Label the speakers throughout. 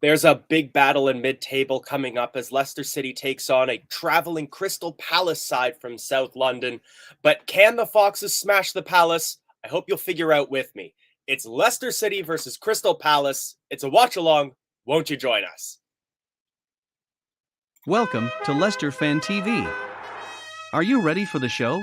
Speaker 1: There's a big battle in mid-table coming up as Leicester City takes on a traveling Crystal Palace side from South London. But can the Foxes smash the Palace? I hope you'll figure out with me. It's Leicester City versus Crystal Palace. It's a watch-along. Won't you join us?
Speaker 2: Welcome to Leicester Fan TV. Are you ready for the show?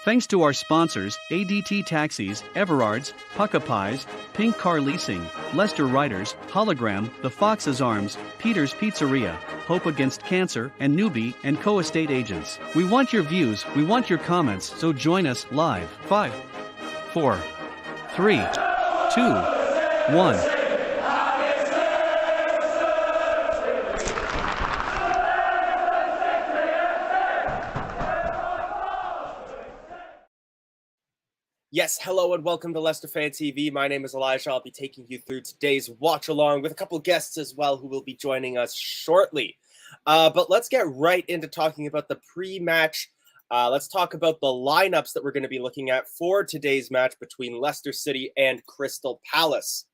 Speaker 2: Thanks to our sponsors, ADT Taxis, Everards, Pucka Pies, Pink Car Leasing, Leicester Riders, Hologram, The Fox's Arms, Peter's Pizzeria, Hope Against Cancer, and Newbie and Co-Estate Agents. We want your views, we want your comments, so join us live. 5, 4, 3, 2, 1.
Speaker 1: Yes, hello and welcome to Leicester Fan TV. My name is Elijah. I'll be taking you through today's watch-along with a couple guests as well who will be joining us shortly. But let's get right into talking about the pre-match. Let's talk about the lineups that we're going to be looking at for today's match between Leicester City and Crystal Palace.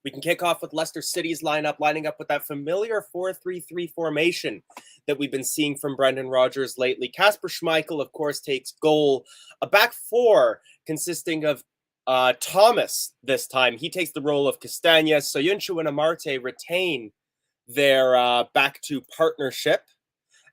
Speaker 1: We can kick off with Leicester City's lineup, lining up with that familiar 4-3-3 formation that we've been seeing from Brendan Rodgers lately. Kasper Schmeichel, of course, takes goal. A back four consisting of Thomas this time. He takes the role of Castañas. Soyuncu and Amarte retain their back two partnership,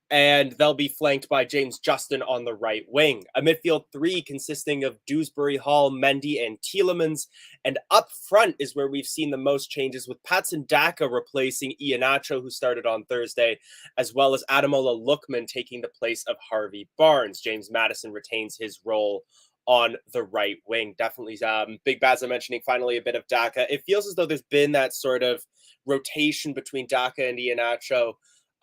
Speaker 1: and they'll be flanked by James Justin on the right wing. A midfield three consisting of Dewsbury, Hall, Mendy, and Tielemans. And up front is where we've seen the most changes, with Patson Daka replacing Iheanacho, who started on Thursday, as well as Ademola Lookman taking the place of Harvey Barnes. James Maddison retains his role on the right wing. Definitely Big Bazza mentioning finally a bit of Daka. It feels as though there's been that sort of rotation between Daka and Iheanacho.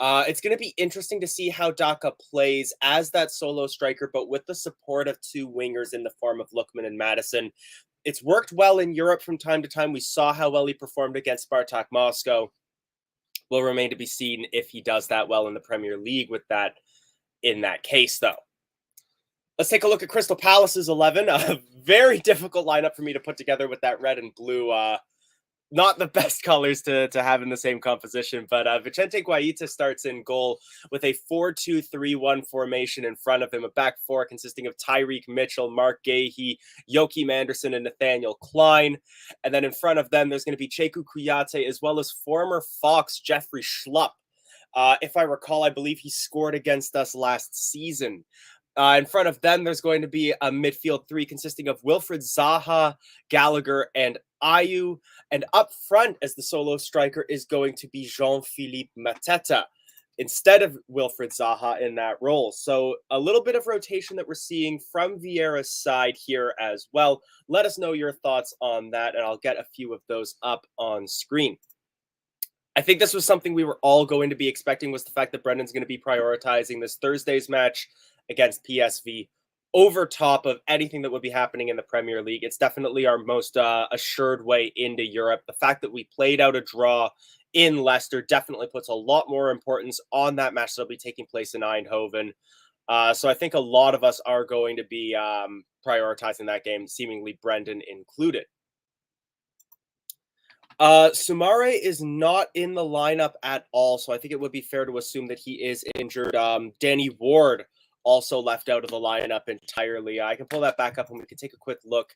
Speaker 1: It's going to be interesting to see how Daka plays as that solo striker, but with the support of two wingers in the form of Lookman and Maddison. It's worked well in Europe from time to time. We saw how well he performed against Spartak Moscow. Will remain to be seen if he does that well in the Premier League with that in that case, though. Let's take a look at Crystal Palace's 11. A very difficult lineup for me to put together with that red and blue. Not the best colors to have in the same composition, but Vicente Guaita starts in goal with a 4-2-3-1 formation in front of him, a back four consisting of Tyreek Mitchell, Mark Gahey, Joachim Anderson, and Nathaniel Klein. And then in front of them, there's going to be Cheku Kouyaté, as well as former Fox Jeffrey Schlupp. If I recall, I believe he scored against us last season. In front of them, there's going to be a midfield three consisting of Wilfried Zaha, Gallagher, and Ayew. And up front, as the solo striker, is going to be Jean-Philippe Mateta instead of Wilfried Zaha in that role. So a little bit of rotation that we're seeing from Vieira's side here as well. Let us know your thoughts on that, and I'll get a few of those up on screen. I think this was something we were all going to be expecting, was the fact that Brendan's going to be prioritizing this Thursday's match against PSV over top of anything that would be happening in the Premier League. It's definitely our most assured way into Europe. The fact that we played out a draw in Leicester definitely puts a lot more importance on that match that'll be taking place in Eindhoven. So I think a lot of us are going to be prioritizing that game, seemingly Brendan included. Sumare is not in the lineup at all, so I think it would be fair to assume that he is injured. Danny Ward also left out of the lineup entirely. I can pull that back up and we can take a quick look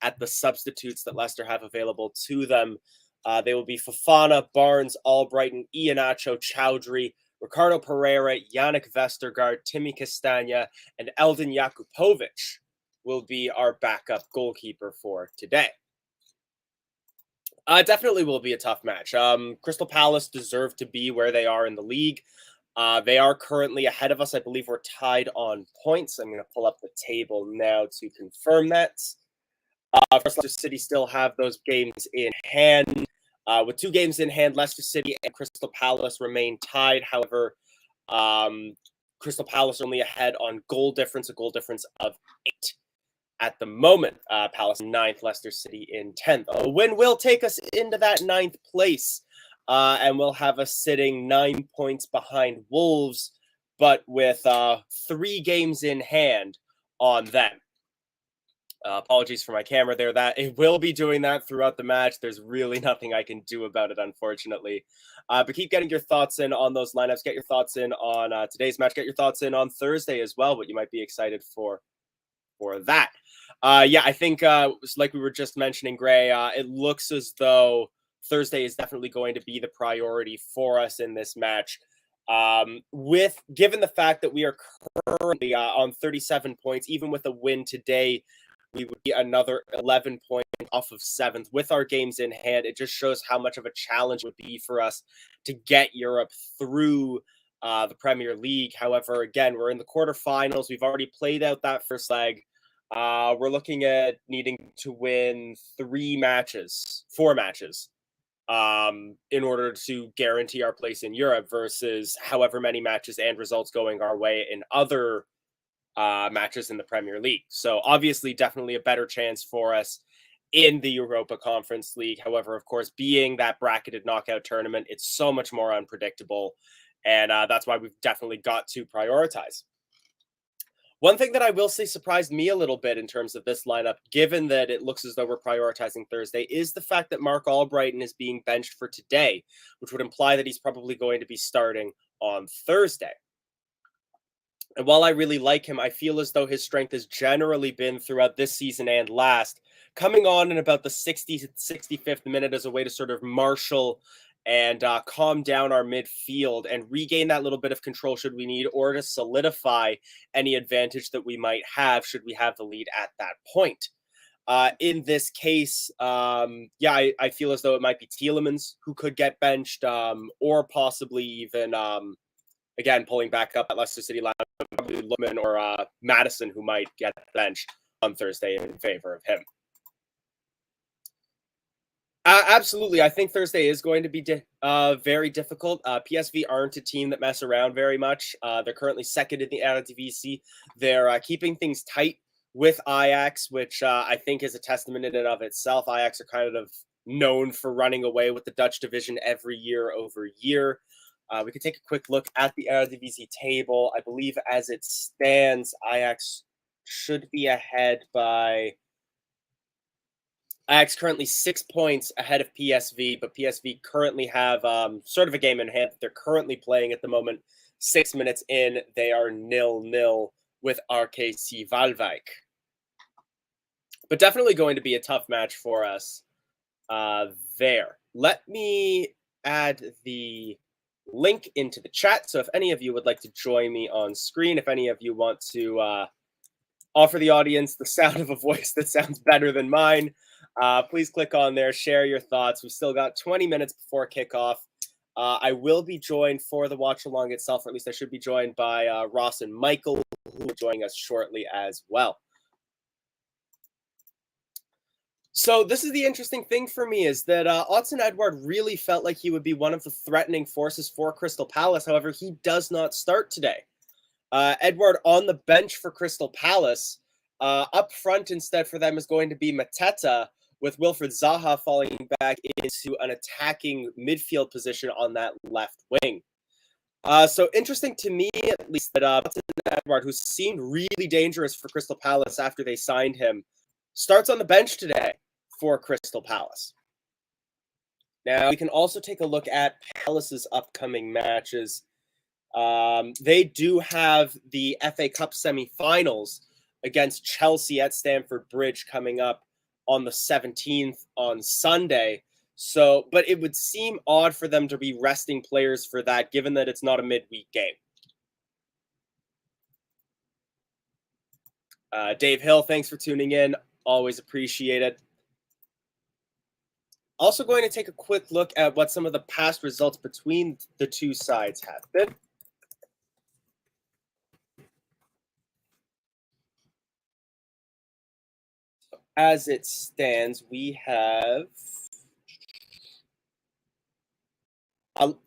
Speaker 1: at the substitutes that Leicester have available to them. They will be Fofana, Barnes, Albrighton, Iheanacho, Chowdhury, Ricardo Pereira, Yannick Vestergaard, Timmy Castagna, and Eldin Jakupovic will be our backup goalkeeper for today. It definitely will be a tough match. Crystal Palace deserve to be where they are in the league. They are currently ahead of us. I believe we're tied on points. I'm going to pull up the table now to confirm that. Leicester City still have those games in hand. With 2 games in hand, Leicester City and Crystal Palace remain tied. However, Crystal Palace only ahead on goal difference, a goal difference of 8 at the moment. Palace in 9th, Leicester City in 10th. A win will take us into that 9th place. And we'll have us sitting 9 points behind Wolves, but with 3 games in hand on them. Apologies for my camera there. That it will be doing that throughout the match. There's really nothing I can do about it, unfortunately. But keep getting your thoughts in on those lineups. Get your thoughts in on today's match. Get your thoughts in on Thursday as well. What you might be excited for that. Yeah, I think like we were just mentioning, Gray. It looks as though Thursday is definitely going to be the priority for us in this match. With given the fact that we are currently on 37 points, even with a win today, we would be another 11 points off of 7th with our games in hand. It just shows how much of a challenge it would be for us to get Europe through the Premier League. However, again, we're in the quarterfinals. We've already played out that first leg. We're looking at needing to win 4 matches in order to guarantee our place in Europe versus however many matches and results going our way in other matches in the Premier League. So obviously, definitely a better chance for us in the Europa Conference League. However, of course, being that bracketed knockout tournament, it's so much more unpredictable. And that's why we've definitely got to prioritize. One thing that I will say surprised me a little bit in terms of this lineup, given that it looks as though we're prioritizing Thursday, is the fact that Mark Albrighton is being benched for today, which would imply that he's probably going to be starting on Thursday. And while I really like him, I feel as though his strength has generally been throughout this season and last, coming on in about the 60th, 65th minute as a way to sort of marshal and calm down our midfield and regain that little bit of control should we need, or to solidify any advantage that we might have should we have the lead at that point. In this case, yeah, I feel as though it might be Tielemans who could get benched, or possibly even, again, pulling back up at Leicester City line, probably Lookman or Madison who might get benched on Thursday in favor of him. Absolutely. I think Thursday is going to be very difficult. PSV aren't a team that mess around very much. They're currently second in the Eredivisie. They're keeping things tight with Ajax, which I think is a testament in and of itself. Ajax are kind of known for running away with the Dutch division every year over year. We could take a quick look at the Eredivisie table. I believe as it stands, Ajax should be ahead by... Ajax currently 6 points ahead of PSV, but PSV currently have sort of a game in hand that they're currently playing at the moment. 6 minutes in, they are 0-0 with RKC Waalwijk. But definitely going to be a tough match for us there. Let me add the link into the chat. So if any of you would like to join me on screen, if any of you want to offer the audience the sound of a voice that sounds better than mine, please click on there, share your thoughts. We've still got 20 minutes before kickoff. I will be joined for the watch along itself, or at least I should be joined by Ross and Michael, who are joining us shortly as well. So this is the interesting thing for me, is that Odsonne Edouard really felt like he would be one of the threatening forces for Crystal Palace. However, he does not start today. Edouard on the bench for Crystal Palace. Up front instead for them is going to be Mateta, with Wilfried Zaha falling back into an attacking midfield position on that left wing. So interesting to me, at least, that Odsonne Edouard, who seemed really dangerous for Crystal Palace after they signed him, starts on the bench today for Crystal Palace. Now, we can also take a look at Palace's upcoming matches. They do have the FA Cup semi-finals against Chelsea at Stamford Bridge coming up on the 17th on Sunday. So, but it would seem odd for them to be resting players for that, given that it's not a midweek game. Dave Hill, thanks for tuning in. Always appreciate it. Also going to take a quick look at what some of the past results between the two sides have been. As it stands, we have...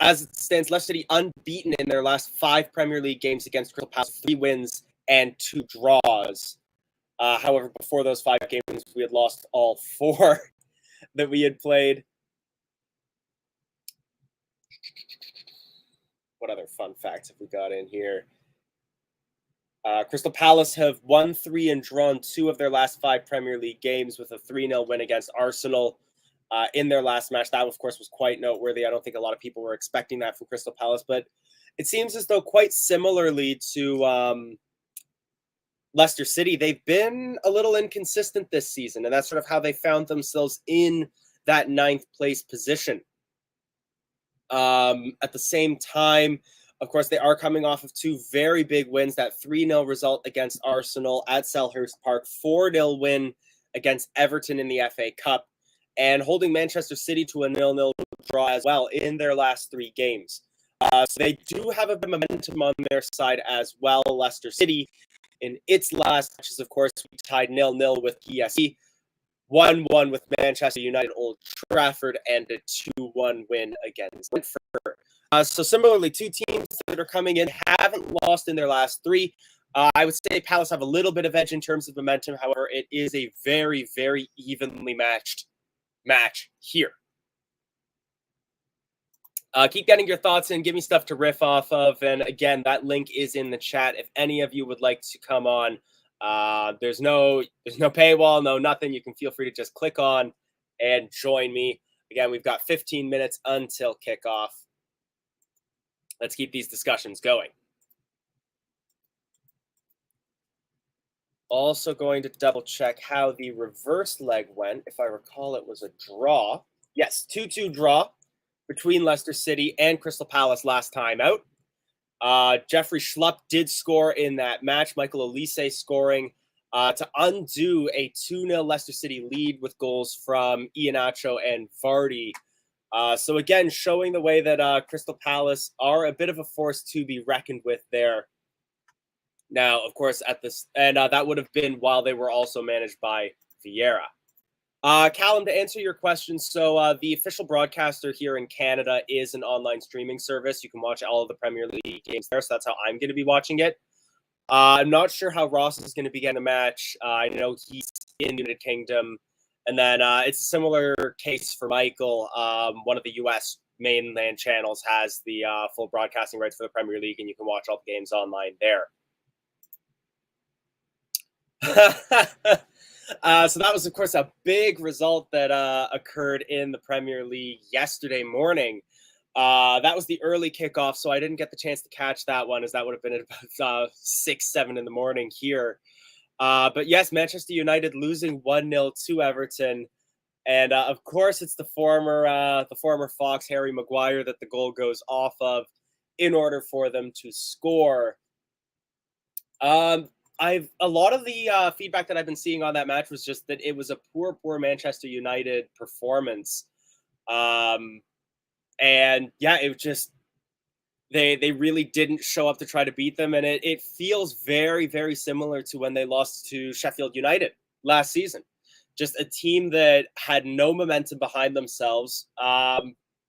Speaker 1: as it stands, Leicester City unbeaten in their last 5 Premier League games against Crystal Palace, 3 wins and 2 draws. However, before those 5 games, we had lost all 4 that we had played. What other fun facts have we got in here? Crystal Palace have won 3 and drawn 2 of their last 5 Premier League games with a 3-0 win against Arsenal in their last match. That, of course, was quite noteworthy. I don't think a lot of people were expecting that from Crystal Palace, but it seems as though quite similarly to Leicester City, they've been a little inconsistent this season, and that's sort of how they found themselves in that 9th place position. At the same time, of course, they are coming off of 2 very big wins, that 3-0 result against Arsenal at Selhurst Park, 4-0 win against Everton in the FA Cup, and holding Manchester City to a 0-0 draw as well in their last 3 games. So they do have a bit of momentum on their side as well. Leicester City, in its last matches, of course, we tied 0-0 with PSG, 1-1 with Manchester United Old Trafford, and a 2-1 win against Brentford. So similarly, 2 teams that are coming in haven't lost in their last 3. I would say Palace have a little bit of edge in terms of momentum. However, it is a very, very evenly matched match here. Keep getting your thoughts in. Give me stuff to riff off of. And again, that link is in the chat. If any of you would like to come on, there's no paywall, no nothing. You can feel free to just click on and join me. Again, we've got 15 minutes until kickoff. Let's keep these discussions going. Also going to double check how the reverse leg went. If I recall, it was a draw. Yes, 2-2 draw between Leicester City and Crystal Palace last time out. Jeffrey Schlupp did score in that match. Michael Olise scoring to undo a 2-0 Leicester City lead with goals from Iheanacho and Vardy. So again, showing the way that Crystal Palace are a bit of a force to be reckoned with there. Now, of course, at this, and that would have been while they were also managed by Vieira. Callum, to answer your question, so the official broadcaster here in Canada is an online streaming service. You can watch all of the Premier League games there, so that's how I'm going to be watching it. I'm not sure how Ross is going to be getting a match. I know he's in the United Kingdom. And then it's a similar case for Michael. One of the U.S. mainland channels has the full broadcasting rights for the Premier League, and you can watch all the games online there. So that was, of course, a big result that occurred in the Premier League yesterday morning. That was the early kickoff, so I didn't get the chance to catch that one, as that would have been at about 6, 7 in the morning here. But yes, Manchester United losing 1-0 to Everton. And of course, it's the former Fox, Harry Maguire, that the goal goes off of in order for them to score. A lot of the feedback that I've been seeing on that match was just that it was a poor Manchester United performance. And yeah, it was just, they really didn't show up to try to beat them. And it feels very, very similar to when they lost to Sheffield United last season. Just a team that had no momentum behind themselves.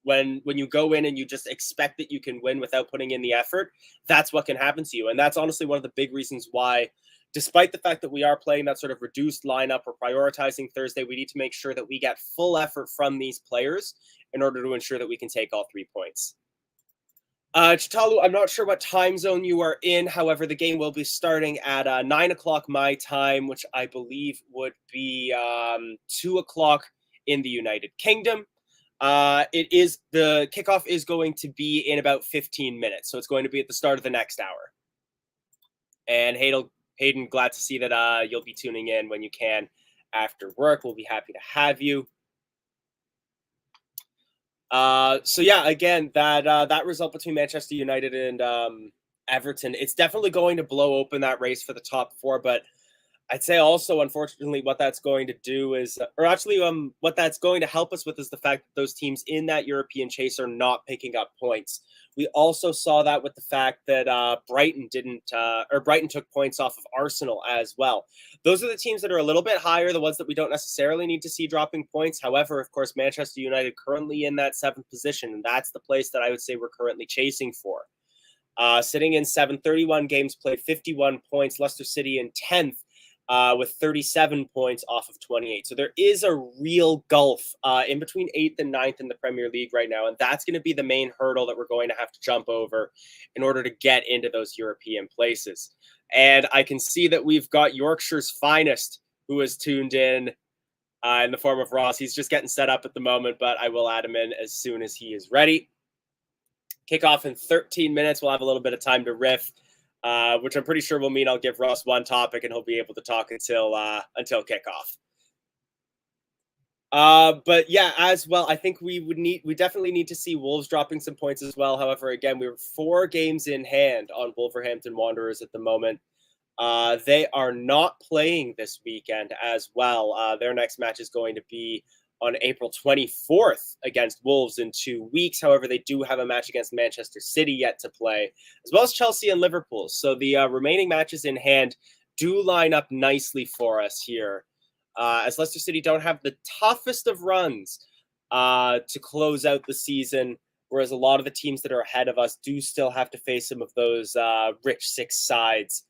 Speaker 1: When you go in and you just expect that you can win without putting in the effort, that's what can happen to you. And that's honestly one of the big reasons why, despite the fact that we are playing that sort of reduced lineup or prioritizing Thursday, we need to make sure that we get full effort from these players in order to ensure that we can take all 3 points. Chitalu, I'm not sure what time zone you are in. However, the game will be starting at 9 o'clock my time, which I believe would be 2 o'clock in the United Kingdom. The kickoff is going to be in about 15 minutes. So it's going to be at the start of the next hour. And Hayden, glad to see that you'll be tuning in when you can after work. We'll be happy to have you. So yeah, again, that result between Manchester United and Everton, it's definitely going to blow open that race for the top 4. But I'd say also, unfortunately, what that's going to do is, what that's going to help us with is the fact that those teams in that European chase are not picking up points. We also saw that with the fact that Brighton took points off of Arsenal as well. Those are the teams that are a little bit higher, the ones that we don't necessarily need to see dropping points. However, of course, Manchester United currently in that 7th position, and that's the place that I would say we're currently chasing for. Sitting in 7th, 31 games played, 51 points. Leicester City in 10th. With 37 points off of 28. So there is a real gulf in between 8th and 9th in the Premier League right now. And that's going to be the main hurdle that we're going to have to jump over in order to get into those European places. And I can see that we've got Yorkshire's finest who is tuned in the form of Ross. He's just getting set up at the moment, but I will add him in as soon as he is ready. Kickoff in 13 minutes. We'll have a little bit of time to riff, which I'm pretty sure will mean I'll give Ross one topic and he'll be able to talk until kickoff. But yeah, as well, I think we definitely need to see Wolves dropping some points as well. However, again, we're 4 games in hand on Wolverhampton Wanderers at the moment. They are not playing this weekend as well. Their next match is going to be on April 24th against Wolves in 2 weeks. However, they do have a match against Manchester City yet to play, as well as Chelsea and Liverpool. So the remaining matches in hand do line up nicely for us here, as Leicester City don't have the toughest of runs to close out the season, whereas a lot of the teams that are ahead of us do still have to face some of those rich 6 sides.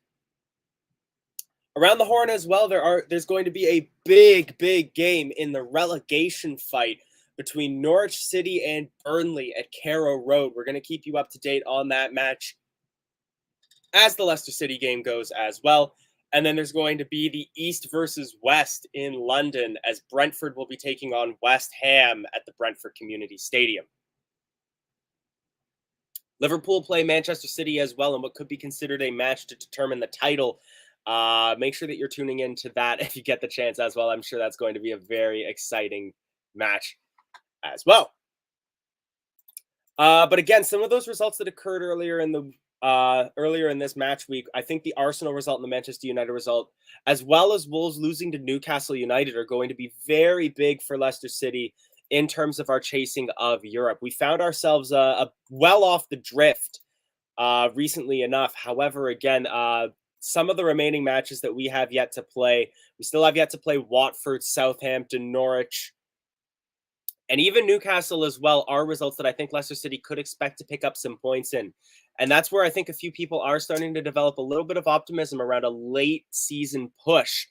Speaker 1: Around the horn as well, there's going to be a big game in the relegation fight between Norwich City and Burnley at Carrow Road. We're going to keep you up to date on that match as the Leicester City game goes as well. And then there's going to be the East versus West in London, as Brentford will be taking on West Ham at the Brentford Community Stadium. Liverpool play Manchester City as well in what could be considered a match to determine the title. Make sure that you're tuning into that if you get the chance as well. I'm sure that's going to be a very exciting match as well. But again, some of those results that occurred earlier in this match week, I think the Arsenal result and the Manchester United result, as well as Wolves losing to Newcastle United, are going to be very big for Leicester City in terms of our chasing of Europe. We found ourselves well off the drift recently enough. However, again, some of the remaining matches that we have yet to play, we still have yet to play Watford, Southampton, Norwich, and even Newcastle as well, are results that I think Leicester City could expect to pick up some points in. And that's where I think a few people are starting to develop a little bit of optimism around a late season push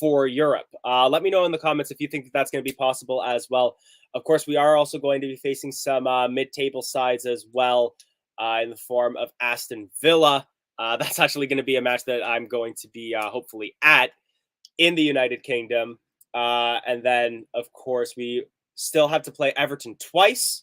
Speaker 1: for Europe. Let me know in the comments if you think that that's going to be possible as well. Of course, we are also going to be facing some mid-table sides as well in the form of Aston Villa. That's actually going to be a match that I'm going to be hopefully at in the United Kingdom. And then, of course, we still have to play Everton twice,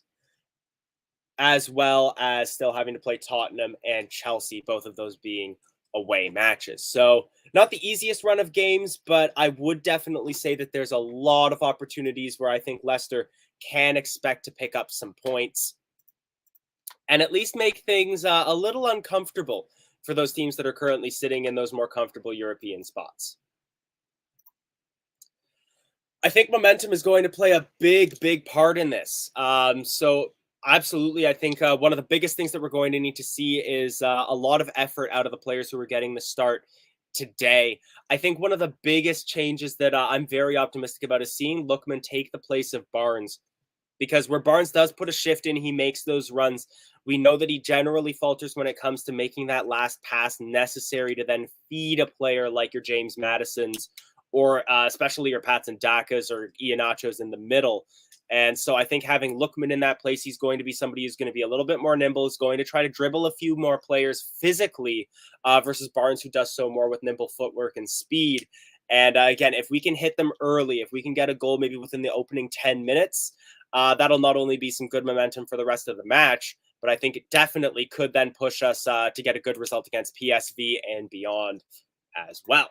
Speaker 1: as well as still having to play Tottenham and Chelsea, both of those being away matches. So not the easiest run of games, but I would definitely say that there's a lot of opportunities where I think Leicester can expect to pick up some points and at least make things a little uncomfortable for those teams that are currently sitting in those more comfortable European spots. I think momentum is going to play a big part in this. So absolutely, I think one of the biggest things that we're going to need to see is a lot of effort out of the players who are getting the start today. I think one of the biggest changes that I'm very optimistic about is seeing Lookman take the place of Barnes. Because where Barnes does put a shift in, he makes those runs. We know that he generally falters when it comes to making that last pass necessary to then feed a player like your James Madisons, or especially your Patson Dakas or Iheanachos in the middle. And so I think having Lookman in that place, he's going to be somebody who's going to be a little bit more nimble, is going to try to dribble a few more players physically versus Barnes, who does so more with nimble footwork and speed. And again, if we can hit them early, if we can get a goal maybe within the opening 10 minutes, that'll not only be some good momentum for the rest of the match, but I think it definitely could then push us to get a good result against PSV and beyond as well.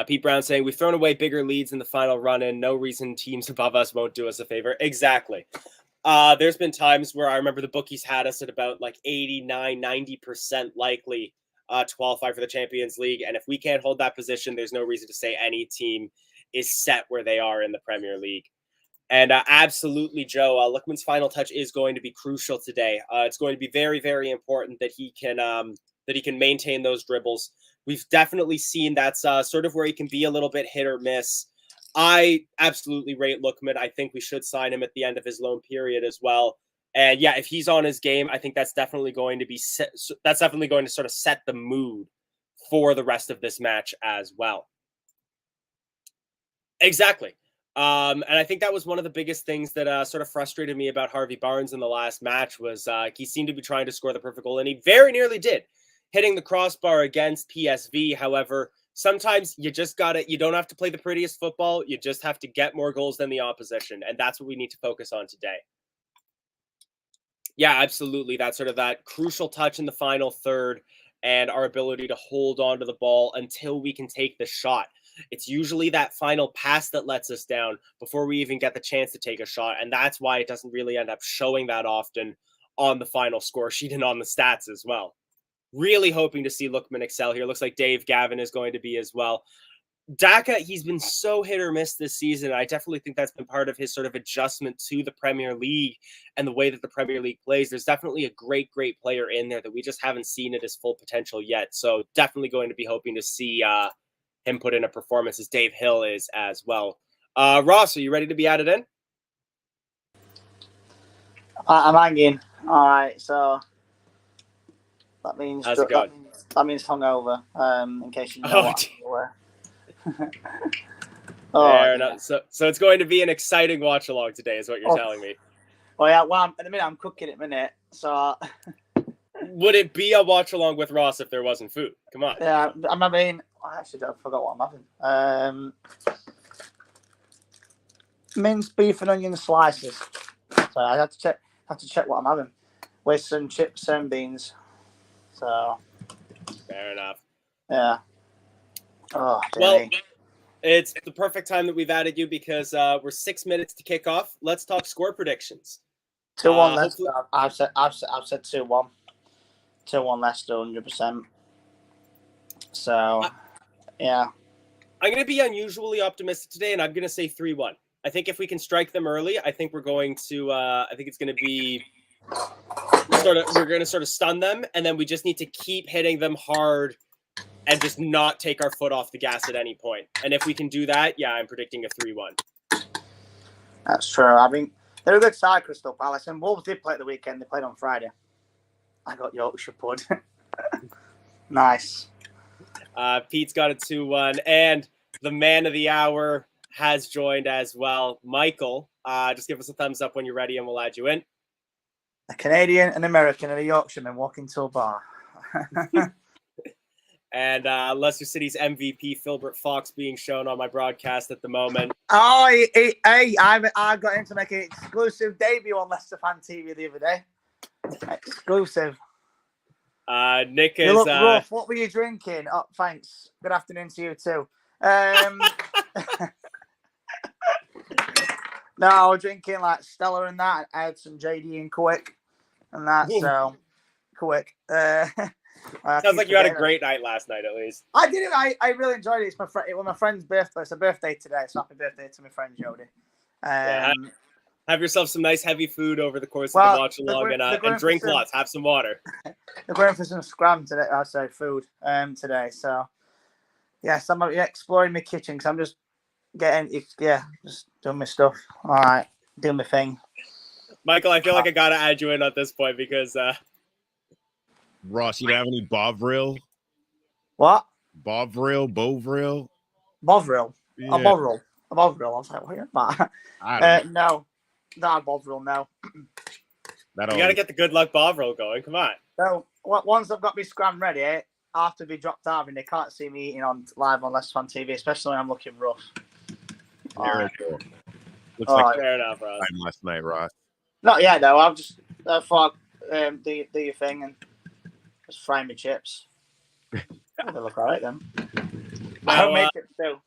Speaker 1: Pete Brown saying, we've thrown away bigger leads in the final run-in. No reason teams above us won't do us a favor. Exactly. There's been times where I remember the bookies had us at about like 89, 90% likely to qualify for the Champions League. And if we can't hold that position, there's no reason to say any team is set where they are in the Premier League. And absolutely, Joe, Lookman's final touch is going to be crucial today. It's going to be very important that he can maintain those dribbles. We've definitely seen that's sort of where he can be a little bit hit or miss. I absolutely rate Lookman. I think we should sign him at the end of his loan period as well. And yeah, if he's on his game, I think that's definitely going to sort of set the mood for the rest of this match as well. Exactly. And I think that was one of the biggest things that sort of frustrated me about Harvey Barnes in the last match was he seemed to be trying to score the perfect goal, and he very nearly did, hitting the crossbar against PSV. However, sometimes you just you don't have to play the prettiest football. You just have to get more goals than the opposition, and that's what we need to focus on today. Yeah, absolutely. That crucial touch in the final third and our ability to hold on to the ball until we can take the shot. It's usually that final pass that lets us down before we even get the chance to take a shot. And that's why it doesn't really end up showing that often on the final score sheet and on the stats as well. Really hoping to see Lookman excel here. Looks like Dave Gavin is going to be as well. Daka, he's been so hit or miss this season. I definitely think that's been part of his sort of adjustment to the Premier League and the way that the Premier League plays. There's definitely a great player in there that we just haven't seen at his full potential yet. So definitely going to be hoping to see him put in a performance as Dave Hill is as well. Ross, are you ready to be added in?
Speaker 3: I'm hanging. All right, so that means that means hungover. In case you know what.
Speaker 1: Fair enough. So it's going to be an exciting watch along today, is what you're telling me.
Speaker 3: Oh yeah, well, at the minute I'm cooking at the minute, so.
Speaker 1: Would it be a watch along with Ross if there wasn't food? Come on.
Speaker 3: Yeah, I'm having. Actually, I forgot what I'm having. Minced beef and onion slices. So I have to check what I'm having with some chips and beans. So.
Speaker 1: Fair enough.
Speaker 3: Yeah. Oh,
Speaker 1: well, it's the perfect time that we've added you because we're 6 minutes to kick off. Let's talk score predictions.
Speaker 3: 2-1 Leicester. I've said 2-1. 2-1 Leicester, 100%. So, yeah.
Speaker 1: I'm going to be unusually optimistic today, and I'm going to say 3-1. I think if we can strike them early, I think we're going to. I think it's going to be we're going to sort of stun them, and then we just need to keep hitting them hard and just not take our foot off the gas at any point. And if we can do that, yeah, I'm predicting a 3-1.
Speaker 3: That's true. I mean, they're a good side, Crystal Palace, and Wolves did play at the weekend. They played on Friday. I got Yorkshire Pud. Nice.
Speaker 1: Pete's got a 2-1, and the man of the hour has joined as well. Michael, just give us a thumbs up when you're ready, and we'll add you in.
Speaker 3: A Canadian, an American, and a Yorkshireman walk into a bar.
Speaker 1: And Leicester City's MVP, Philbert Fox, being shown on my broadcast at the moment.
Speaker 3: Oh, I got him to make an exclusive debut on Leicester Fan TV the other day. Exclusive.
Speaker 1: Nick is...
Speaker 3: You look rough. What were you drinking? Oh, thanks. Good afternoon to you too. No, I was drinking like Stella and that. I had some JD and Quick and that. So, Quick.
Speaker 1: Sounds like you had a great night last night, at least.
Speaker 3: I did it. I really enjoyed it. It was my friend's birthday. It's a birthday today. So happy birthday to my friend Jody.
Speaker 1: Have yourself some nice heavy food over the course of the watch along and drink lots. Have some water.
Speaker 3: They're going for some scram today. Food today. So yes, I'm exploring my kitchen because I'm just just doing my stuff. All right, doing my thing.
Speaker 1: Michael, I feel like I gotta add you in at this point because
Speaker 4: Ross, you don't have any Bovril?
Speaker 3: What?
Speaker 4: Bovril?
Speaker 3: Bovril?
Speaker 4: Yeah.
Speaker 3: A Bovril. I was like, what are you about? No. Not Bovril, no.
Speaker 1: You gotta get the good luck Bovril going. Come on.
Speaker 3: So once I've got my scram ready, I have to be dropped out and they can't see me eating live on Leicester Fan TV, especially when I'm looking rough.
Speaker 4: Terrible. Looks
Speaker 3: like
Speaker 4: fair
Speaker 1: enough, Ross.
Speaker 4: Last night, Ross.
Speaker 3: Not yet, though. I'll just do your thing and just fry my chips. They look all right then. I homemade chips too.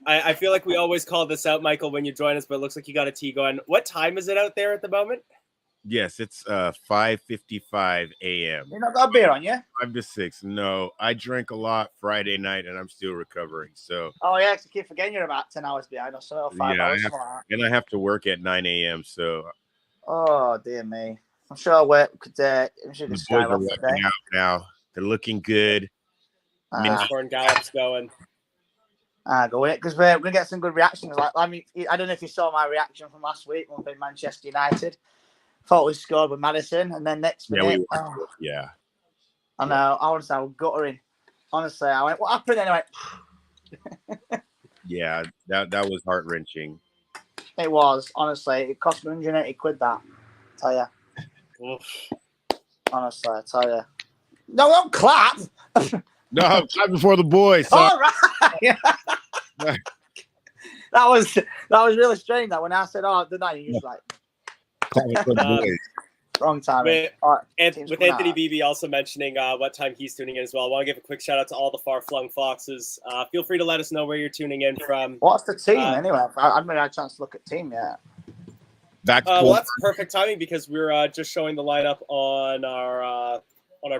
Speaker 1: I feel like we always call this out, Michael, when you join us, but it looks like you got a tea going. What time is it out there at the moment?
Speaker 4: Yes, it's 5:55 a.m.
Speaker 3: You not got a beer on you?
Speaker 4: 5 to 6. No, I drank a lot Friday night, and I'm still recovering. So.
Speaker 3: Oh yeah, I keep forgetting you're about 10 hours behind or so. 5 hours.
Speaker 4: I have to work at 9 a.m. So.
Speaker 3: Oh dear me! I'm sure I work today.
Speaker 4: The boys are working out now. They're looking good.
Speaker 1: Corn Gallop's going.
Speaker 3: Go with it because we're gonna get some good reactions. Like, I mean, I don't know if you saw my reaction from last week when we played Manchester United. Thought we scored with Madison, and then next minute,
Speaker 4: yeah.
Speaker 3: I know. I was guttering. Honestly, I went, "What happened?" And I went,
Speaker 4: Yeah, that was heart wrenching.
Speaker 3: It was, honestly. It cost me 180 quid, that. I tell you. Honestly, I tell you. No, don't clap.
Speaker 4: No, time before the boys.
Speaker 3: All right. that was really strange. That when I said, "Oh, did that?" You just like
Speaker 4: Time before the boys.
Speaker 3: wrong time.
Speaker 1: With Anthony
Speaker 3: out.
Speaker 1: Beebe also mentioning what time he's tuning in as well. I want to give a quick shout out to all the far-flung foxes. Feel free to let us know where you're tuning in from.
Speaker 3: What's the team anyway? I haven't had a chance to look at team yet.
Speaker 1: Well, that's perfect timing because we're just showing the lineup on our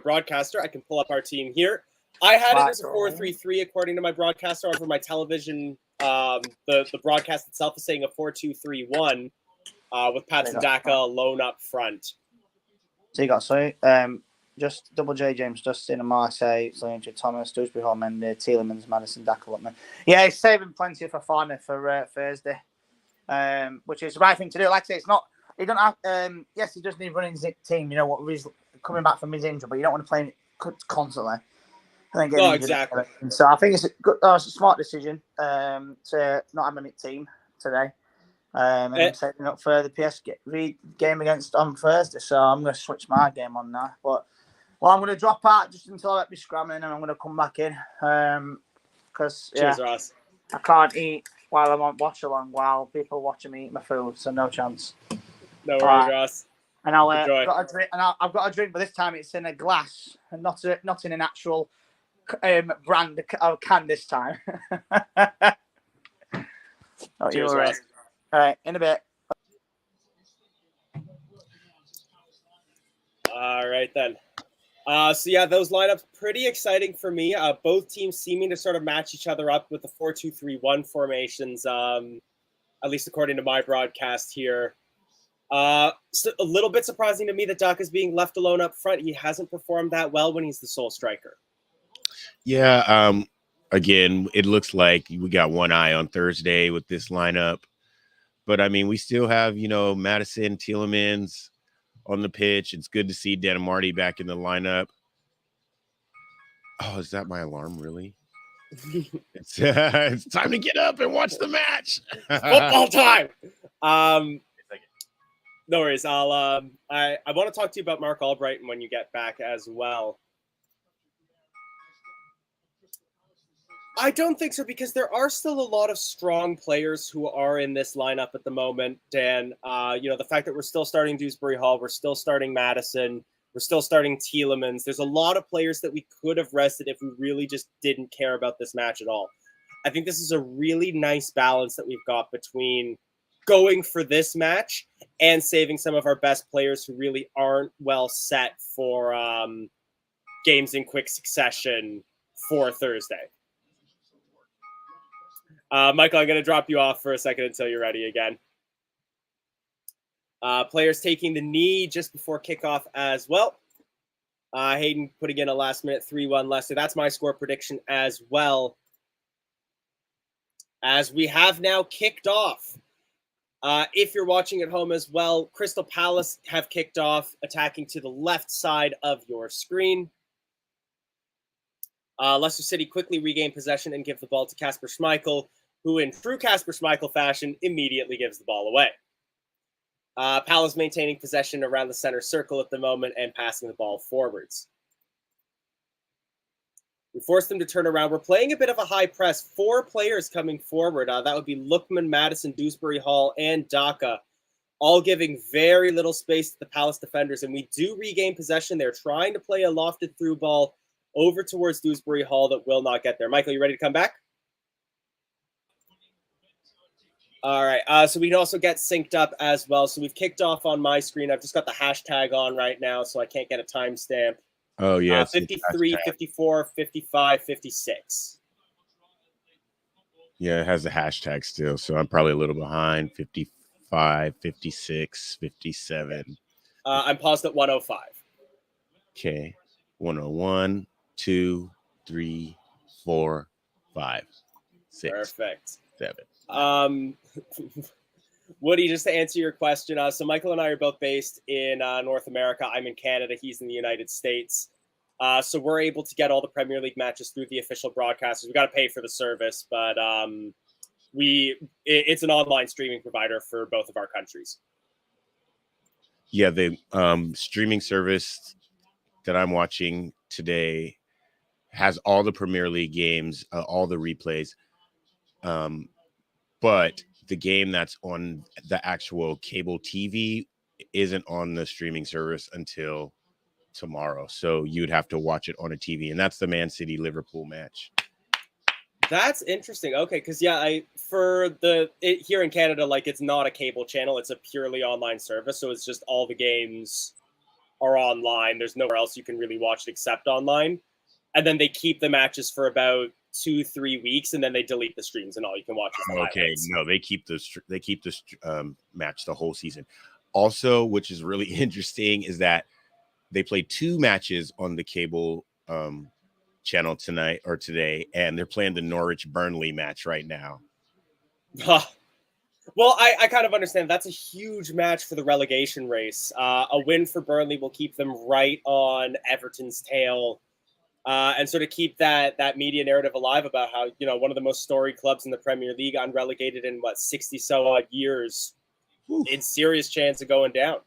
Speaker 1: broadcaster. I can pull up our team here. I had it as a 4-3-3 according to my broadcaster. Over my television, the broadcast itself is saying a 4-2-3-1 with Patson Daka alone up front.
Speaker 3: So you got just Double J James, Justin, Marseille, Zelinger, Thomas, Dewsbury Hall, Mendy, Tielemans, Madison, Daka, Lutman. Yeah, he's saving plenty for Farner for Thursday, which is the right thing to do. Like I say, it's not. You don't have. Yes, he does need running his team. You know what? He's coming back from his injury, but you don't want to play it constantly.
Speaker 1: No, exactly.
Speaker 3: So I think it's a smart decision to not have him in team today. And I'm setting up for the PSG game against on Thursday, so I'm going to switch my game on now. But I'm going to drop out just until I let me scramming, and I'm going to come back in because I can't eat while I'm on watch along while people watching me eat my food, so no chance.
Speaker 1: No worries, Ross.
Speaker 3: And I've got a drink, I've got a drink, but this time it's in a glass and not in an actual brand can this time.
Speaker 1: Cheers, Ross.
Speaker 3: All right, in a bit.
Speaker 1: All right, then. So, yeah, those lineups, pretty exciting for me. Both teams seeming to sort of match each other up with the 4-2-3-1 formations, at least according to my broadcast here. So a little bit surprising to me that Daka is being left alone up front. He hasn't performed that well when he's the sole striker.
Speaker 4: Yeah, again, it looks like we got one eye on Thursday with this lineup. But, I mean, we still have, Madison, Tielemans on the pitch. It's good to see Dan Marty back in the lineup. Oh, is that my alarm, really? It's time to get up and watch the match.
Speaker 1: Football time. No worries. I want to talk to you about Mark Albright when you get back as well. I don't think so, because there are still a lot of strong players who are in this lineup at the moment, Dan. The fact that we're still starting Dewsbury Hall, we're still starting Madison, we're still starting Tielemans. There's a lot of players that we could have rested if we really just didn't care about this match at all. I think this is a really nice balance that we've got between going for this match and saving some of our best players who really aren't well set for games in quick succession for Thursday. Michael, I'm going to drop you off for a second until you're ready again. Players taking the knee just before kickoff as well. Hayden putting in a last-minute 3-1 Leicester. That's my score prediction as well. As we have now kicked off. If you're watching at home as well, Crystal Palace have kicked off, attacking to the left side of your screen. Leicester City quickly regain possession and give the ball to Kasper Schmeichel, who in true Kasper Schmeichel fashion immediately gives the ball away. Palace maintaining possession around the center circle at the moment and passing the ball forwards. We force them to turn around. We're playing a bit of a high press. 4 players coming forward. That would be Lookman, Madison, Dewsbury Hall, and Daka, all giving very little space to the Palace defenders. And we do regain possession. They're trying to play a lofted through ball over towards Dewsbury Hall that will not get there. Michael, you ready to come back? All right. So we can also get synced up as well. So we've kicked off on my screen. I've just got the hashtag on right now, so I can't get a timestamp.
Speaker 4: Oh, yeah.
Speaker 1: 53, 54, 55, 56.
Speaker 4: Yeah, it has a hashtag still, so I'm probably a little behind. 55, 56, 57.
Speaker 1: I'm paused at 105.
Speaker 4: Okay. 101, 2, 3, 4, 5, 6.
Speaker 1: Perfect.
Speaker 4: 7.
Speaker 1: Woody, just to answer your question, so Michael and I are both based in North America. I'm in Canada. He's in the United States. So we're able to get all the Premier League matches through the official broadcasters. We got to pay for the service, but it's an online streaming provider for both of our countries.
Speaker 4: Yeah, the streaming service that I'm watching today has all the Premier League games, all the replays. But the game that's on the actual cable TV isn't on the streaming service until tomorrow. So you'd have to watch it on a TV, and that's the Man City Liverpool match.
Speaker 1: That's interesting. Okay, because here in Canada, like, it's not a cable channel; it's a purely online service. So it's just all the games are online. There's nowhere else you can really watch it except online. And then they keep the matches for about 2-3 weeks, and then they delete the streams, and all you can watch is the highlights.
Speaker 4: No, they keep the match the whole season. Also, which is really interesting, is that they played 2 matches on the cable channel tonight or today, and they're playing the Norwich Burnley match right now.
Speaker 1: Well, I kind of understand. That's a huge match for the relegation race. A win for Burnley will keep them right on Everton's tail, and sort of keep that media narrative alive about how, one of the most storied clubs in the Premier League, unrelegated in 60 so odd years, in serious chance of going down.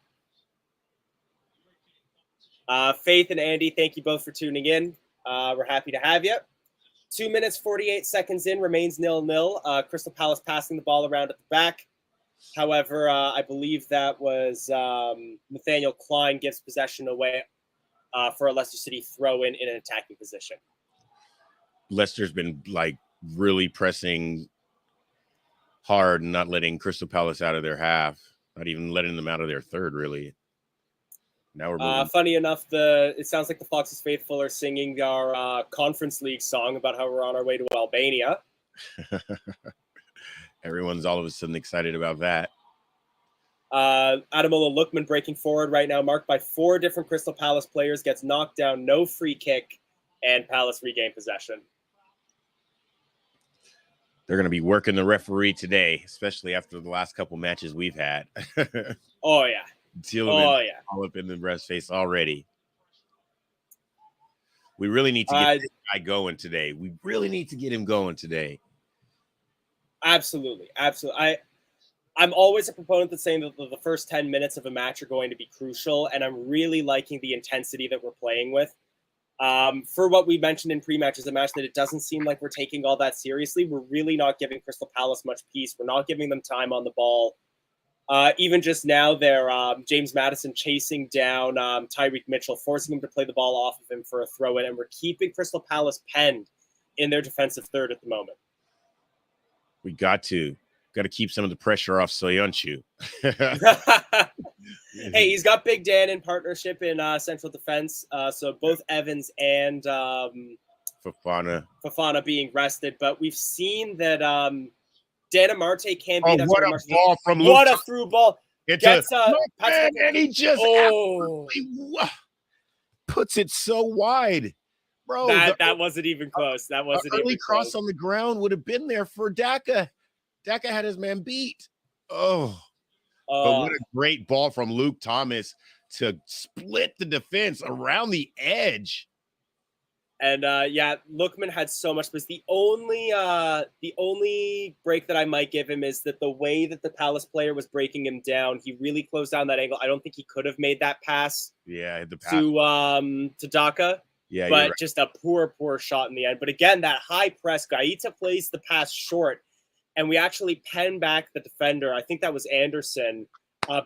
Speaker 1: Faith and Andy, thank you both for tuning in. We're happy to have you. 2 minutes, 48 seconds in, remains 0-0. Crystal Palace passing the ball around at the back. However, I believe that was Nathaniel Klein gives possession away for a Leicester City throw-in an attacking position.
Speaker 4: Leicester's been really pressing hard and not letting Crystal Palace out of their half, not even letting them out of their third, really. Now we're moving.
Speaker 1: Funny enough, it sounds like the Foxes Faithful are singing our Conference League song about how we're on our way to Albania.
Speaker 4: Everyone's all of a sudden excited about that.
Speaker 1: Ademola Lookman breaking forward right now, marked by 4 different Crystal Palace players, gets knocked down, no free kick, and Palace regain possession.
Speaker 4: They're going to be working the referee today, especially after the last couple matches we've had.
Speaker 1: Oh, yeah.
Speaker 4: All up in the breast face already. We really need to get this guy going today. We really need to get him going today.
Speaker 1: Absolutely. I'm always a proponent that's saying that the first 10 minutes of a match are going to be crucial, and I'm really liking the intensity that we're playing with. For what we mentioned in pre-matches, a match that it doesn't seem like we're taking all that seriously. We're really not giving Crystal Palace much peace. We're not giving them time on the ball. Even just now, they're James Maddison chasing down Tyreek Mitchell, forcing him to play the ball off of him for a throw-in, and we're keeping Crystal Palace penned in their defensive third at the moment.
Speaker 4: We got to keep some of the pressure off Soyuncu.
Speaker 1: Hey, he's got Big Dan in partnership in central defense. So both Evans and Fofana being rested, but we've seen that Dana Marte can't beat us.
Speaker 4: What a ball from Luke.
Speaker 1: What a through ball.
Speaker 4: And he just puts it so wide. Bro,
Speaker 1: that wasn't even close. That wasn't even
Speaker 4: cross
Speaker 1: close.
Speaker 4: On the ground would have been there for Daka. Daka had his man beat. But what a great ball from Luke Thomas to split the defense around the edge.
Speaker 1: And Lookman had so much space. The only break that I might give him is that the way that the Palace player was breaking him down, he really closed down that angle. I don't think he could have made that pass.
Speaker 4: Yeah, the pass
Speaker 1: to Daka.
Speaker 4: Yeah,
Speaker 1: but
Speaker 4: right.
Speaker 1: Just a poor shot in the end. But again, that high press, Gaeta plays the pass short, and we actually pen back the defender. I think that was Anderson.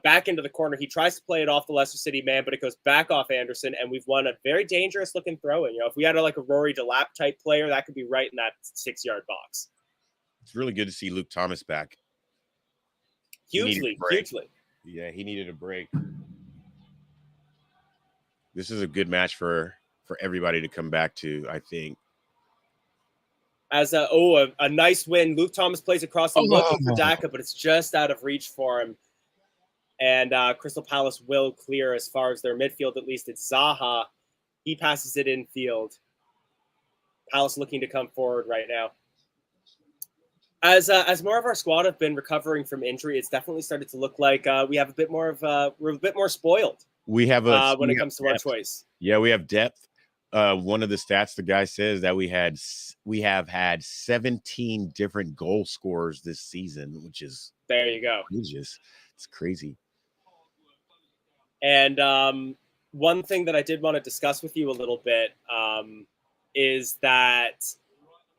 Speaker 1: Back into the corner. He tries to play it off the Leicester City man, but it goes back off Anderson, and we've won a very dangerous looking throw-in. If we had a Rory Delap type player, that could be right in that 6-yard box.
Speaker 4: It's really good to see Luke Thomas back.
Speaker 1: Hugely.
Speaker 4: Yeah, he needed a break. This is a good match for everybody to come back to, I think.
Speaker 1: As a nice win. Luke Thomas plays across the looking for Daka, but it's just out of reach for him. And Crystal Palace will clear as far as their midfield, at least. It's Zaha. He passes it infield. Palace looking to come forward right now. As more of our squad have been recovering from injury, it's definitely started to look like we have a bit more of we're a bit more spoiled.
Speaker 4: We have
Speaker 1: when it comes to our choice.
Speaker 4: Yeah, we have depth. one of the stats the guy says that we have had 17 different goal scorers this season, which is
Speaker 1: there you go.
Speaker 4: Outrageous. It's crazy.
Speaker 1: And one thing that I did want to discuss with you a little bit is that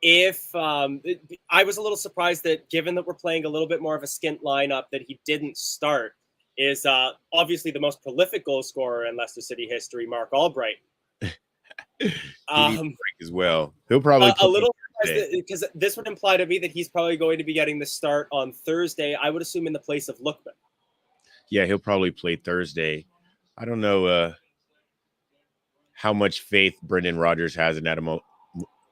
Speaker 1: if I was a little surprised that, given that we're playing a little bit more of a skint lineup, that he didn't start, is obviously the most prolific goal scorer in Leicester City history, Mark Albright.
Speaker 4: As well. He'll probably
Speaker 1: a little surprised because this would imply to me that he's probably going to be getting the start on Thursday. I would assume in the place of Lookman.
Speaker 4: Yeah, he'll probably play Thursday. I don't know how much faith Brendan Rodgers has in Adam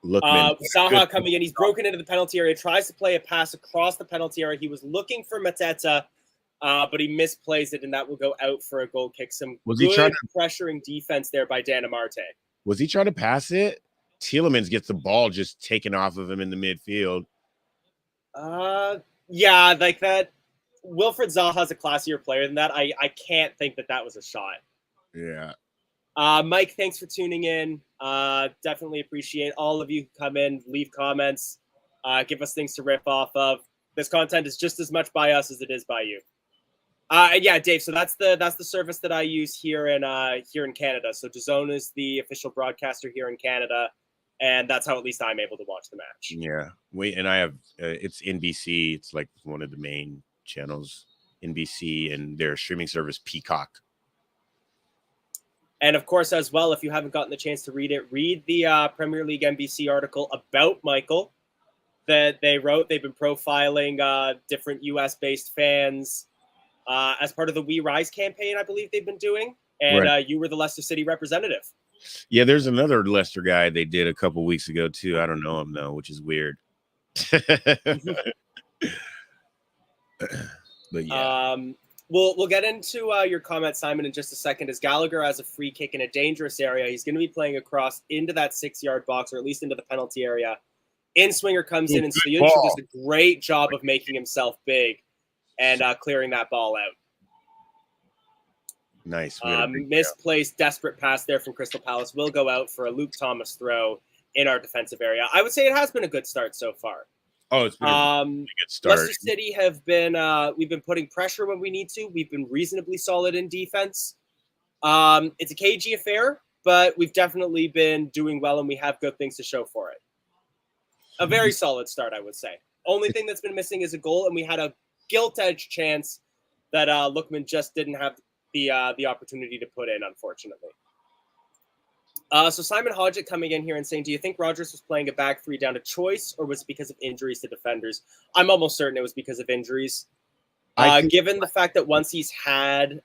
Speaker 4: Lookman.
Speaker 1: Zaha coming in. He's broken into the penalty area, tries to play a pass across the penalty area. He was looking for Mateta, but he misplays it, and that will go out for a goal kick. Some good pressuring defense there by Dan Amarte.
Speaker 4: Was he trying to pass it? Tielemans gets the ball just taken off of him in the midfield.
Speaker 1: Yeah, like that. Wilfred Zaha's a classier player than that. I can't think that was a shot.
Speaker 4: Yeah.
Speaker 1: Mike, thanks for tuning in. Definitely appreciate all of you who come in, leave comments, give us things to riff off of. This content is just as much by us as it is by you. And yeah, Dave. So that's the service that I use here in Canada. So DAZN is the official broadcaster here in Canada, and that's how at least I'm able to watch the match.
Speaker 4: Yeah. And I have it's NBC. It's like one of the main channels, NBC, and their streaming service Peacock.
Speaker 1: And of course, as well, if you haven't gotten the chance to read it, read the Premier League NBC article about Michael that they wrote. They've been profiling different US-based fans as part of the We Rise campaign, I believe they've been doing. And right. You were the Leicester City representative.
Speaker 4: Yeah, there's another Leicester guy they did a couple weeks ago, too. I don't know him, though, which is weird. But yeah.
Speaker 1: We'll get into your comment, Simon, in just a second. As Gallagher has a free kick in a dangerous area, he's going to be playing across into that 6-yard box, or at least into the penalty area. In-swinger comes in, and Soyuncu does a great job of making himself big and clearing that ball out.
Speaker 4: Nice.
Speaker 1: Misplaced, desperate pass there from Crystal Palace will go out for a Luke Thomas throw in our defensive area. I would say it has been a good start so far.
Speaker 4: Oh, it's been a good start.
Speaker 1: Leicester City have been we've been putting pressure when we need to. We've been reasonably solid in defense. It's a cagey affair, but we've definitely been doing well, and we have good things to show for it. A very solid start, I would say. Only thing that's been missing is a goal, and we had a gilt-edged chance that Lookman just didn't have the opportunity to put in, unfortunately. So Simon Hodgett coming in here and saying, do you think Rodgers was playing a back three down to choice, or was it because of injuries to defenders? I'm almost certain it was because of injuries. Given the fact that once he's had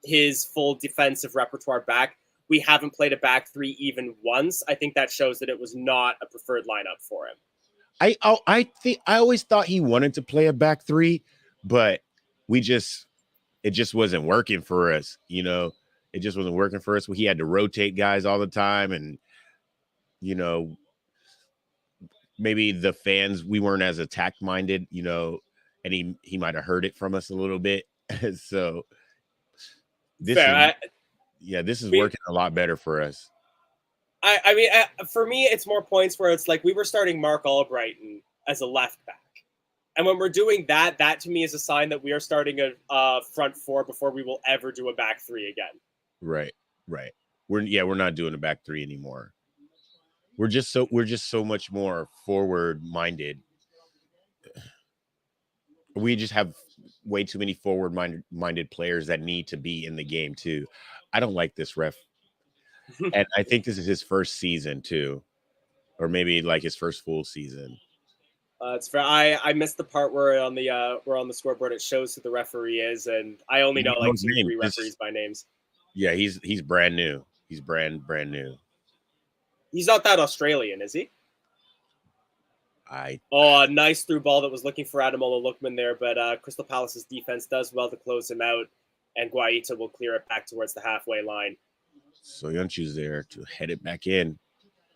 Speaker 1: his full defensive repertoire back, we haven't played a back three even once. I think that shows that it was not a preferred lineup for him.
Speaker 4: I always thought he wanted to play a back three, but it just wasn't working for us, you know. It just wasn't working for us. He had to rotate guys all the time. And, you know, maybe the fans, we weren't as attack minded, you know, and he might have heard it from us a little bit. So this is working a lot better for us.
Speaker 1: I mean, for me, it's more points where it's like we were starting Mark Albright as a left back. And when we're doing that to me is a sign that we are starting a front four before we will ever do a back three again.
Speaker 4: Right. We're not doing a back three anymore. We're just so much more forward minded. We just have way too many forward minded players that need to be in the game too. I don't like this ref. And I think this is his first season too, or maybe like his first full season.
Speaker 1: It's fair. I missed the part where on the scoreboard it shows who the referee is, and I only know like 2-3 referees by names.
Speaker 4: Yeah, he's brand new. He's brand new.
Speaker 1: He's not that Australian, is he? A nice through ball that was looking for Ademola Lookman there, but Crystal Palace's defense does well to close him out, and Guaita will clear it back towards the halfway line.
Speaker 4: Soyuncu's there to head it back in.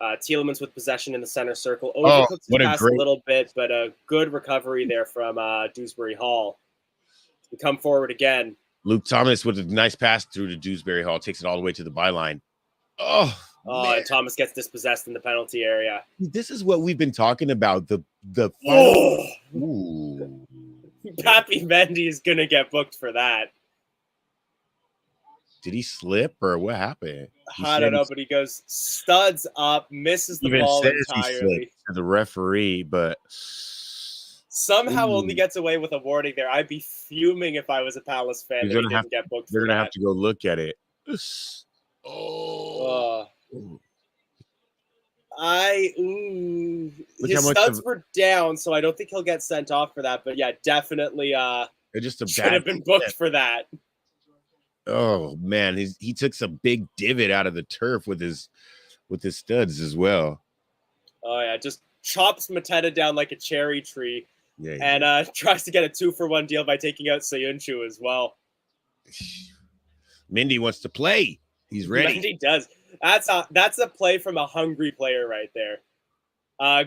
Speaker 1: Tielemans with possession in the center circle. Overcooks the pass a little bit, but a good recovery there from Dewsbury Hall. We come forward again.
Speaker 4: Luke Thomas with a nice pass through to Dewsbury Hall. Takes it all the way to the byline. Oh,
Speaker 1: Oh,
Speaker 4: Man,
Speaker 1: and Thomas gets dispossessed in the penalty area.
Speaker 4: this is what we've been talking about. The
Speaker 1: Oh,
Speaker 4: final. Ooh.
Speaker 1: Pappy Mendy is gonna get booked for that.
Speaker 4: Did he slip or what happened?
Speaker 1: I don't know, but he goes studs up, misses the
Speaker 4: Even
Speaker 1: ball
Speaker 4: says he
Speaker 1: entirely.
Speaker 4: slipped to the referee, but
Speaker 1: Somehow
Speaker 4: Ooh.
Speaker 1: only gets away with a warning there. I'd be fuming if I was a Palace fan that he didn't get booked
Speaker 4: They're
Speaker 1: for
Speaker 4: gonna
Speaker 1: that.
Speaker 4: have to go look at it. Oh.
Speaker 1: His studs were down, so I don't think he'll get sent off for that. But yeah, definitely
Speaker 4: just a
Speaker 1: should have been booked for that.
Speaker 4: Oh man, he took some big divot out of the turf with his studs as well.
Speaker 1: Oh yeah, just chops Mateta down like a cherry tree.
Speaker 4: Yeah,
Speaker 1: and tries to get a 2-for-1 deal by taking out Sayuncu as well.
Speaker 4: Mendy wants to play. He's ready.
Speaker 1: Mendy does. That's a play from a hungry player right there.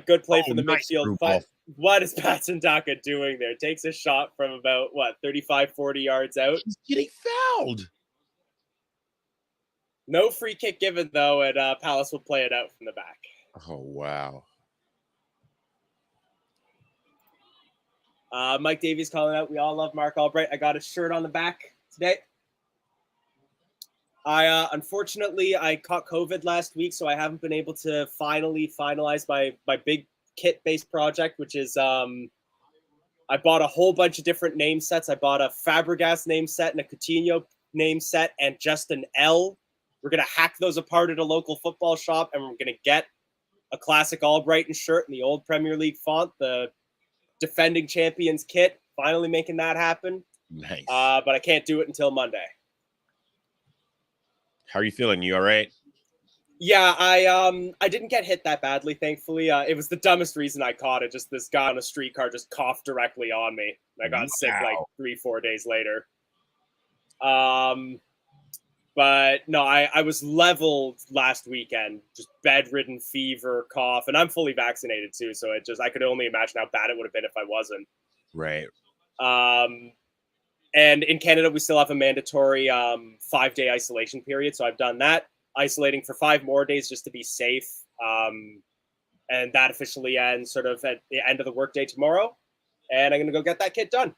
Speaker 1: Good play from the midfield. But what is Patson Daka doing there? Takes a shot from about, 35, 40 yards out.
Speaker 4: He's getting fouled.
Speaker 1: No free kick given, though, and Palace will play it out from the back.
Speaker 4: Oh, wow.
Speaker 1: Mike Davies calling out, we all love Mark Albright. I got his shirt on the back today. Unfortunately, I caught COVID last week, so I haven't been able to finally finalize my big kit-based project, which is I bought a whole bunch of different name sets. I bought a Fabregas name set and a Coutinho name set and just an L. We're going to hack those apart at a local football shop, and we're going to get a classic Albrighton shirt in the old Premier League font, the defending champions kit. Finally making that happen.
Speaker 4: Nice.
Speaker 1: But I can't do it until Monday.
Speaker 4: How are you feeling? You all right?
Speaker 1: Yeah, I didn't get hit that badly, thankfully. It was the dumbest reason I caught it. Just this guy on a streetcar just coughed directly on me. I got sick like 3-4 days later. But no, I was leveled last weekend, just bedridden, fever, cough, and I'm fully vaccinated too. So I could only imagine how bad it would have been if I wasn't.
Speaker 4: Right.
Speaker 1: And in Canada, we still have a mandatory 5-day isolation period. So I've done that, isolating for 5 more days just to be safe. And that officially ends sort of at the end of the workday tomorrow. And I'm going to go get that kit done.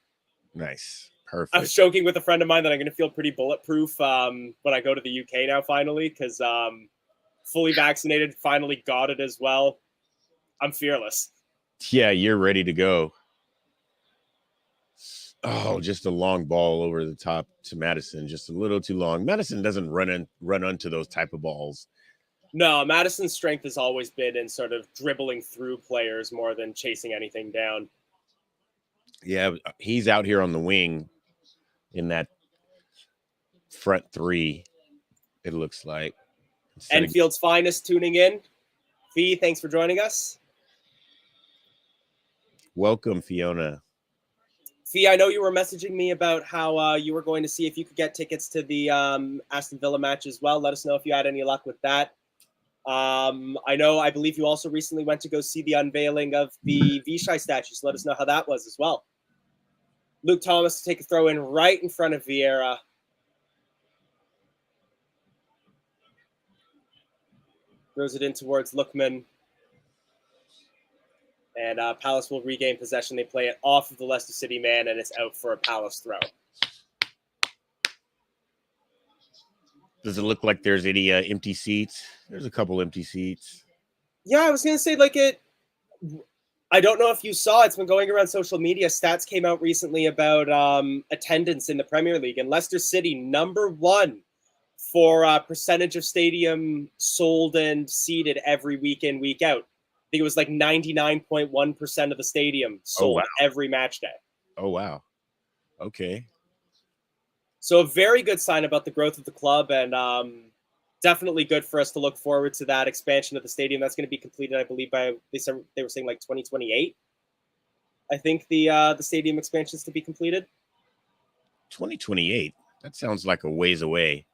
Speaker 4: Nice. Perfect.
Speaker 1: I was joking with a friend of mine that I'm going to feel pretty bulletproof when I go to the UK now, finally, because fully vaccinated, finally got it as well. I'm fearless.
Speaker 4: Yeah, you're ready to go. Oh, just a long ball over the top to Madison, just a little too long. Madison doesn't run onto those type of balls.
Speaker 1: No, Madison's strength has always been in sort of dribbling through players more than chasing anything down.
Speaker 4: Yeah, he's out here on the wing in that front 3, it looks like.
Speaker 1: Enfield's finest tuning in. Fee, thanks for joining us.
Speaker 4: Welcome, Fiona.
Speaker 1: Fee, I know you were messaging me about how you were going to see if you could get tickets to the Aston Villa match as well. Let us know if you had any luck with that. I believe you also recently went to go see the unveiling of the Vichai statue, so let us know how that was as well. Luke Thomas to take a throw in right in front of Vieira. Throws it in towards Lookman. And Palace will regain possession. They play it off of the Leicester City man, and it's out for a Palace throw.
Speaker 4: Does it look like there's any empty seats? There's a couple empty seats.
Speaker 1: Yeah, I was going to say, I don't know if you saw, it's been going around social media. Stats came out recently about attendance in the Premier League. And Leicester City, number 1 for percentage of stadium sold and seated every week in, week out. I think it was like 99.1% of the stadium sold every match day.
Speaker 4: Oh, wow. Okay.
Speaker 1: So a very good sign about the growth of the club, and definitely good for us to look forward to that expansion of the stadium. That's going to be completed, I believe, by they were saying like 2028. I think the stadium expansion is to be completed.
Speaker 4: 2028. That sounds like a ways away.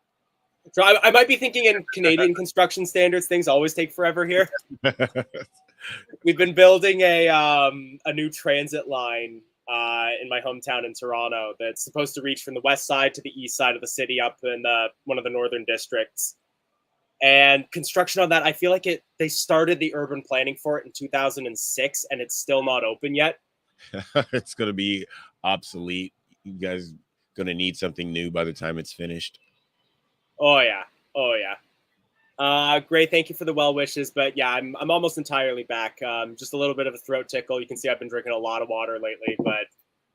Speaker 1: So I might be thinking in Canadian construction standards. Things always take forever here. We've been building a new transit line in my hometown in Toronto that's supposed to reach from the west side to the east side of the city up in one of the northern districts. And construction on that, I feel like they started the urban planning for it in 2006, and it's still not open yet.
Speaker 4: It's going to be obsolete. You guys going to need something new by the time it's finished.
Speaker 1: Oh, yeah. Oh, yeah. Great. Thank you for the well wishes. But yeah, I'm almost entirely back. Just a little bit of a throat tickle. You can see I've been drinking a lot of water lately, but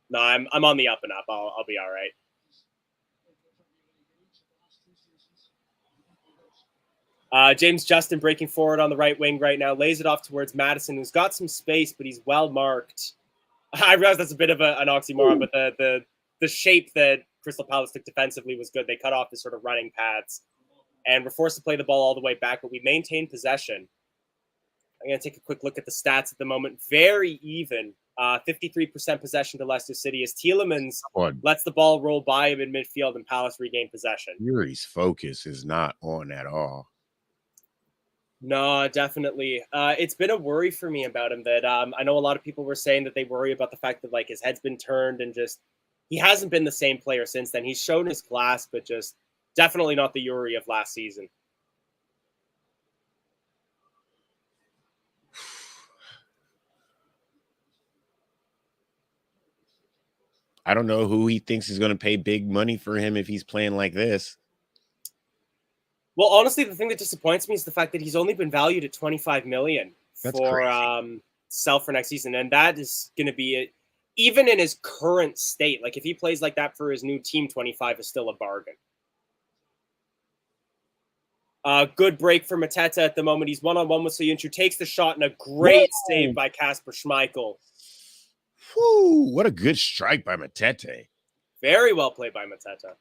Speaker 1: no, I'm on the up and up. I'll be all right. James Justin breaking forward on the right wing right now, lays it off towards Madison, who's got some space, but he's well marked. I realize that's a bit of an oxymoron, but the shape that Crystal Palace took defensively was good. They cut off the sort of running paths, and we're forced to play the ball all the way back, but we maintain possession. I'm going to take a quick look at the stats at the moment. Very even. 53% possession to Leicester City as Tielemans lets the ball roll by him in midfield and Palace regain possession.
Speaker 4: Yuri's focus is not on at all.
Speaker 1: No, definitely. It's been a worry for me about him that I know a lot of people were saying that they worry about the fact that like his head's been turned and just he hasn't been the same player since then. He's shown his class, but just definitely not the Yuri of last season.
Speaker 4: I don't know who he thinks is going to pay big money for him if he's playing like this.
Speaker 1: Well, honestly, the thing that disappoints me is the fact that he's only been valued at $25 million for sell for next season, and that is going to be it. Even in his current state, like if he plays like that for his new team, 25 is still a bargain. Good break for Mateta at the moment. He's one-on-one with Soyuncu, takes the shot, and a great save by Kasper Schmeichel.
Speaker 4: Whew, what a good strike by Matete.
Speaker 1: Very well played by Mateta.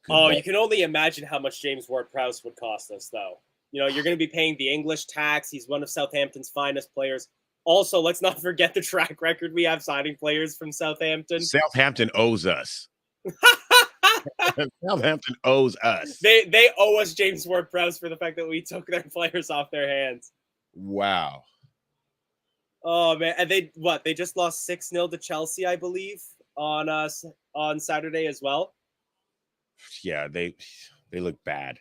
Speaker 1: You can only imagine how much James Ward-Prowse would cost us, though. You know, you're going to be paying the English tax. He's one of Southampton's finest players. Also, let's not forget the track record we have signing players from Southampton.
Speaker 4: Southampton owes us. Southampton owes us.
Speaker 1: They owe us James Ward-Prowse for the fact that we took their players off their hands.
Speaker 4: Wow.
Speaker 1: Oh, man. And they just lost 6-0 to Chelsea, I believe, on Saturday as well.
Speaker 4: Yeah, they look bad.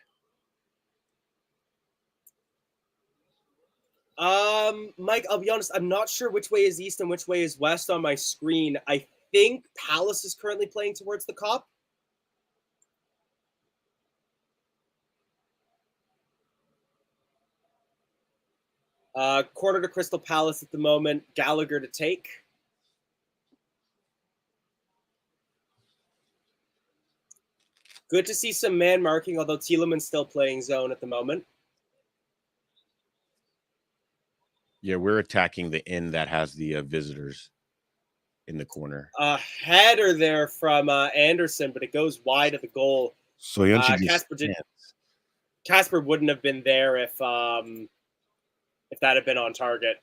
Speaker 1: Mike, I'll be honest, I'm not sure which way is east and which way is west on my screen. I think Palace is currently playing towards the Kop. Corner to Crystal Palace at the moment. Gallagher to take. Good to see some man marking, although Tielemans still playing zone at the moment.
Speaker 4: Yeah, we're attacking the end that has the visitors in the corner.
Speaker 1: Header there from Anderson, but it goes wide of the goal.
Speaker 4: So
Speaker 1: Kasper wouldn't have been there if that had been on target.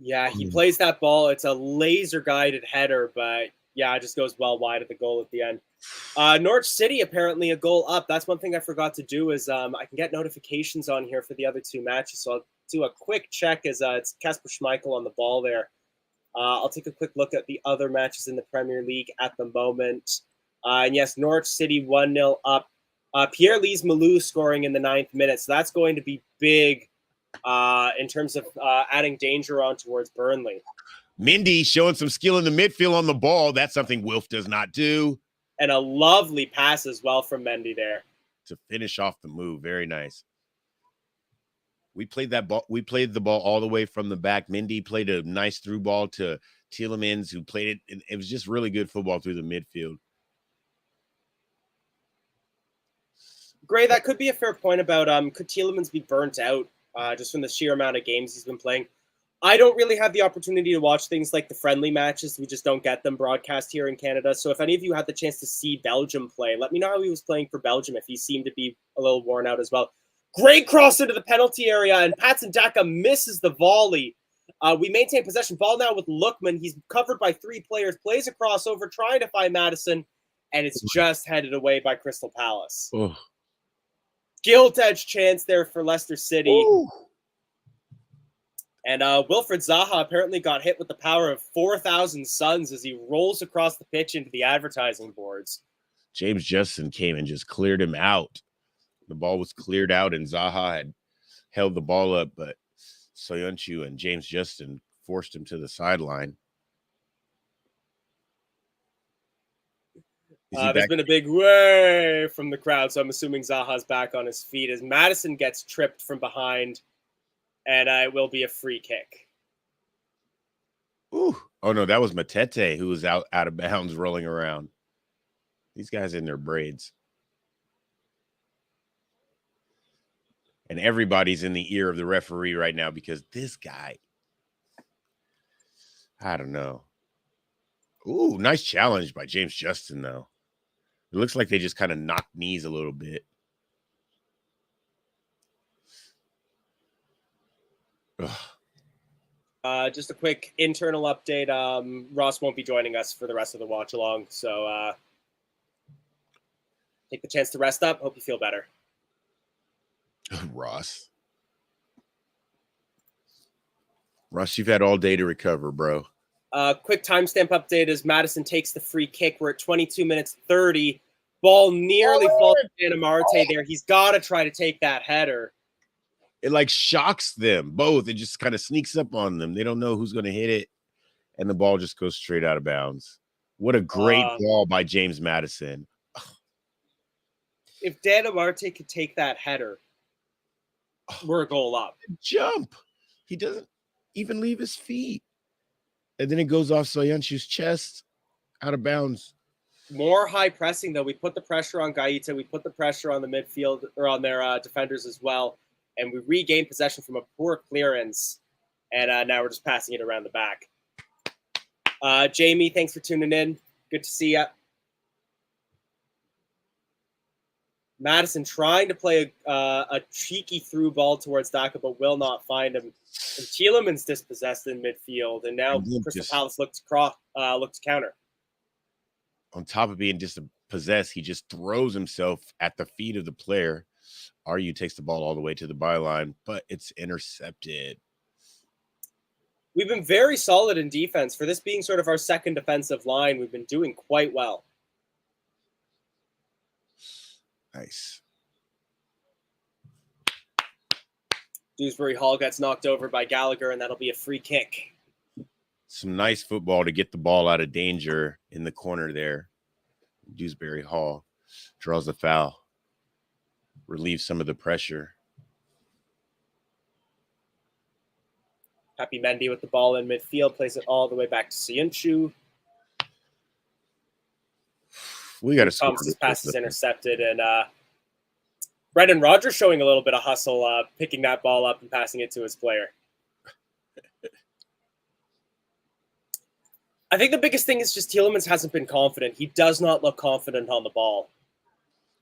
Speaker 1: Yeah, he plays that ball. It's a laser-guided header, but yeah, it just goes well wide of the goal at the end. Norwich City apparently a goal up. That's one thing I forgot to do is I can get notifications on here for the other two matches. So I'll do a quick check as it's Kasper Schmeichel on the ball there. I'll take a quick look at the other matches in the Premier League at the moment. And yes, Norwich City 1-0 up. Pierre-Lise Malou scoring in the 9th minute. So that's going to be big in terms of adding danger on towards Burnley.
Speaker 4: Mendy showing some skill in the midfield on the ball. That's something Wilf does not do.
Speaker 1: And a lovely pass as well from Mendy there.
Speaker 4: To finish off the move. Very nice. We played that ball. We played the ball all the way from the back. Mendy played a nice through ball to Tielemans, who played it. It was just really good football through the midfield.
Speaker 1: Gray, that could be a fair point about could Tielemans be burnt out just from the sheer amount of games he's been playing. I don't really have the opportunity to watch things like the friendly matches. We just don't get them broadcast here in Canada. So if any of you had the chance to see Belgium play, let me know how he was playing for Belgium, if he seemed to be a little worn out as well. Great cross into the penalty area, and Patson Daka misses the volley. We maintain possession. Ball now with Lookman. He's covered by 3 players, plays a crossover, trying to find Madison, and it's just headed away by Crystal Palace.
Speaker 4: Oh.
Speaker 1: Gilt edge chance there for Leicester City.
Speaker 4: Ooh.
Speaker 1: And Wilfred Zaha apparently got hit with the power of 4,000 suns as he rolls across the pitch into the advertising boards.
Speaker 4: James Justin came and just cleared him out. The ball was cleared out, and Zaha had held the ball up, but Soyuncu and James Justin forced him to the sideline.
Speaker 1: There's been a big way from the crowd, so I'm assuming Zaha's back on his feet as Madison gets tripped from behind, and it will be a free kick.
Speaker 4: Ooh. Oh, no, that was Matete who was out of bounds rolling around. These guys in their braids. And everybody's in the ear of the referee right now because this guy, I don't know. Ooh, nice challenge by James Justin, though. It looks like they just kind of knocked knees a little bit.
Speaker 1: Just a quick internal update. Ross won't be joining us for the rest of the watch along, so take the chance to rest up. Hope you feel better.
Speaker 4: Ross, you've had all day to recover, bro.
Speaker 1: Quick timestamp update as Madison takes the free kick. We're at 22 minutes 30. Ball nearly falls to Danamarte there. He's got to try to take that header.
Speaker 4: It like shocks them both. It just kind of sneaks up on them. They don't know who's going to hit it, and the ball just goes straight out of bounds. What a great ball by James Madison.
Speaker 1: If Danamarte could take that header, we're a goal up.
Speaker 4: Jump. He doesn't even leave his feet. And then it goes off Soyuncu's chest out of bounds.
Speaker 1: More high pressing, though. We put the pressure on Gaita. We put the pressure on the midfield or on their defenders as well. And we regain possession from a poor clearance. And now we're just passing it around the back. Jamie, thanks for tuning in. Good to see you. Madison trying to play a cheeky through ball towards Daka, but will not find him. And Tielemans dispossessed in midfield, and now Crystal Palace looked to counter.
Speaker 4: On top of being dispossessed, he just throws himself at the feet of the player. RU takes the ball all the way to the byline, but it's intercepted.
Speaker 1: We've been very solid in defense. For this being sort of our second defensive line, we've been doing quite well.
Speaker 4: Nice.
Speaker 1: Dewsbury Hall gets knocked over by Gallagher, and that'll be a free kick.
Speaker 4: Some nice football to get the ball out of danger in the corner there. Dewsbury Hall draws the foul, relieves some of the pressure.
Speaker 1: Happy Mendy with the ball in midfield, plays it all the way back to Soyuncu.
Speaker 4: We got to score.
Speaker 1: Thomas's pass is intercepted, and Brendan Rodgers showing a little bit of hustle, picking that ball up and passing it to his player. I think the biggest thing is just Tielemans hasn't been confident. He does not look confident on the ball.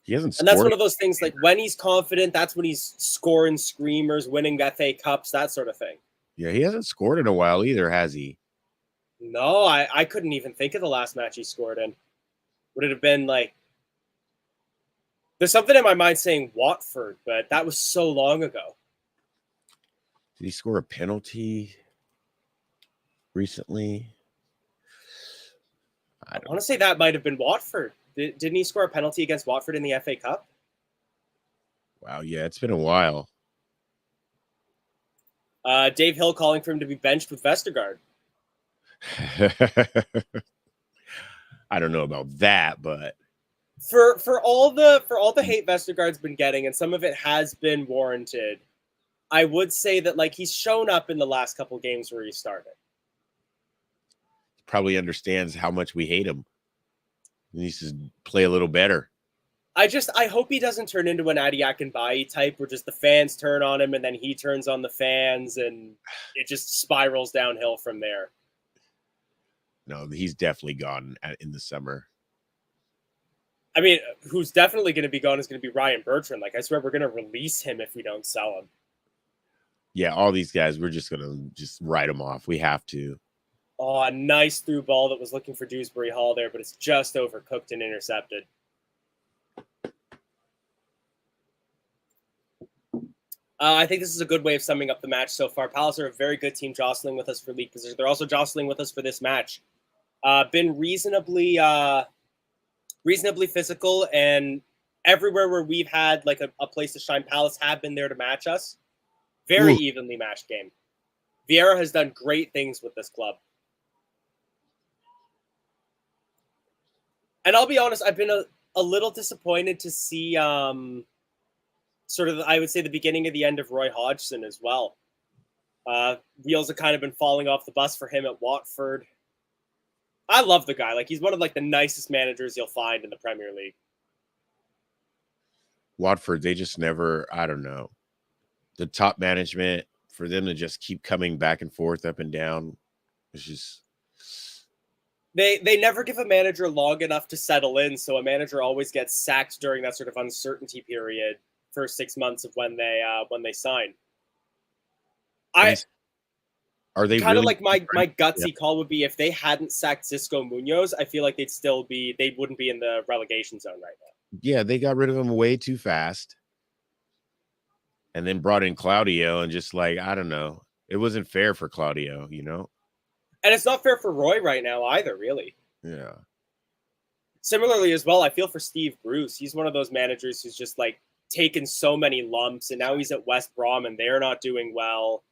Speaker 4: He hasn't
Speaker 1: And that's one of those things, like when he's confident, that's when he's scoring screamers, winning FA Cups, that sort of thing.
Speaker 4: Yeah, he hasn't scored in a while either, has he?
Speaker 1: No, I couldn't even think of the last match he scored in. Would it have been like... There's something in my mind saying Watford, but that was so long ago.
Speaker 4: Did he score a penalty recently?
Speaker 1: I want to say that might have been Watford. Didn't he score a penalty against Watford in the FA Cup?
Speaker 4: Wow, yeah, it's been a while.
Speaker 1: Dave Hill calling for him to be benched with Vestergaard.
Speaker 4: I don't know about that, but
Speaker 1: for all the hate Vestergaard's been getting, and some of it has been warranted, I would say that like he's shown up in the last couple games where he started.
Speaker 4: Probably understands how much we hate him. He needs to play a little better.
Speaker 1: I hope he doesn't turn into an Adiak and Bailly type where just the fans turn on him and then he turns on the fans and it just spirals downhill from there.
Speaker 4: No, he's definitely gone in the summer.
Speaker 1: I mean, who's definitely going to be gone is going to be Ryan Bertrand. Like, I swear we're going to release him if we don't sell him.
Speaker 4: Yeah, all these guys, we're just going to just write them off. We have to.
Speaker 1: Oh, a nice through ball that was looking for Dewsbury Hall there, but it's just overcooked and intercepted. I think this is a good way of summing up the match so far. Palace are a very good team jostling with us for league position. They're also jostling with us for this match. Been reasonably physical, and everywhere where we've had like a place to shine, Palace have been there to match us. Very evenly matched game. Vieira has done great things with this club. And I'll be honest, I've been a little disappointed to see sort of, I would say, the beginning of the end of Roy Hodgson as well. Wheels have kind of been falling off the bus for him at Watford. I love the guy. Like, he's one of like the nicest managers you'll find in the Premier League.
Speaker 4: Watford, they just never, I don't know. The top management, for them to just keep coming back and forth, up and down, it's just...
Speaker 1: They never give a manager long enough to settle in, so a manager always gets sacked during that sort of uncertainty period, first 6 months of when they sign.
Speaker 4: Are they
Speaker 1: kind of
Speaker 4: really
Speaker 1: like my gutsy call would be if they hadn't sacked Xisco Munoz, I feel like they wouldn't be in the relegation zone right now.
Speaker 4: Yeah, they got rid of him way too fast. And then brought in Claudio, and just like, I don't know. It wasn't fair for Claudio, you know?
Speaker 1: And it's not fair for Roy right now either, really.
Speaker 4: Yeah.
Speaker 1: Similarly as well, I feel for Steve Bruce. He's one of those managers who's just like taken so many lumps, and now he's at West Brom and they're not doing well.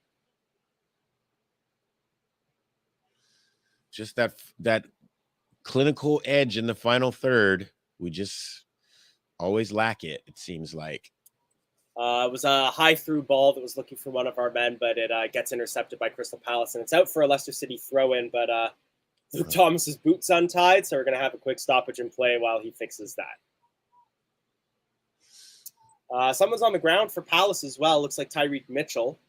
Speaker 4: Just that clinical edge in the final third, we just always lack it, it seems like.
Speaker 1: It was a high through ball that was looking for one of our men, but it gets intercepted by Crystal Palace, and it's out for a Leicester City throw-in, but Luke Thomas's boot's untied, so we're going to have a quick stoppage in play while he fixes that. Someone's on the ground for Palace as well. Looks like Tyreek Mitchell.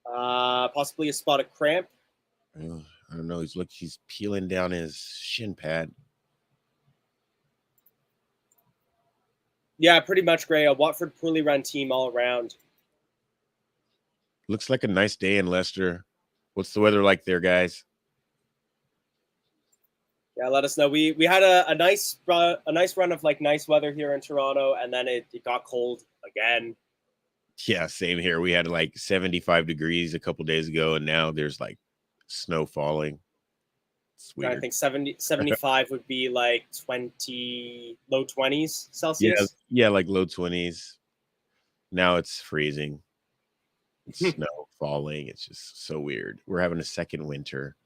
Speaker 1: Possibly a spot of cramp.
Speaker 4: I don't know. He's peeling down his shin pad.
Speaker 1: Yeah, pretty much, Gray. A Watford poorly run team all around.
Speaker 4: Looks like a nice day in Leicester. What's the weather like there, guys?
Speaker 1: Yeah, let us know. We had a nice run of like nice weather here in Toronto, and then it got cold again.
Speaker 4: Yeah, same here. We had like 75 degrees a couple days ago, and now there's like snow falling. It's weird.
Speaker 1: I think 75 would be like 20, low 20s Celsius.
Speaker 4: Yeah, like low 20s. Now it's freezing. It's snow falling. It's just so weird. We're having a second winter.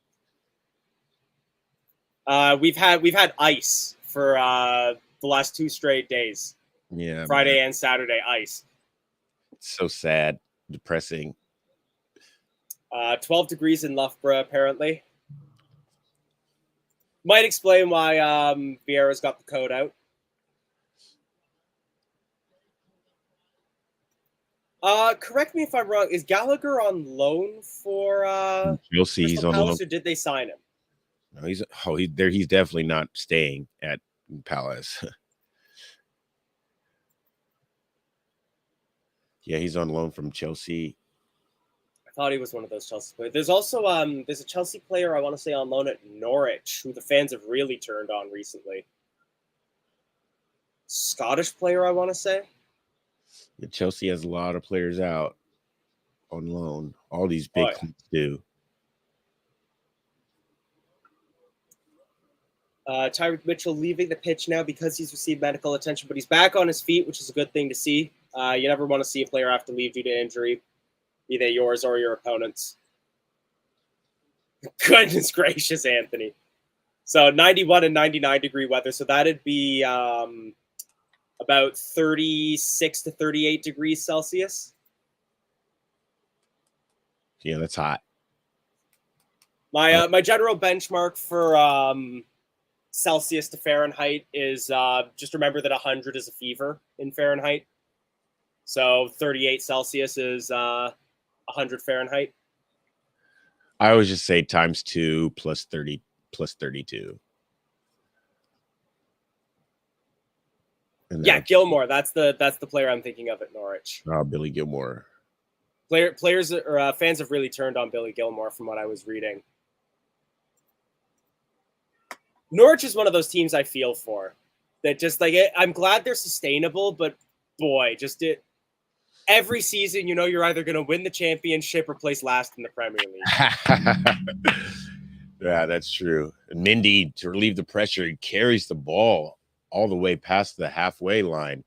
Speaker 1: We've had ice for the last 2 straight days.
Speaker 4: Yeah,
Speaker 1: Friday and Saturday, ice.
Speaker 4: It's so sad, depressing.
Speaker 1: 12 degrees in Loughborough, apparently. Might explain why Vieira's got the code out. Correct me if I'm wrong. Is Gallagher on loan for
Speaker 4: Chelsea? He's on loan.
Speaker 1: Or did they sign him?
Speaker 4: No, he's definitely not staying at Palace. Yeah, he's on loan from Chelsea.
Speaker 1: I thought he was one of those Chelsea players. There's also there's a Chelsea player I want to say on loan at Norwich who the fans have really turned on recently. Scottish player, I want to say.
Speaker 4: Yeah, Chelsea has a lot of players out on loan. All these big clubs do.
Speaker 1: Tyreek Mitchell leaving the pitch now because he's received medical attention, but he's back on his feet, which is a good thing to see. You never want to see a player have to leave due to injury, be they yours or your opponent's. Goodness gracious, Anthony. So 91 and 99 degree weather. So that'd be about 36 to 38 degrees Celsius.
Speaker 4: Yeah, that's hot.
Speaker 1: My general benchmark for Celsius to Fahrenheit is just remember that 100 is a fever in Fahrenheit. So 38 Celsius is 100 Fahrenheit.
Speaker 4: I always just say times 2 plus 30 plus 32.
Speaker 1: Yeah, Gilmore. That's the player I'm thinking of at Norwich.
Speaker 4: Billy Gilmore.
Speaker 1: Players or fans have really turned on Billy Gilmore from what I was reading. Norwich is one of those teams I feel for. That just like I'm glad they're sustainable, but boy, just every season, you know, you're either going to win the championship or place last in the Premier League.
Speaker 4: Yeah, that's true. And Mindy, to relieve the pressure, he carries the ball all the way past the halfway line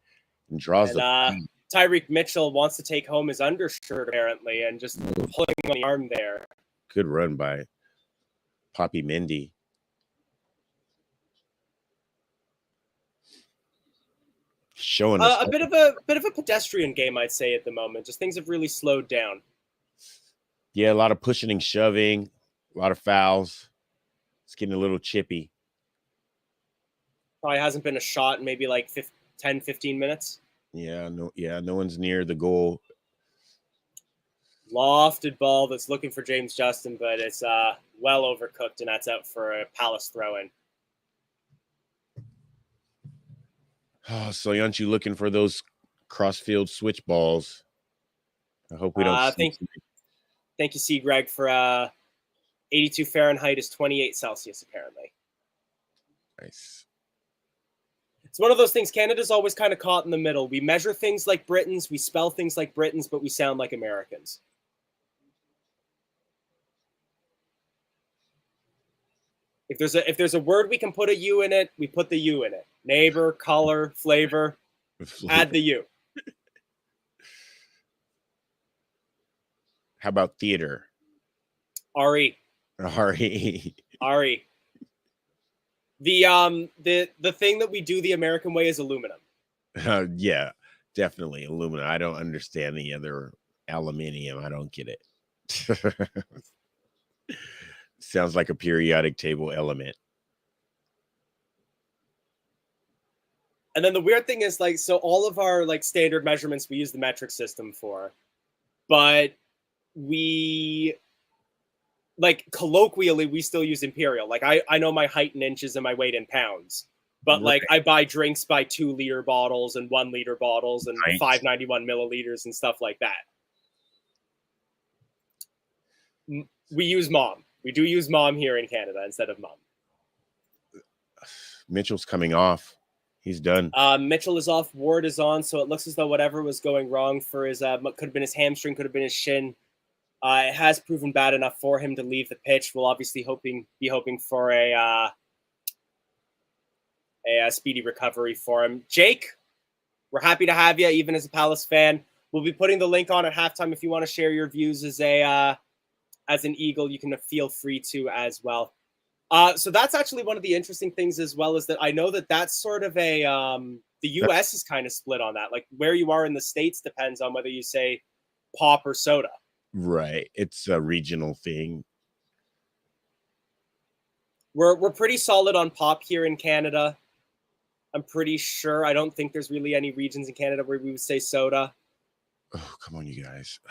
Speaker 4: and draws the
Speaker 1: Tyreek Mitchell wants to take home his undershirt, apparently, and just pulling on the arm there.
Speaker 4: Good run by Poppy Mindy. Showing us
Speaker 1: a bit of a pedestrian game, I'd say, at the moment. Just things have really slowed down.
Speaker 4: Yeah, a lot of pushing and shoving, a lot of fouls. It's getting a little chippy.
Speaker 1: Probably hasn't been a shot in maybe like 10, 15 minutes.
Speaker 4: Yeah, no one's near the goal.
Speaker 1: Lofted ball that's looking for James Justin, but it's well overcooked, and that's out for a Palace throw-in.
Speaker 4: Oh, so aren't you looking for those cross-field switch balls? I hope we don't.
Speaker 1: Thank you, C. Greg, for 82 Fahrenheit is 28 Celsius, apparently.
Speaker 4: Nice.
Speaker 1: It's one of those things. Canada's always kind of caught in the middle. We measure things like Britons, we spell things like Britons, but we sound like Americans. If there's a word we can put a U in it, we put the U in it. Neighbor, color, flavor, add the U.
Speaker 4: How about theater?
Speaker 1: RE.
Speaker 4: RE.
Speaker 1: RE. The thing that we do the American way is aluminum.
Speaker 4: Yeah, definitely aluminum. I don't understand the other aluminium. I don't get it. Sounds like a periodic table element.
Speaker 1: And then the weird thing is, like, so all of our like standard measurements we use the metric system for, but we like colloquially we still use imperial. Like I know my height in inches and my weight in pounds, but like I buy drinks by 2-liter bottles and 1-liter bottles and 591 milliliters and stuff like that. We use mom. We do use mom here in Canada instead of mom.
Speaker 4: Mitchell's coming off. He's done.
Speaker 1: Mitchell is off. Ward is on. So it looks as though whatever was going wrong for his could have been his hamstring, could have been his shin. It has proven bad enough for him to leave the pitch. We'll obviously be hoping for a speedy recovery for him. Jake, we're happy to have you, even as a Palace fan. We'll be putting the link on at halftime if you want to share your views as an Eagle. You can feel free to as well. So that's actually one of the interesting things as well, is that I know that that's sort of the U.S. is kind of split on that. Like where you are in the States depends on whether you say pop or soda.
Speaker 4: Right. It's a regional thing.
Speaker 1: We're pretty solid on pop here in Canada. I'm pretty sure. I don't think there's really any regions in Canada where we would say soda.
Speaker 4: Oh, come on, you guys.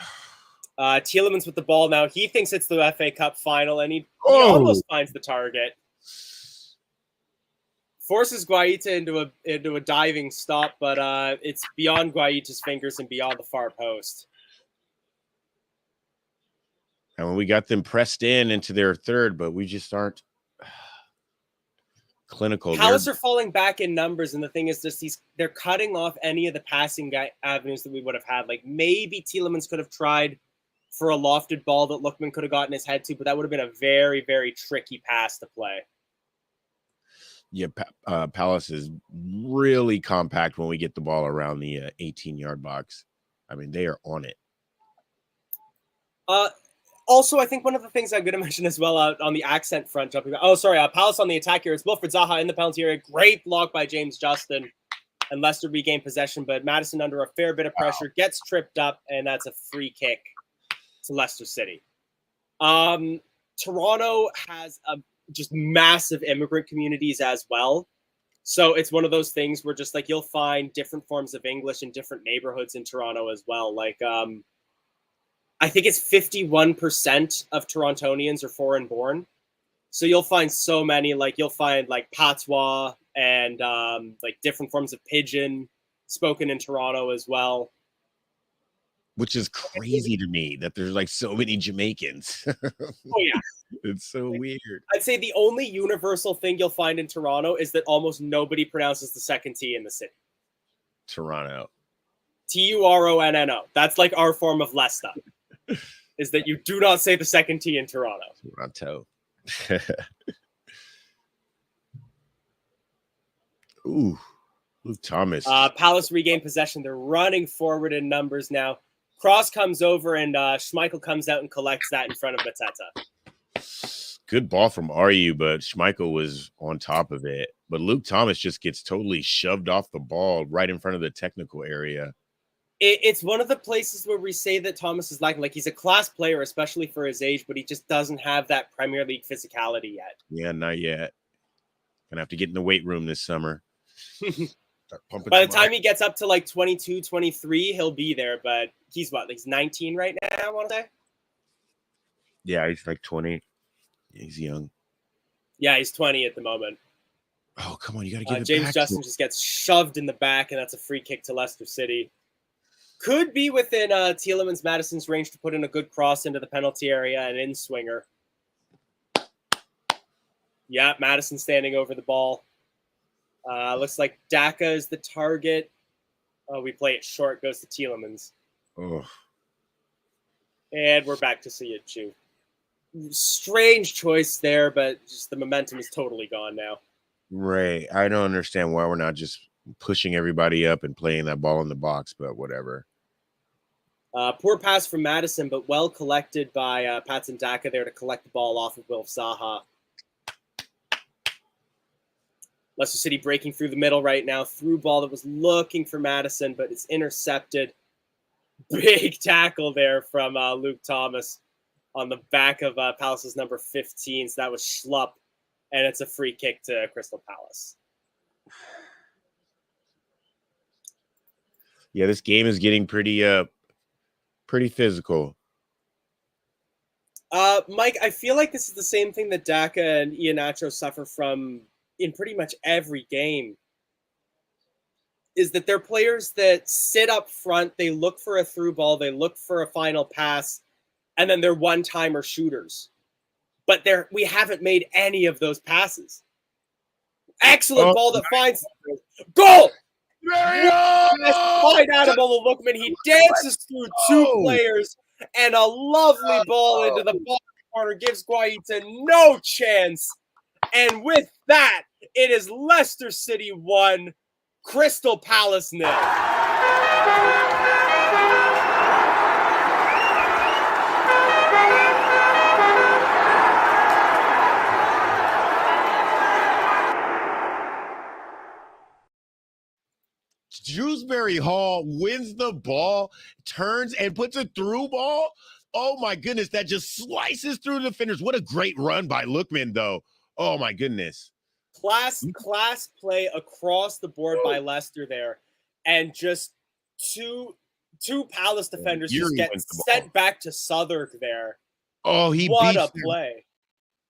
Speaker 1: Tielemans with the ball now. He thinks it's the FA Cup final, and he almost finds the target. Forces Guaita into a diving stop, but it's beyond Guaita's fingers and beyond the far post.
Speaker 4: And when we got them pressed into their third, but we just aren't clinical.
Speaker 1: Palace are falling back in numbers, and the thing is just they're cutting off any of the passing avenues that we would have had. Like maybe Tielemans could have tried for a lofted ball that Lookman could have gotten his head to, but that would have been a very, very tricky pass to play.
Speaker 4: Yeah, Palace is really compact when we get the ball around the 18-yard box. I mean, they are on it.
Speaker 1: Also, I think one of the things I'm going to mention as well on the accent front, Palace on the attack here. It's Wilfred Zaha in the penalty area. Great block by James Justin, and Leicester regained possession, but Maddison under a fair bit of pressure gets tripped up, and that's a free kick to Leicester City. Toronto has just massive immigrant communities as well. So it's one of those things where just like you'll find different forms of English in different neighborhoods in Toronto as well. Like I think it's 51% of Torontonians are foreign born. So you'll find so many, like you'll find like patois and like different forms of pidgin spoken in Toronto as well.
Speaker 4: Which is crazy to me that there's like so many Jamaicans.
Speaker 1: Oh yeah.
Speaker 4: It's so weird.
Speaker 1: I'd say the only universal thing you'll find in Toronto is that almost nobody pronounces the second T in the city.
Speaker 4: Toronto.
Speaker 1: Turonno. That's like our form of Leicester. Is that you do not say the second T in Toronto.
Speaker 4: Toronto. Ooh, Luke Thomas.
Speaker 1: Palace regain possession. They're running forward in numbers now. Cross comes over and Schmeichel comes out and collects that in front of Mateta.
Speaker 4: Good ball from RU, but Schmeichel was on top of it. But Luke Thomas just gets totally shoved off the ball right in front of the technical area.
Speaker 1: It's one of the places where we say that Thomas is lacking. Like, he's a class player, especially for his age, but he just doesn't have that Premier League physicality yet.
Speaker 4: Yeah, not yet. Gonna have to get in the weight room this summer.
Speaker 1: By the time he gets up to like 22, 23, he'll be there. But he's what? Like, he's 19 right now, I want to say?
Speaker 4: Yeah, he's like 20. He's young.
Speaker 1: Yeah, he's 20 at the moment.
Speaker 4: Oh, come on. You got to get it
Speaker 1: James
Speaker 4: back.
Speaker 1: Justin just gets shoved in the back, and that's a free kick to Leicester City. Could be within Tielemans Madison's range to put in a good cross into the penalty area and in swinger. Yeah, Madison standing over the ball. Looks like Daka is the target. Oh, we play it short, goes to Tielemans.
Speaker 4: Oh.
Speaker 1: And we're back to Siyachu. Strange choice there, but just the momentum is totally gone now.
Speaker 4: Right. I don't understand why we're not just pushing everybody up and playing that ball in the box, but whatever.
Speaker 1: Poor pass from Madison, but well collected by Patson Daka there to collect the ball off of Wilf Zaha. Leicester City breaking through the middle right now. Through ball that was looking for Madison, but it's intercepted. Big tackle there from Luke Thomas on the back of Palace's number 15. So that was Schlupp, and it's a free kick to Crystal Palace.
Speaker 4: Yeah, this game is getting pretty physical.
Speaker 1: Mike, I feel like this is the same thing that Daka and Iheanacho suffer from in pretty much every game. Is that they're players that sit up front, they look for a through ball, they look for a final pass, and then they're one-timer shooters. But we haven't made any of those passes. Excellent ball that finds goal! Find Ademola Lookman. He dances through two players, and a lovely ball into the bottom corner gives Guaita no chance. And with that, it is Leicester City 1, Crystal Palace 0.
Speaker 4: Shrewsbury Hall wins the ball, turns and puts a through ball. Oh my goodness, that just slices through the defenders. What a great run by Lookman, though. Oh my goodness.
Speaker 1: Class play across the board by Leicester there. And just two Palace defenders just get sent back to Southwark there.
Speaker 4: Oh,
Speaker 1: what a play.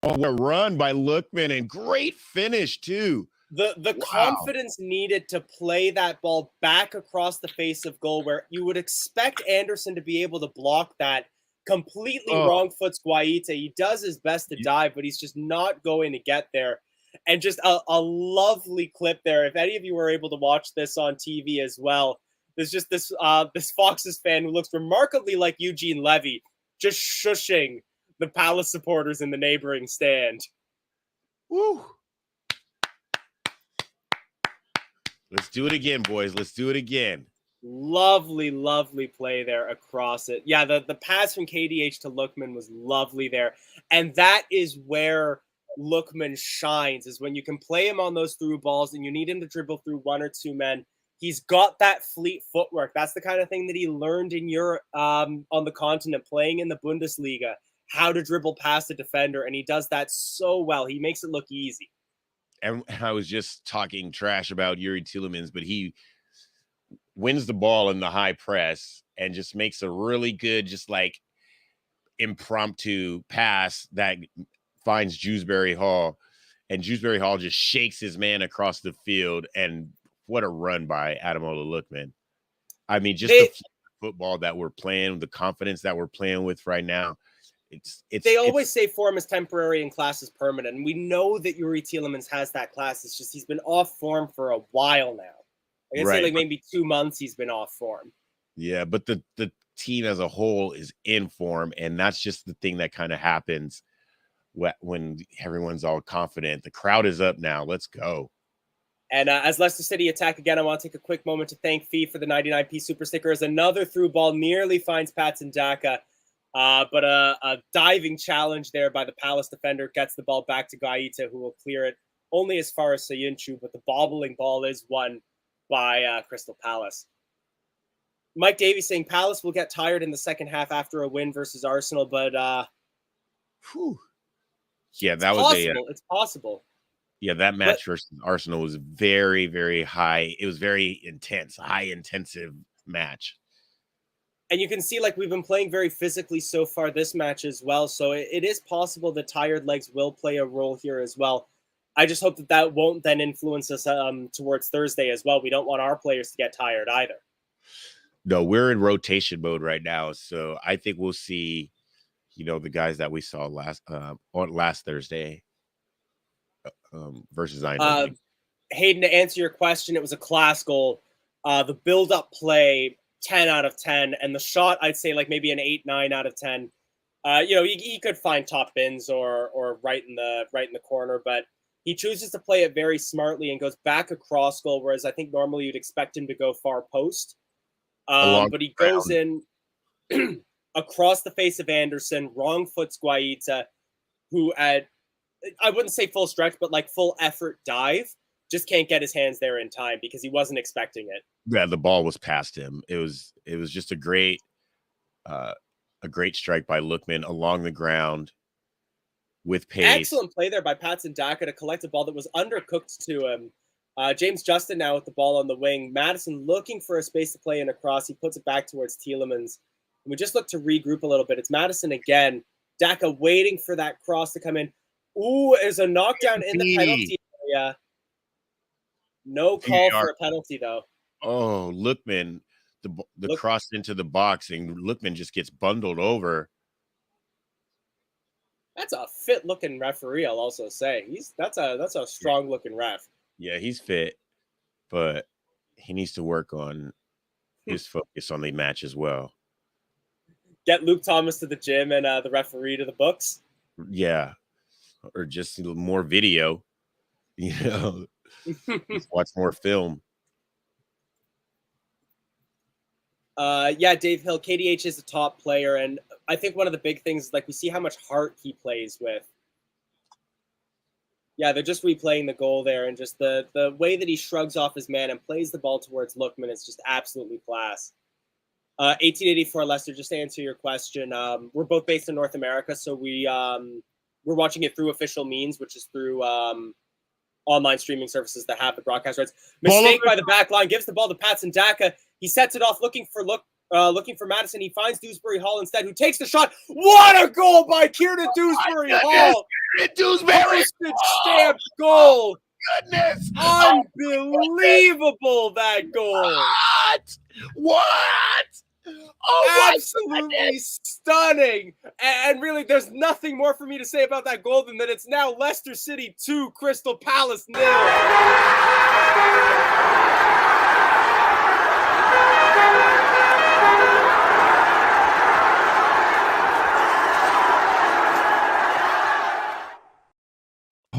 Speaker 4: Oh, what a run by Lookman, and great finish too.
Speaker 1: The confidence needed to play that ball back across the face of goal, where you would expect Anderson to be able to block that. Completely wrong foots Guaita. He does his best to dive, but he's just not going to get there. And just a lovely clip there. If any of you were able to watch this on TV as well, there's just this Foxes fan who looks remarkably like Eugene Levy, just shushing the Palace supporters in the neighboring stand.
Speaker 4: Woo! Let's do it again, boys. Let's do it again.
Speaker 1: Lovely, lovely play there across it. Yeah, the pass from KDH to Lookman was lovely there. And that is where Lookman shines, is when you can play him on those through balls and you need him to dribble through one or two men. He's got that fleet footwork. That's the kind of thing that he learned in Europe, on the continent, playing in the Bundesliga, how to dribble past a defender. And he does that so well. He makes it look easy.
Speaker 4: And I was just talking trash about Yuri Tielemans, but he wins the ball in the high press and just makes a really good, just like impromptu pass that finds Shrewsbury Hall, and Shrewsbury Hall just shakes his man across the field. And what a run by Ademola Lookman. I mean, just the football that we're playing, the confidence that we're playing with right now. They
Speaker 1: always say form is temporary and class is permanent. And we know that Yuri Tielemans has that class. It's just he's been off form for a while now. I can say like maybe 2 months he's been off form.
Speaker 4: Yeah, but the team as a whole is in form, and that's just the thing that kind of happens when everyone's all confident. The crowd is up now. Let's go.
Speaker 1: And as Leicester City attack again, I want to take a quick moment to thank Fee for the 99p super sticker. As another through ball nearly finds Patson Daka, but a diving challenge there by the Palace defender gets the ball back to Guaita, who will clear it only as far as Sayuncu, but the bobbling ball is won by Crystal Palace. Mike Davies saying Palace will get tired in the second half after a win versus Arsenal, but
Speaker 4: yeah, that was
Speaker 1: possible. It's possible.
Speaker 4: Yeah, that match versus Arsenal was very, very high. It was very intense, high intensive match.
Speaker 1: And you can see, like, we've been playing very physically so far this match as well. So it is possible that tired legs will play a role here as well. I just hope that won't then influence us towards Thursday as well. We don't want our players to get tired either.
Speaker 4: No, we're in rotation mode right now. So I think we'll see, the guys that we saw last Thursday. Versus Eindhoven.
Speaker 1: Hayden, to answer your question, it was a class goal. The build-up play, 10 out of 10, and the shot, I'd say like maybe an 8, 9 out of 10. He could find top bins or right in the corner, but he chooses to play it very smartly and goes back across goal, whereas I think normally you'd expect him to go far post. But he goes in across the face of Anderson, wrong foots Guaita, who I wouldn't say full stretch, but like full effort dive, just can't get his hands there in time because he wasn't expecting it.
Speaker 4: Yeah, the ball was past him. It was just a great strike by Lookman along the ground with pace.
Speaker 1: Excellent play there by Patson Daka to collect a ball that was undercooked to him. James Justin now with the ball on the wing. Madison looking for a space to play in across. He puts it back towards Tielemans. And we just look to regroup a little bit. It's Madison again. Daka waiting for that cross to come in. Ooh, there's a knockdown in the penalty area. No call for a penalty, though.
Speaker 4: Oh, Lookman, the cross into the box, and Lookman just gets bundled over.
Speaker 1: That's a fit-looking referee, I'll also say. That's a strong-looking ref.
Speaker 4: Yeah, he's fit, but he needs to work on his focus on the match as well.
Speaker 1: Get Luke Thomas to the gym and the referee to the books.
Speaker 4: Yeah. Or just more video, just watch more film.
Speaker 1: Dave Hill, KDH is a top player, and I think one of the big things is like we see how much heart he plays with. Yeah, they're just replaying the goal there, and just the way that he shrugs off his man and plays the ball towards Lookman is just absolutely class. 1884 Leicester, just to answer your question, we're both based in North America, so we're watching it through official means, which is through online streaming services that have the broadcast rights. Mistake by the back line, gives the ball to Patson Daka. He sets it off looking for Madison. He finds Dewsbury Hall instead, who takes the shot. What a goal by Kieran Dewsbury Hall!
Speaker 4: Dewsbury
Speaker 1: stamped goal.
Speaker 4: Goodness!
Speaker 1: Unbelievable that goal.
Speaker 4: What? Oh,
Speaker 1: absolutely stunning. And really, there's nothing more for me to say about that goal than that it's now Leicester City 2, Crystal Palace 0.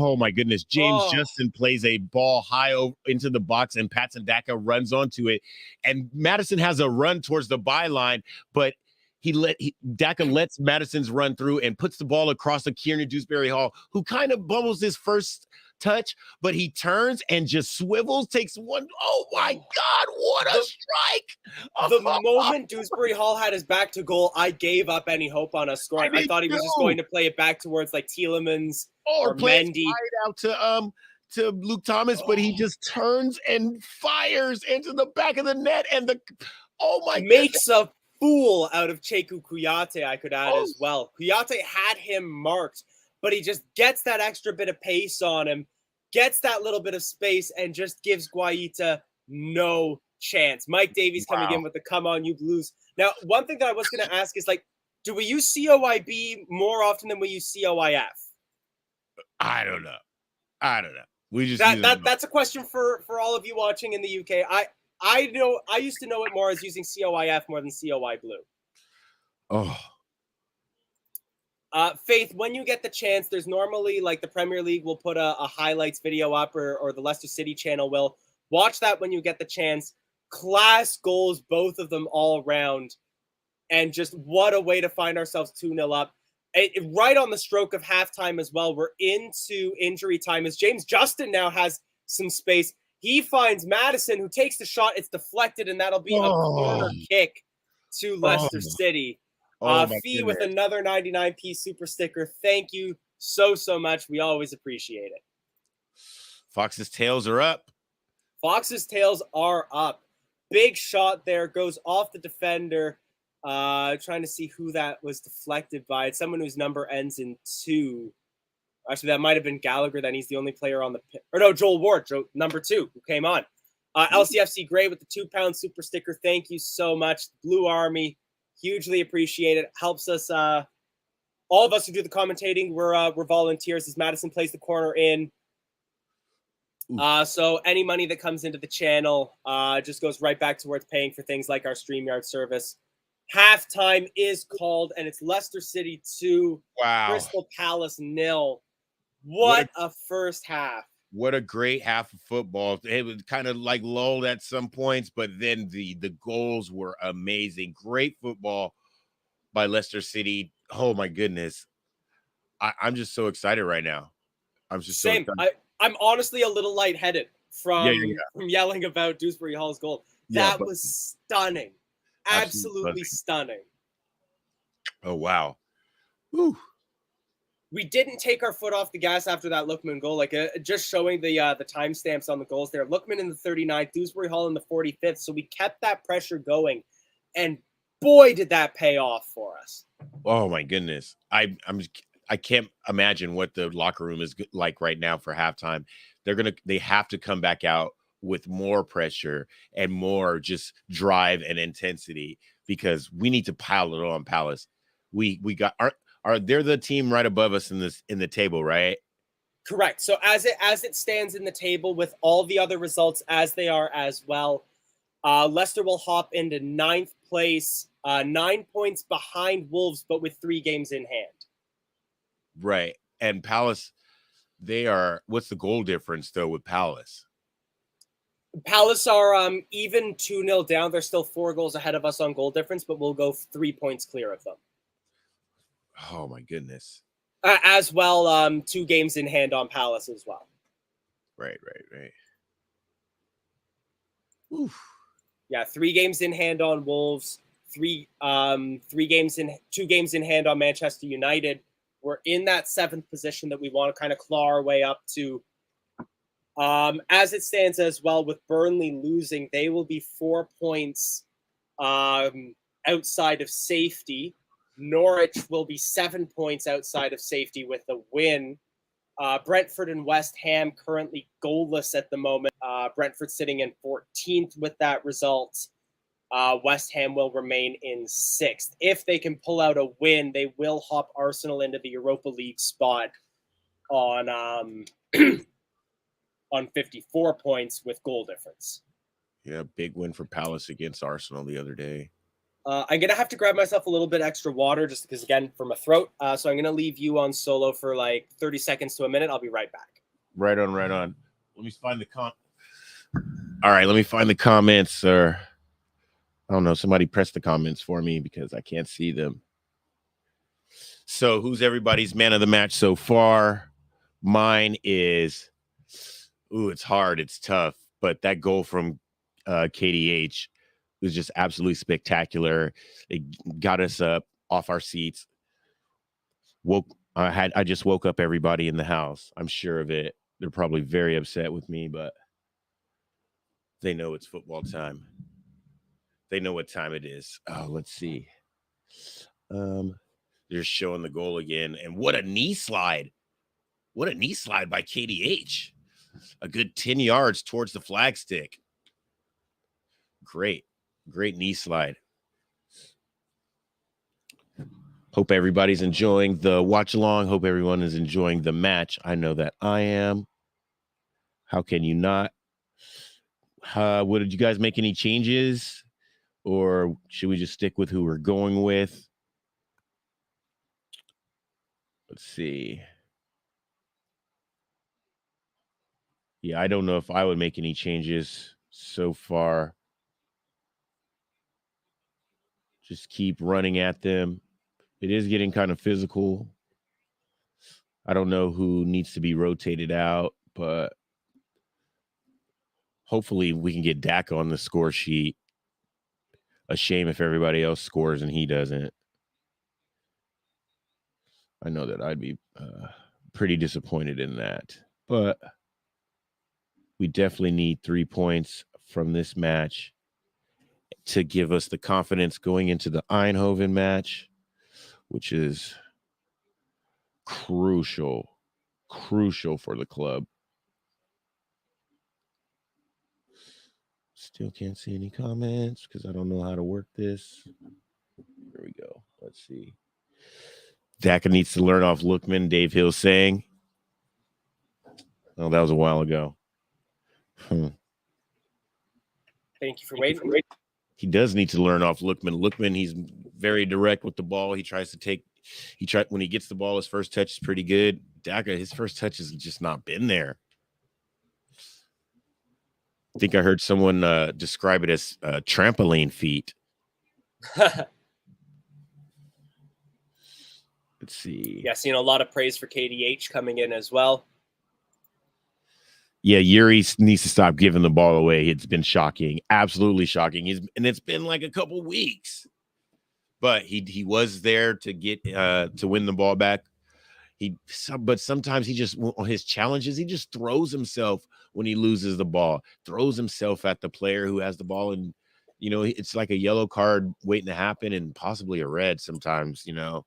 Speaker 4: Oh my goodness. James Justin plays a ball high into the box and Patson Daka runs onto it. And Madison has a run towards the byline, but Daka lets Madison's run through and puts the ball across to Kieran Dewsbury Hall, who kind of bubbles his first touch, but he turns and just swivels, takes one. Oh my God, what a strike!
Speaker 1: The moment Dewsbury Hall had his back to goal, I gave up any hope on us scoring. I thought he was just going to play it back towards like Tielemans or Mendy.
Speaker 4: Out to Luke Thomas, but he just turns and fires into the back of the net, and
Speaker 1: makes a fool out of Cheku Kouyaté, I could add as well. Kouyaté had him marked, but he just gets that extra bit of pace on him, gets that little bit of space, and just gives Guaita no chance. Mike Davies coming in with the come on, you Blues. Now, one thing that I was going to ask is, like, do we use COIB more often than we use COIF?
Speaker 4: I don't know. We just
Speaker 1: that's a question for all of you watching in the UK. I used to know it more as using COIF more than COI Blue.
Speaker 4: Oh,
Speaker 1: Faith, when you get the chance, there's normally like the Premier League will put a highlights video up, or the Leicester City channel will. Watch that when you get the chance. Class goals, both of them all around. And just what a way to find ourselves 2-0 up. Right on the stroke of halftime as well. We're into injury time as James Justin now has some space. He finds Madison, who takes the shot. It's deflected, and that'll be a corner kick to Leicester City. Fee with another 99p super sticker. Thank you so much. We always appreciate it.
Speaker 4: Fox's tails are up.
Speaker 1: Fox's tails are up. Big shot there. Goes off the defender. Trying to see who that was deflected by. It's someone whose number ends in 2. Actually, that might have been Gallagher. Then he's the only player on the pitch. Or no, Joel Ward, number 2, who came on. LCFC Gray with the £2 super sticker. Thank you so much. Blue Army, hugely appreciate it. Helps us. All of us who do the commentating, we're volunteers as Madison plays the corner in. So any money that comes into the channel just goes right back towards paying for things like our StreamYard service. Halftime is called, and it's Leicester City 2, Crystal Palace 0. What a first half.
Speaker 4: What a great half of football. It was kind of like lulled at some points, but then the goals were amazing. Great football by Leicester City. Oh, my goodness. I'm just so excited right now. I'm just
Speaker 1: Same.
Speaker 4: so excited.
Speaker 1: I'm honestly a little lightheaded from yelling about Dewsbury Hall's goal. That was stunning. Absolutely stunning.
Speaker 4: Oh, wow. Whew.
Speaker 1: We didn't take our foot off the gas after that Lookman goal. Like just showing the timestamps on the goals there. Lookman in the 39th, Dewsbury Hall in the 45th. So we kept that pressure going, and boy, did that pay off for us.
Speaker 4: Oh my goodness. I can't imagine what the locker room is like right now for halftime. They have to come back out with more pressure and more just drive and intensity, because we need to pile it on Palace. We got they're the team right above us in the table, right?
Speaker 1: Correct. So as it stands in the table with all the other results as they are as well, Leicester will hop into 9th place, 9 points behind Wolves, but with 3 games in hand.
Speaker 4: Right. And Palace, what's the goal difference though with Palace?
Speaker 1: Palace are even 2-0 down. They're still 4 goals ahead of us on goal difference, but we'll go 3 points clear of them.
Speaker 4: Oh my goodness.
Speaker 1: As well, 2 games in hand on Palace as well.
Speaker 4: Right. Oof.
Speaker 1: Yeah, 3 games in hand on Wolves, 2 games in hand on Manchester United. We're in that 7th position that we want to kind of claw our way up to. As it stands as well, with Burnley losing, they will be 4 points outside of safety. Norwich will be 7 points outside of safety with a win. Brentford and West Ham currently goalless at the moment. Brentford sitting in 14th with that result. West Ham will remain in 6th. If they can pull out a win, they will hop Arsenal into the Europa League spot on 54 points with goal difference.
Speaker 4: Yeah, big win for Palace against Arsenal the other day.
Speaker 1: I'm going to have to grab myself a little bit extra water just because, again, for my throat. So I'm going to leave you on solo for like 30 seconds to a minute. I'll be right back.
Speaker 4: Right on. Let me find the comments, sir. I don't know. Somebody press the comments for me because I can't see them. So who's everybody's man of the match so far? Mine is, it's hard. It's tough. But that goal from KDH was just absolutely spectacular. It got us up off our seats. I just woke up everybody in the house. I'm sure of it. They're probably very upset with me, but they know it's football time. They know what time it is. Oh, let's see. They're showing the goal again. And what a knee slide. What a knee slide by KDH. A good 10 yards towards the flag stick. Great knee slide. Hope everybody's enjoying the watch along. Hope everyone is enjoying the match. I know that I am. How can you not? Would you guys make any changes, or should we just stick with who we're going with? Let's see. Yeah, I don't know if I would make any changes so far. Just keep running at them. It is getting kind of physical. I don't know who needs to be rotated out, but hopefully we can get Dak on the score sheet. A shame if everybody else scores and he doesn't. I know that I'd be pretty disappointed in that. But we definitely need 3 points from this match to give us the confidence going into the Eindhoven match, which is crucial for the club. Still can't see any comments because I don't know how to work this. Here we go. Let's see. Daka needs to learn off Lookman, Dave Hill saying. Oh, that was a while ago.
Speaker 1: Thank you for waiting.
Speaker 4: He does need to learn off Lookman. Lookman, he's very direct with the ball. He tries to take, when he gets the ball, his first touch is pretty good. Daka, his first touch has just not been there. I think I heard someone describe it as trampoline feet. Let's see.
Speaker 1: Yeah, seeing a lot of praise for KDH coming in as well.
Speaker 4: Yeah, Yuri needs to stop giving the ball away. It's been shocking, absolutely shocking. And it's been like a couple weeks, but he was there to get to win the ball back. But sometimes he just, on his challenges, he just throws himself when he loses the ball, throws himself at the player who has the ball, and it's like a yellow card waiting to happen, and possibly a red sometimes. I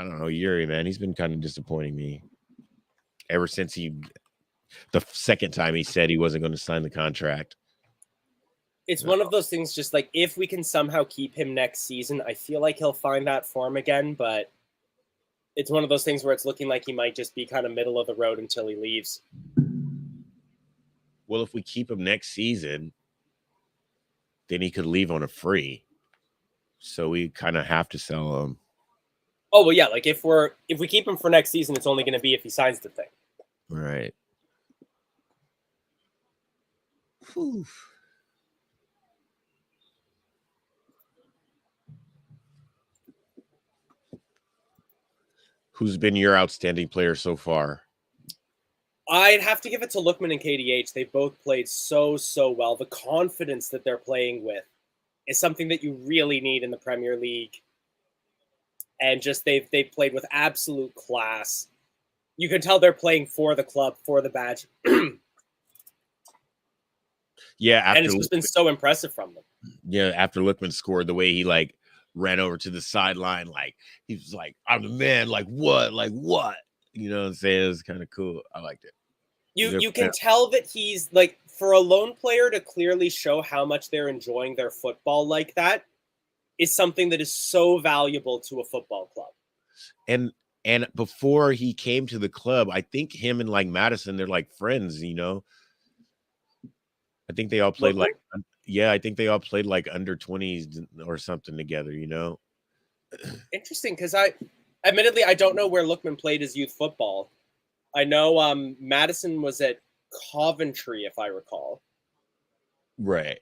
Speaker 4: don't know, Yuri, man, he's been kind of disappointing me ever since the second time he said he wasn't going to sign the contract.
Speaker 1: It's one of those things, just like, if we can somehow keep him next season, I feel like he'll find that form again, but it's one of those things where it's looking like he might just be kind of middle of the road until he leaves.
Speaker 4: Well, if we keep him next season, then he could leave on a free. So we kind of have to sell him.
Speaker 1: Oh, well, yeah, like if we keep him for next season, it's only going to be if he signs the thing.
Speaker 4: Right. Whew. Who's been your outstanding player so far?
Speaker 1: I'd have to give it to Lookman and KDH. They both played so well. The confidence that they're playing with is something that you really need in the Premier League. And just they've played with absolute class. You can tell they're playing for the club, for the badge.
Speaker 4: Yeah,
Speaker 1: and it's just been so impressive from them.
Speaker 4: Yeah, after Lookman scored, the way he ran over to the sideline, he was like, "I'm the man." What? You know what I'm saying? It was kind of cool. I liked it.
Speaker 1: You can tell that he's for a lone player to clearly show how much they're enjoying their football like that is something that is so valuable to a football club. And
Speaker 4: before he came to the club, I think him and Madison, they're friends, I think they all played I think they all played under 20s or something together,
Speaker 1: Interesting, because admittedly, I don't know where Lookman played his youth football. I know Madison was at Coventry, if I recall.
Speaker 4: Right.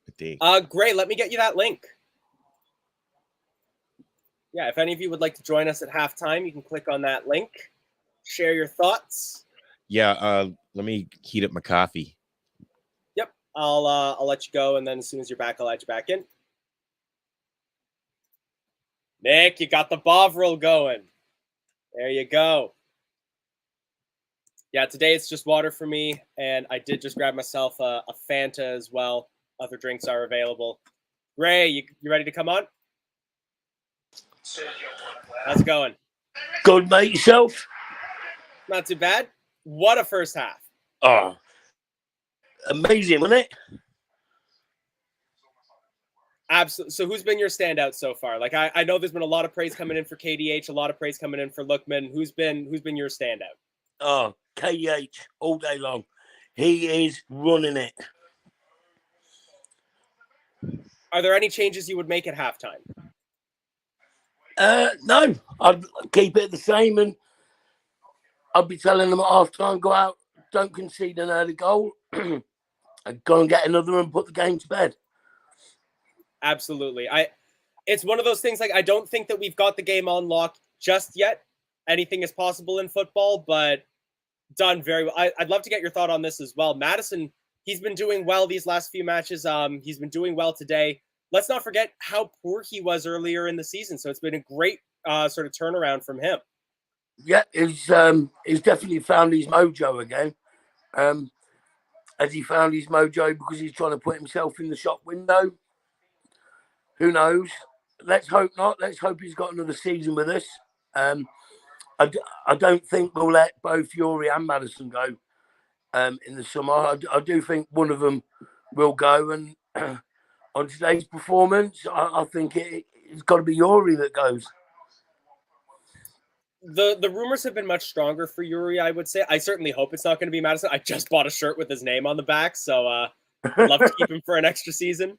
Speaker 4: I think.
Speaker 1: Great. Let me get you that link. Yeah, if any of you would like to join us at halftime, you can click on that link. Share your thoughts.
Speaker 4: Yeah, let me heat up my coffee.
Speaker 1: Yep, I'll let you go, and then as soon as you're back, I'll let you back in. Nick, you got the Bovril going. There you go. Yeah, today it's just water for me, and I did just grab myself a Fanta as well. Other drinks are available. Ray, you ready to come on? How's it going?
Speaker 5: Good, mate. Yourself?
Speaker 1: Not too bad. What a first half.
Speaker 5: Oh, amazing, wasn't it?
Speaker 1: Absolutely. So who's been your standout so far? I know there's been a lot of praise coming in for KDH, a lot of praise coming in for Lookman. Who's been your standout?
Speaker 5: Oh, KDH all day long. He is running it.
Speaker 1: Are there any changes you would make at halftime?
Speaker 5: No, I'd keep it the same, and I'd be telling them at half time, go out, don't concede an early goal, and go and get another and put the game to bed.
Speaker 1: Absolutely. It's one of those things, like, I don't think that we've got the game on lock just yet. Anything is possible in football, but done very well. I'd love to get your thought on this as well. Madison, he's been doing well these last few matches. He's been doing well today. Let's not forget how poor he was earlier in the season. So it's been a great sort of turnaround from him.
Speaker 5: Yeah, he's definitely found his mojo again. Has he found his mojo because he's trying to put himself in the shop window? Who knows? Let's hope not. Let's hope he's got another season with us. I don't think we'll let both Yuri and Madison go in the summer. I do think one of them will go. And on today's performance, I think it's got to be Yuri that goes.
Speaker 1: The rumors have been much stronger for Yuri, I would say. I certainly hope it's not going to be Madison. I just bought a shirt with his name on the back, so I'd love to keep him for an extra season.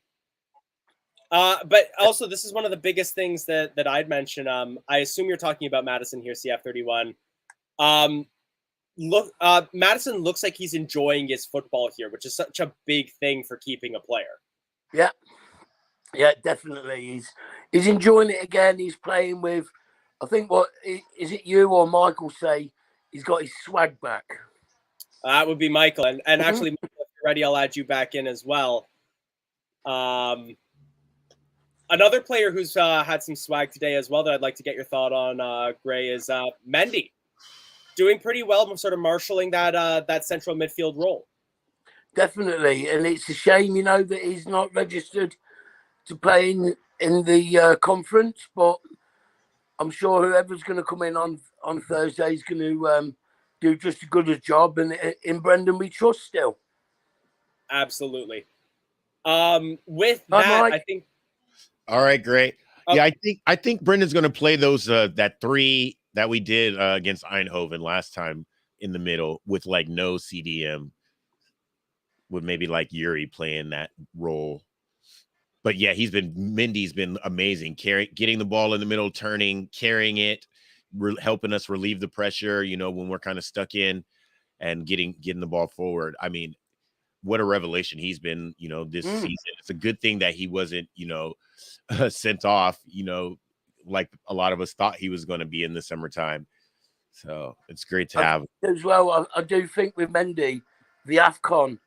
Speaker 1: But also, this is one of the biggest things that I'd mention. I assume you're talking about Madison here, CF31. Madison looks like he's enjoying his football here, which is such a big thing for keeping a player.
Speaker 5: Yeah, definitely. He's enjoying it again. He's playing with, I think, what is it you or Michael say? He's got his swag back.
Speaker 1: That would be Michael. And actually, Michael, if you're ready, I'll add you back in as well. Another player who's had some swag today as well that I'd like to get your thought on, Gray, is Mendy. Doing pretty well, sort of marshalling that central midfield role.
Speaker 5: Definitely. And it's a shame, that he's not registered to play in the conference, but I'm sure whoever's going to come in on Thursday is going to do just as good a job. And in Brendan, we trust still.
Speaker 1: Absolutely. With that,
Speaker 5: Mike.
Speaker 1: I think.
Speaker 4: All right, great. Yeah, I think Brendan's going to play those that three that we did against Eindhoven last time in the middle with like no CDM, with maybe like Yuri playing that role. But yeah, Mendy's been amazing, getting the ball in the middle, turning, carrying it, helping us relieve the pressure, when we're kind of stuck in, and getting the ball forward. I mean, what a revelation he's been, this season. It's a good thing that he wasn't, sent off, like a lot of us thought he was going to be in the summertime. So it's great to have.
Speaker 5: As well, I do think with Mendy, the AFCON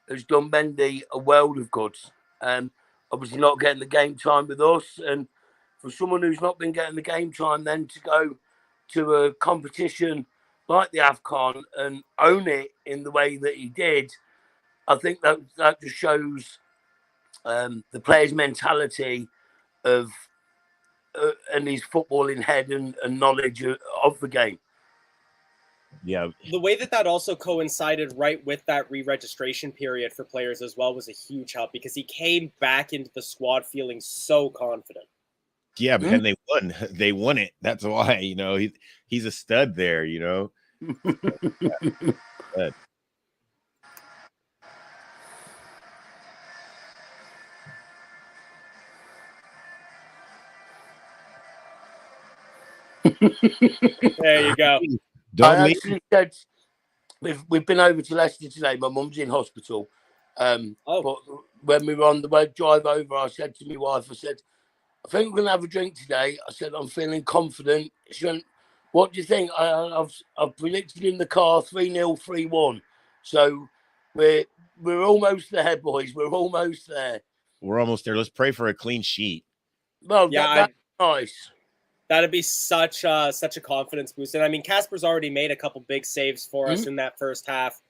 Speaker 5: has done Mendy a world of good. Obviously not getting the game time with us. And for someone who's not been getting the game time, then to go to a competition like the AFCON and own it in the way that he did, I think that just shows the player's mentality of and his footballing head and knowledge of the game.
Speaker 4: Yeah.
Speaker 1: The way that also coincided right with that re-registration period for players as well was a huge help, because he came back into the squad feeling so confident.
Speaker 4: Yeah, man, they won. They won it. That's why, he's a stud there, Yeah. Stud.
Speaker 1: There you go.
Speaker 5: I actually said we've been over to Leicester today. My mum's in hospital. But when we were on the drive over, I said to my wife, I said, I think we're going to have a drink today. I said, I'm feeling confident. She went, what do you think? I've predicted in the car 3-0, 3-1. So we're almost there, boys. We're almost there.
Speaker 4: We're almost there. Let's pray for a clean sheet.
Speaker 5: Well, yeah, that's nice.
Speaker 1: That'd be such a confidence boost. And I mean, Casper's already made a couple big saves for us in that first half.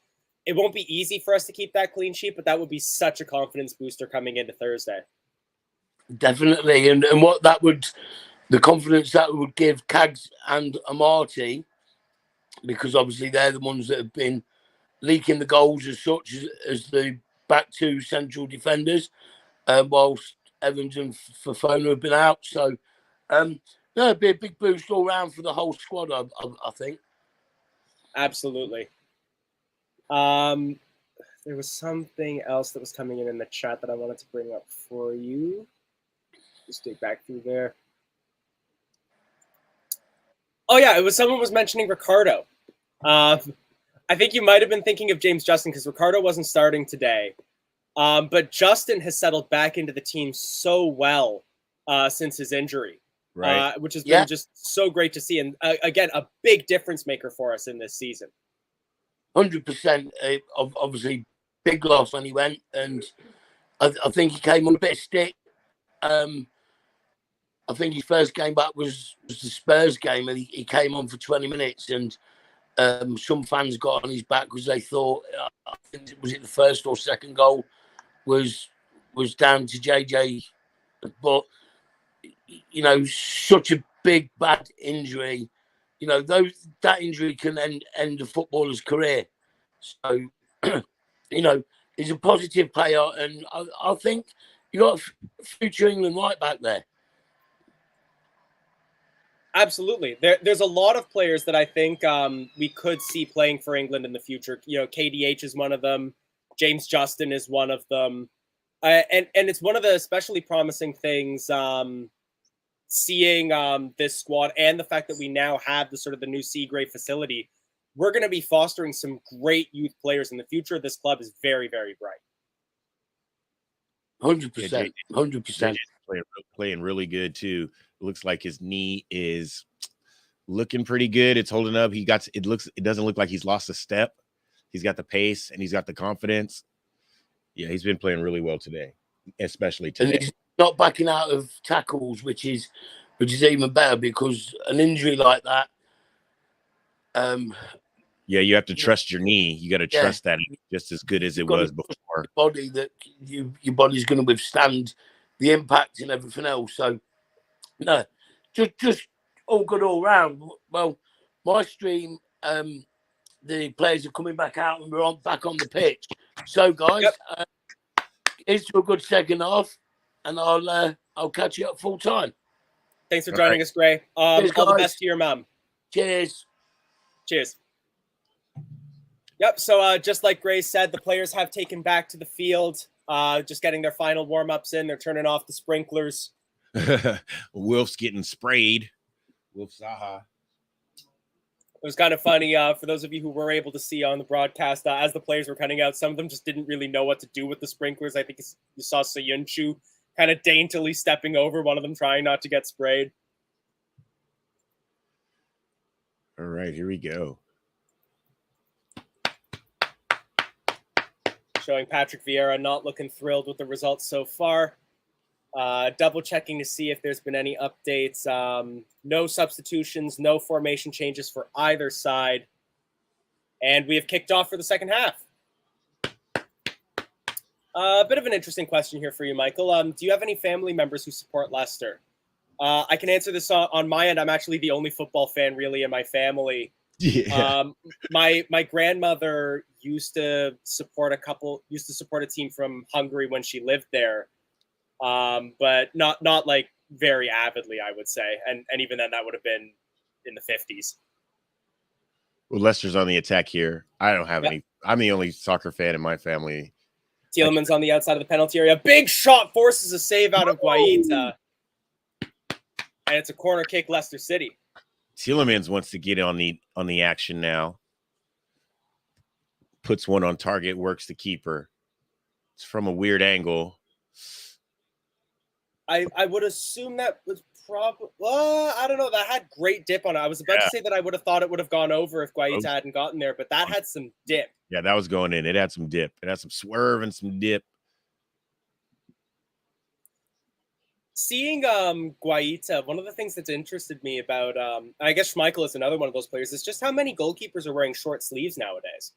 Speaker 1: It won't be easy for us to keep that clean sheet, but that would be such a confidence booster coming into Thursday.
Speaker 5: Definitely. And what the confidence that would give Cags and Amarty, because obviously they're the ones that have been leaking the goals as such as the back two central defenders, whilst Evans and Fofana have been out. So, it'd be a big boost all round for the whole squad, I think.
Speaker 1: Absolutely. there was something else that was coming in the chat that I wanted to bring up for you. Just dig back through there. Oh yeah, it was someone was mentioning Ricardo. I think you might have been thinking of James Justin because Ricardo wasn't starting today. But Justin has settled back into the team so well since his injury,
Speaker 4: Right.
Speaker 1: which has been just so great to see. And again, a big difference maker for us in this season.
Speaker 5: 100%. Obviously, big loss when he went, and I think he came on a bit of stick. I think his first game back was the Spurs game, and he came on for 20 minutes, and some fans got on his back because they thought, I think was it the first or second goal was down to JJ, but you know, such a big bad injury, you know, that injury can end a footballer's career. So, you know, he's a positive player, and I think you got a future England right back there.
Speaker 1: Absolutely. There's a lot of players that I think we could see playing for England in the future. You know, KDH is one of them. James Justin is one of them. And it's one of the especially promising things seeing this squad and the fact that we now have the sort of the new Seagrave facility. We're going to be fostering some great youth players in the future. This club is very, very bright.
Speaker 5: 100%. 100%.
Speaker 4: Playing really good too. It looks like his knee is looking pretty good. It's holding up. It doesn't look like he's lost a step. He's got the pace and he's got the confidence. Yeah, he's been playing really well today, especially today.
Speaker 5: And he's not backing out of tackles, which is even better because an injury like that.
Speaker 4: Yeah, you have to trust your knee. You got to trust that it's just as good as it was before.
Speaker 5: Body that your body's going to withstand the impact and everything else. So no, just all good all round. Well, my stream, the players are coming back out and we're back on the pitch. So guys, here's to a good second half, and I'll catch you at full time.
Speaker 1: Thanks for joining us, Gray. All the best to your mum.
Speaker 5: Cheers.
Speaker 1: Cheers. Yep. So just like Gray said, the players have taken back to the field, just getting their final warm-ups in. They're turning off the sprinklers.
Speaker 4: Wolf's getting sprayed. Wolf Zaha.
Speaker 1: It was kind of funny for those of you who were able to see on the broadcast as the players were cutting out. Some of them just didn't really know what to do with the sprinklers. I think you saw Soyuncu kind of daintily stepping over one of them, trying not to get sprayed.
Speaker 4: All right, here we go.
Speaker 1: Showing Patrick Vieira not looking thrilled with the results so far. Double checking to see if there's been any updates. No substitutions, no formation changes for either side. And we have kicked off for the second half. A bit of an interesting question here for you, Michael. Do you have any family members who support Leicester? I can answer this on my end. I'm actually the only football fan really in my family.
Speaker 4: Yeah.
Speaker 1: My grandmother used to support a team from Hungary when she lived there. But not like very avidly, I would say. And even then that would have been in the 50s.
Speaker 4: Well, Leicester's on the attack here. I don't have any. I'm the only soccer fan in my family.
Speaker 1: Tielemans on the outside of the penalty area. Big shot forces a save out of Guaita. And it's a corner kick, Leicester City.
Speaker 4: Tielemans wants to get on the action now. Puts one on target, works the keeper. It's from a weird angle.
Speaker 1: I would assume that was probably, I don't know. That had great dip on it. I was about to say that I would have thought it would have gone over if Guaita hadn't gotten there, but that had some dip.
Speaker 4: Yeah, that was going in. It had some dip. It had some swerve and some dip.
Speaker 1: Seeing Guaita, one of the things that's interested me about, I guess Schmeichel is another one of those players, is just how many goalkeepers are wearing short sleeves nowadays.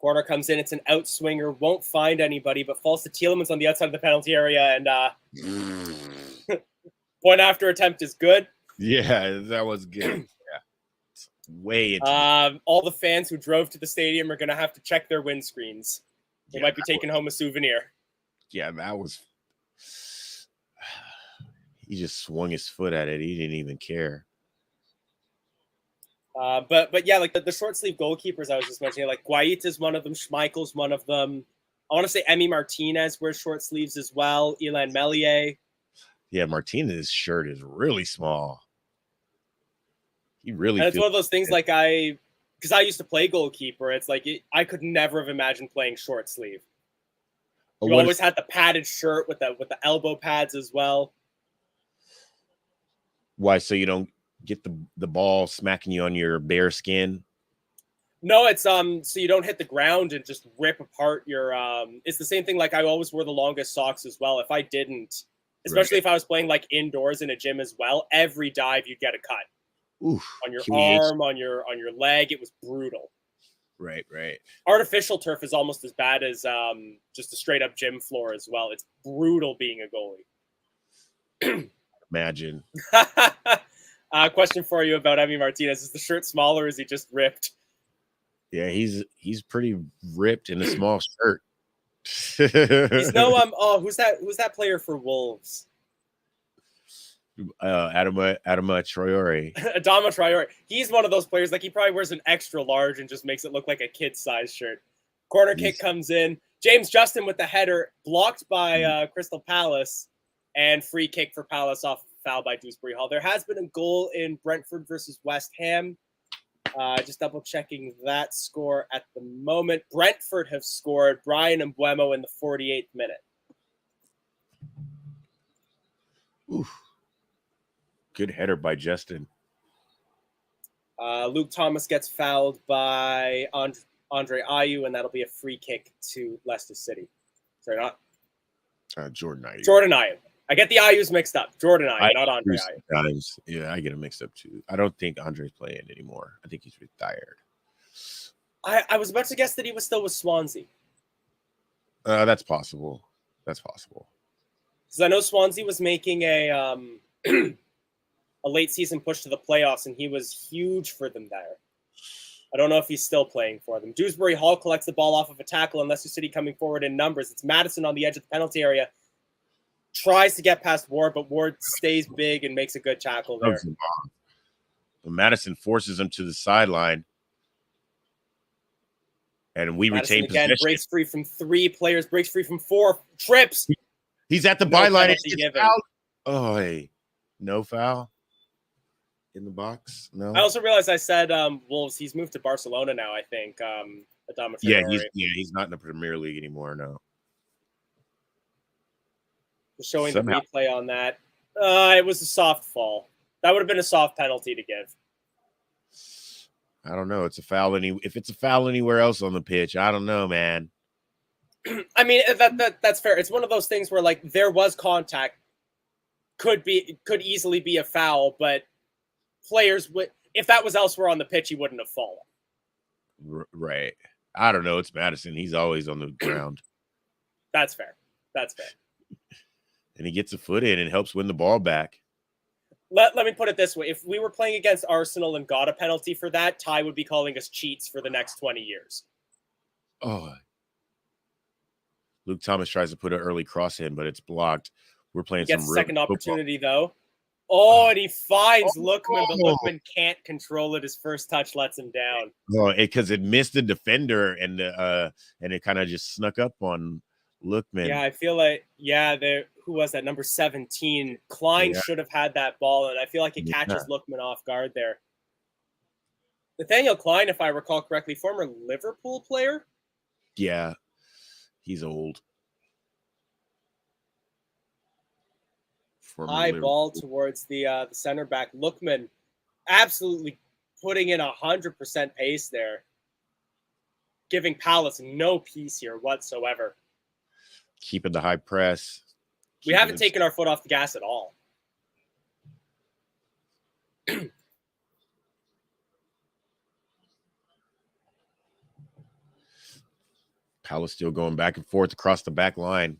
Speaker 1: Corner comes in, it's an outswinger, won't find anybody, but falls to Tielemans on the outside of the penalty area, and point after attempt is good.
Speaker 4: Yeah, that was good. Yeah, it's way into
Speaker 1: all the fans who drove to the stadium are going to have to check their windscreens. They might be taking home a souvenir.
Speaker 4: Yeah, that was. He just swung his foot at it. He didn't even care.
Speaker 1: But yeah, like the short sleeve goalkeepers I was just mentioning, like Guait is one of them, Schmeichel's one of them. I want to say Emi Martinez wears short sleeves as well. Ilan Melier.
Speaker 4: Yeah, Martinez's shirt is really small. He really
Speaker 1: And it's
Speaker 4: feels
Speaker 1: one of those things like because I used to play goalkeeper. It's like I could never have imagined playing short sleeve. You always had the padded shirt with the elbow pads as well.
Speaker 4: Why? So you don't get the ball smacking you on your bare skin?
Speaker 1: No, it's so you don't hit the ground and just rip apart your it's the same thing like I always wore the longest socks as well. If I didn't, especially if I was playing like indoors in a gym as well, every dive you'd get a cut.
Speaker 4: Oof,
Speaker 1: on your arm, on your leg. It was brutal.
Speaker 4: Right.
Speaker 1: Artificial turf is almost as bad as just a straight up gym floor as well. It's brutal being a goalie.
Speaker 4: Imagine.
Speaker 1: Question for you about Emi Martinez: is the shirt smaller? Or is he just ripped?
Speaker 4: Yeah, he's pretty ripped in a small shirt.
Speaker 1: He's no who's that player for Wolves?
Speaker 4: Adama Traore.
Speaker 1: Adama Traore. He's one of those players, like he probably wears an extra large and just makes it look like a kid size shirt. Corner kick comes in. James Justin with the header blocked by Crystal Palace, and free kick for Palace off foul by Dewsbury Hall. There has been a goal in Brentford versus West Ham. Just double checking that score at the moment. Brentford have scored. Brian Mbuemo in the 48th minute.
Speaker 4: Oof. Good header by Justin.
Speaker 1: Luke Thomas gets fouled by Andre Ayew, and that'll be a free kick to Leicester City. Sorry, not
Speaker 4: Jordan Ayew.
Speaker 1: Jordan Ayew. I get the Ayews mixed up. Jordan Ayew, not Andre Ayew.
Speaker 4: Yeah, I get them mixed up too. I don't think Andre's playing anymore. I think he's retired.
Speaker 1: I was about to guess that he was still with Swansea.
Speaker 4: That's possible.
Speaker 1: Because I know Swansea was making a late season push to the playoffs, and he was huge for them there. I don't know if he's still playing for them. Dewsbury Hall collects the ball off of a tackle, and Leicester City coming forward in numbers. It's Madison on the edge of the penalty area. Tries to get past Ward, but Ward stays big and makes a good tackle there.
Speaker 4: Madison forces him to the sideline. And we
Speaker 1: Madison
Speaker 4: retain
Speaker 1: again,
Speaker 4: possession.
Speaker 1: breaks free from 3 players, breaks free from 4, trips.
Speaker 4: He's at the byline. Oh, hey. No foul in the box? No.
Speaker 1: I also realized I said Wolves. He's moved to Barcelona now, I think. Adama Traore.
Speaker 4: He's not in the Premier League anymore, no.
Speaker 1: Showing the replay on that. It was a soft fall. That would have been a soft penalty to give.
Speaker 4: I don't know. It's a foul. If it's a foul anywhere else on the pitch, I don't know, man.
Speaker 1: I mean, that's fair. It's one of those things where, like, there was contact. Could easily be a foul, but players would, if that was elsewhere on the pitch, he wouldn't have fallen.
Speaker 4: Right. I don't know. It's Madison. He's always on the ground.
Speaker 1: That's fair.
Speaker 4: And he gets a foot in and helps win the ball back.
Speaker 1: Let me put it this way. If we were playing against Arsenal and got a penalty for that, Ty would be calling us cheats for the next 20 years.
Speaker 4: Oh. Luke Thomas tries to put an early cross in, but it's blocked. We're playing some real
Speaker 1: second
Speaker 4: football.
Speaker 1: Opportunity, though. Oh, and he finds Lookman, but Lookman can't control it. His first touch lets him down.
Speaker 4: Oh, because it missed the defender, and it kind of just snuck up on Lookman.
Speaker 1: Yeah, I feel like, who was that? Number 17. Klein should have had that ball, and I feel like it catches Lookman off guard there. Nathaniel Klein, if I recall correctly, former Liverpool player.
Speaker 4: Yeah, he's old.
Speaker 1: High ball towards the center back. Lookman absolutely putting in 100% pace there. Giving Palace no peace here whatsoever.
Speaker 4: Keeping the high press.
Speaker 1: We haven't taken our foot off the gas at all.
Speaker 4: Palace still going back and forth across the back line.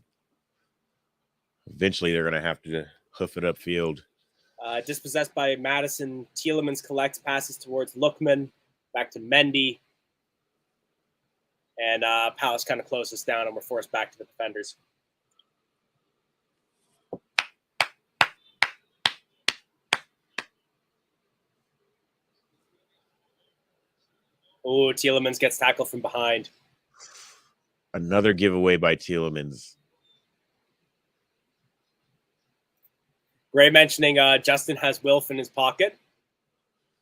Speaker 4: Eventually, they're going to have to hoof it upfield.
Speaker 1: Dispossessed by Madison. Tielemans collects passes towards Lookman. Back to Mendy. And Palace kind of closes down, and we're forced back to the defenders. Oh, Tielemans gets tackled from behind.
Speaker 4: Another giveaway by Tielemans.
Speaker 1: Ray mentioning Justin has Wilf in his pocket.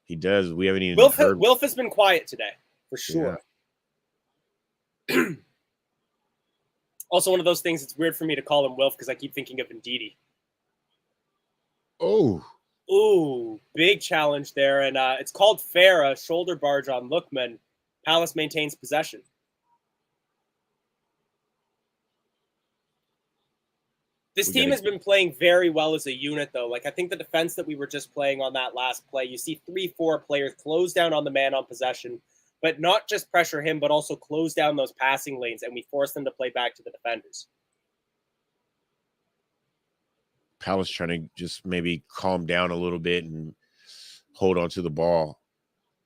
Speaker 4: He does. We haven't even
Speaker 1: Wilf
Speaker 4: heard.
Speaker 1: has been quiet today, for sure. Yeah. Also, one of those things, it's weird for me to call him Wilf because I keep thinking of Ndidi.
Speaker 4: Oh.
Speaker 1: Ooh, big challenge there. And it's called fair, a shoulder barge on Lookman. Palace maintains possession. This team has been playing very well as a unit, though. Like, I think the defense that we were just playing on that last play, you see 3-4 players close down on the man on possession, but not just pressure him, but also close down those passing lanes, and we force them to play back to the defenders.
Speaker 4: Palace trying to just maybe calm down a little bit and hold on to the ball.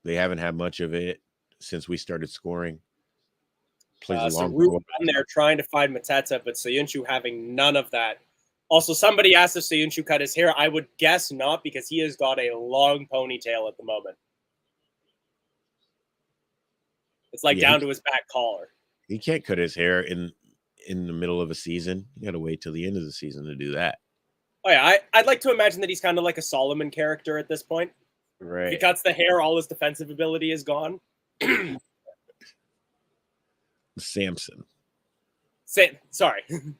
Speaker 4: They haven't had much of it since we started scoring. Plays a long
Speaker 1: ball. They're trying to find Mateta, but Soyuncu having none of that. Also, somebody asked if Soyuncu cut his hair. I would guess not, because he has got a long ponytail at the moment. It's like down to his back collar.
Speaker 4: He can't cut his hair in the middle of a season. You got to wait till the end of the season to do that.
Speaker 1: Oh yeah, I'd like to imagine that he's kind of like a Solomon character at this point.
Speaker 4: Right.
Speaker 1: If he cuts the hair, all his defensive ability is gone.
Speaker 4: Samson.
Speaker 1: Sorry. If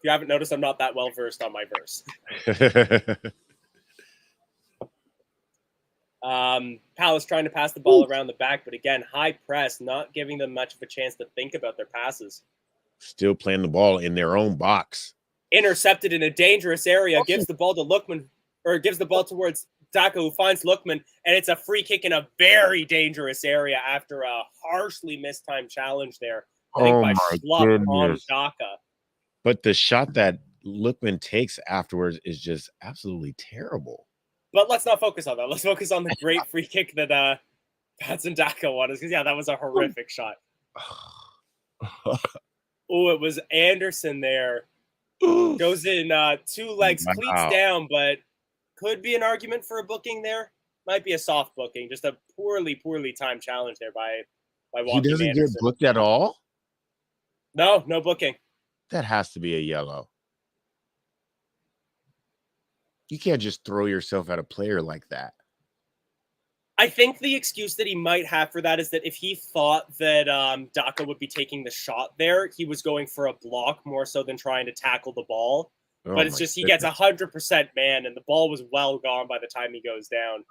Speaker 1: you haven't noticed, I'm not that well versed on my verse. Palace trying to pass the ball around the back, but again, high press, not giving them much of a chance to think about their passes.
Speaker 4: Still playing the ball in their own box.
Speaker 1: Intercepted in a dangerous area, gives the ball to Lookman, or gives the ball towards Daka, who finds Lookman, and it's a free kick in a very dangerous area after a harshly mistimed challenge there. I think by Schlupp on Daka.
Speaker 4: But the shot that Lookman takes afterwards is just absolutely terrible.
Speaker 1: But let's not focus on that. Let's focus on the great free kick that Patson Daka won. Because, yeah, that was a horrific shot. Oh, it was Anderson there. Goes in 2 legs, cleats down, but could be an argument for a booking there. Might be a soft booking. Just a poorly timed challenge there by Joaquin.
Speaker 4: He doesn't
Speaker 1: Anderson.
Speaker 4: get booked at all?
Speaker 1: No booking.
Speaker 4: That has to be a yellow. You can't just throw yourself at a player like that.
Speaker 1: I think the excuse that he might have for that is that if he thought that Daka would be taking the shot there, he was going for a block more so than trying to tackle the ball.
Speaker 4: Oh,
Speaker 1: but it's just he gets 100% man, and the ball was well gone by the time he goes down.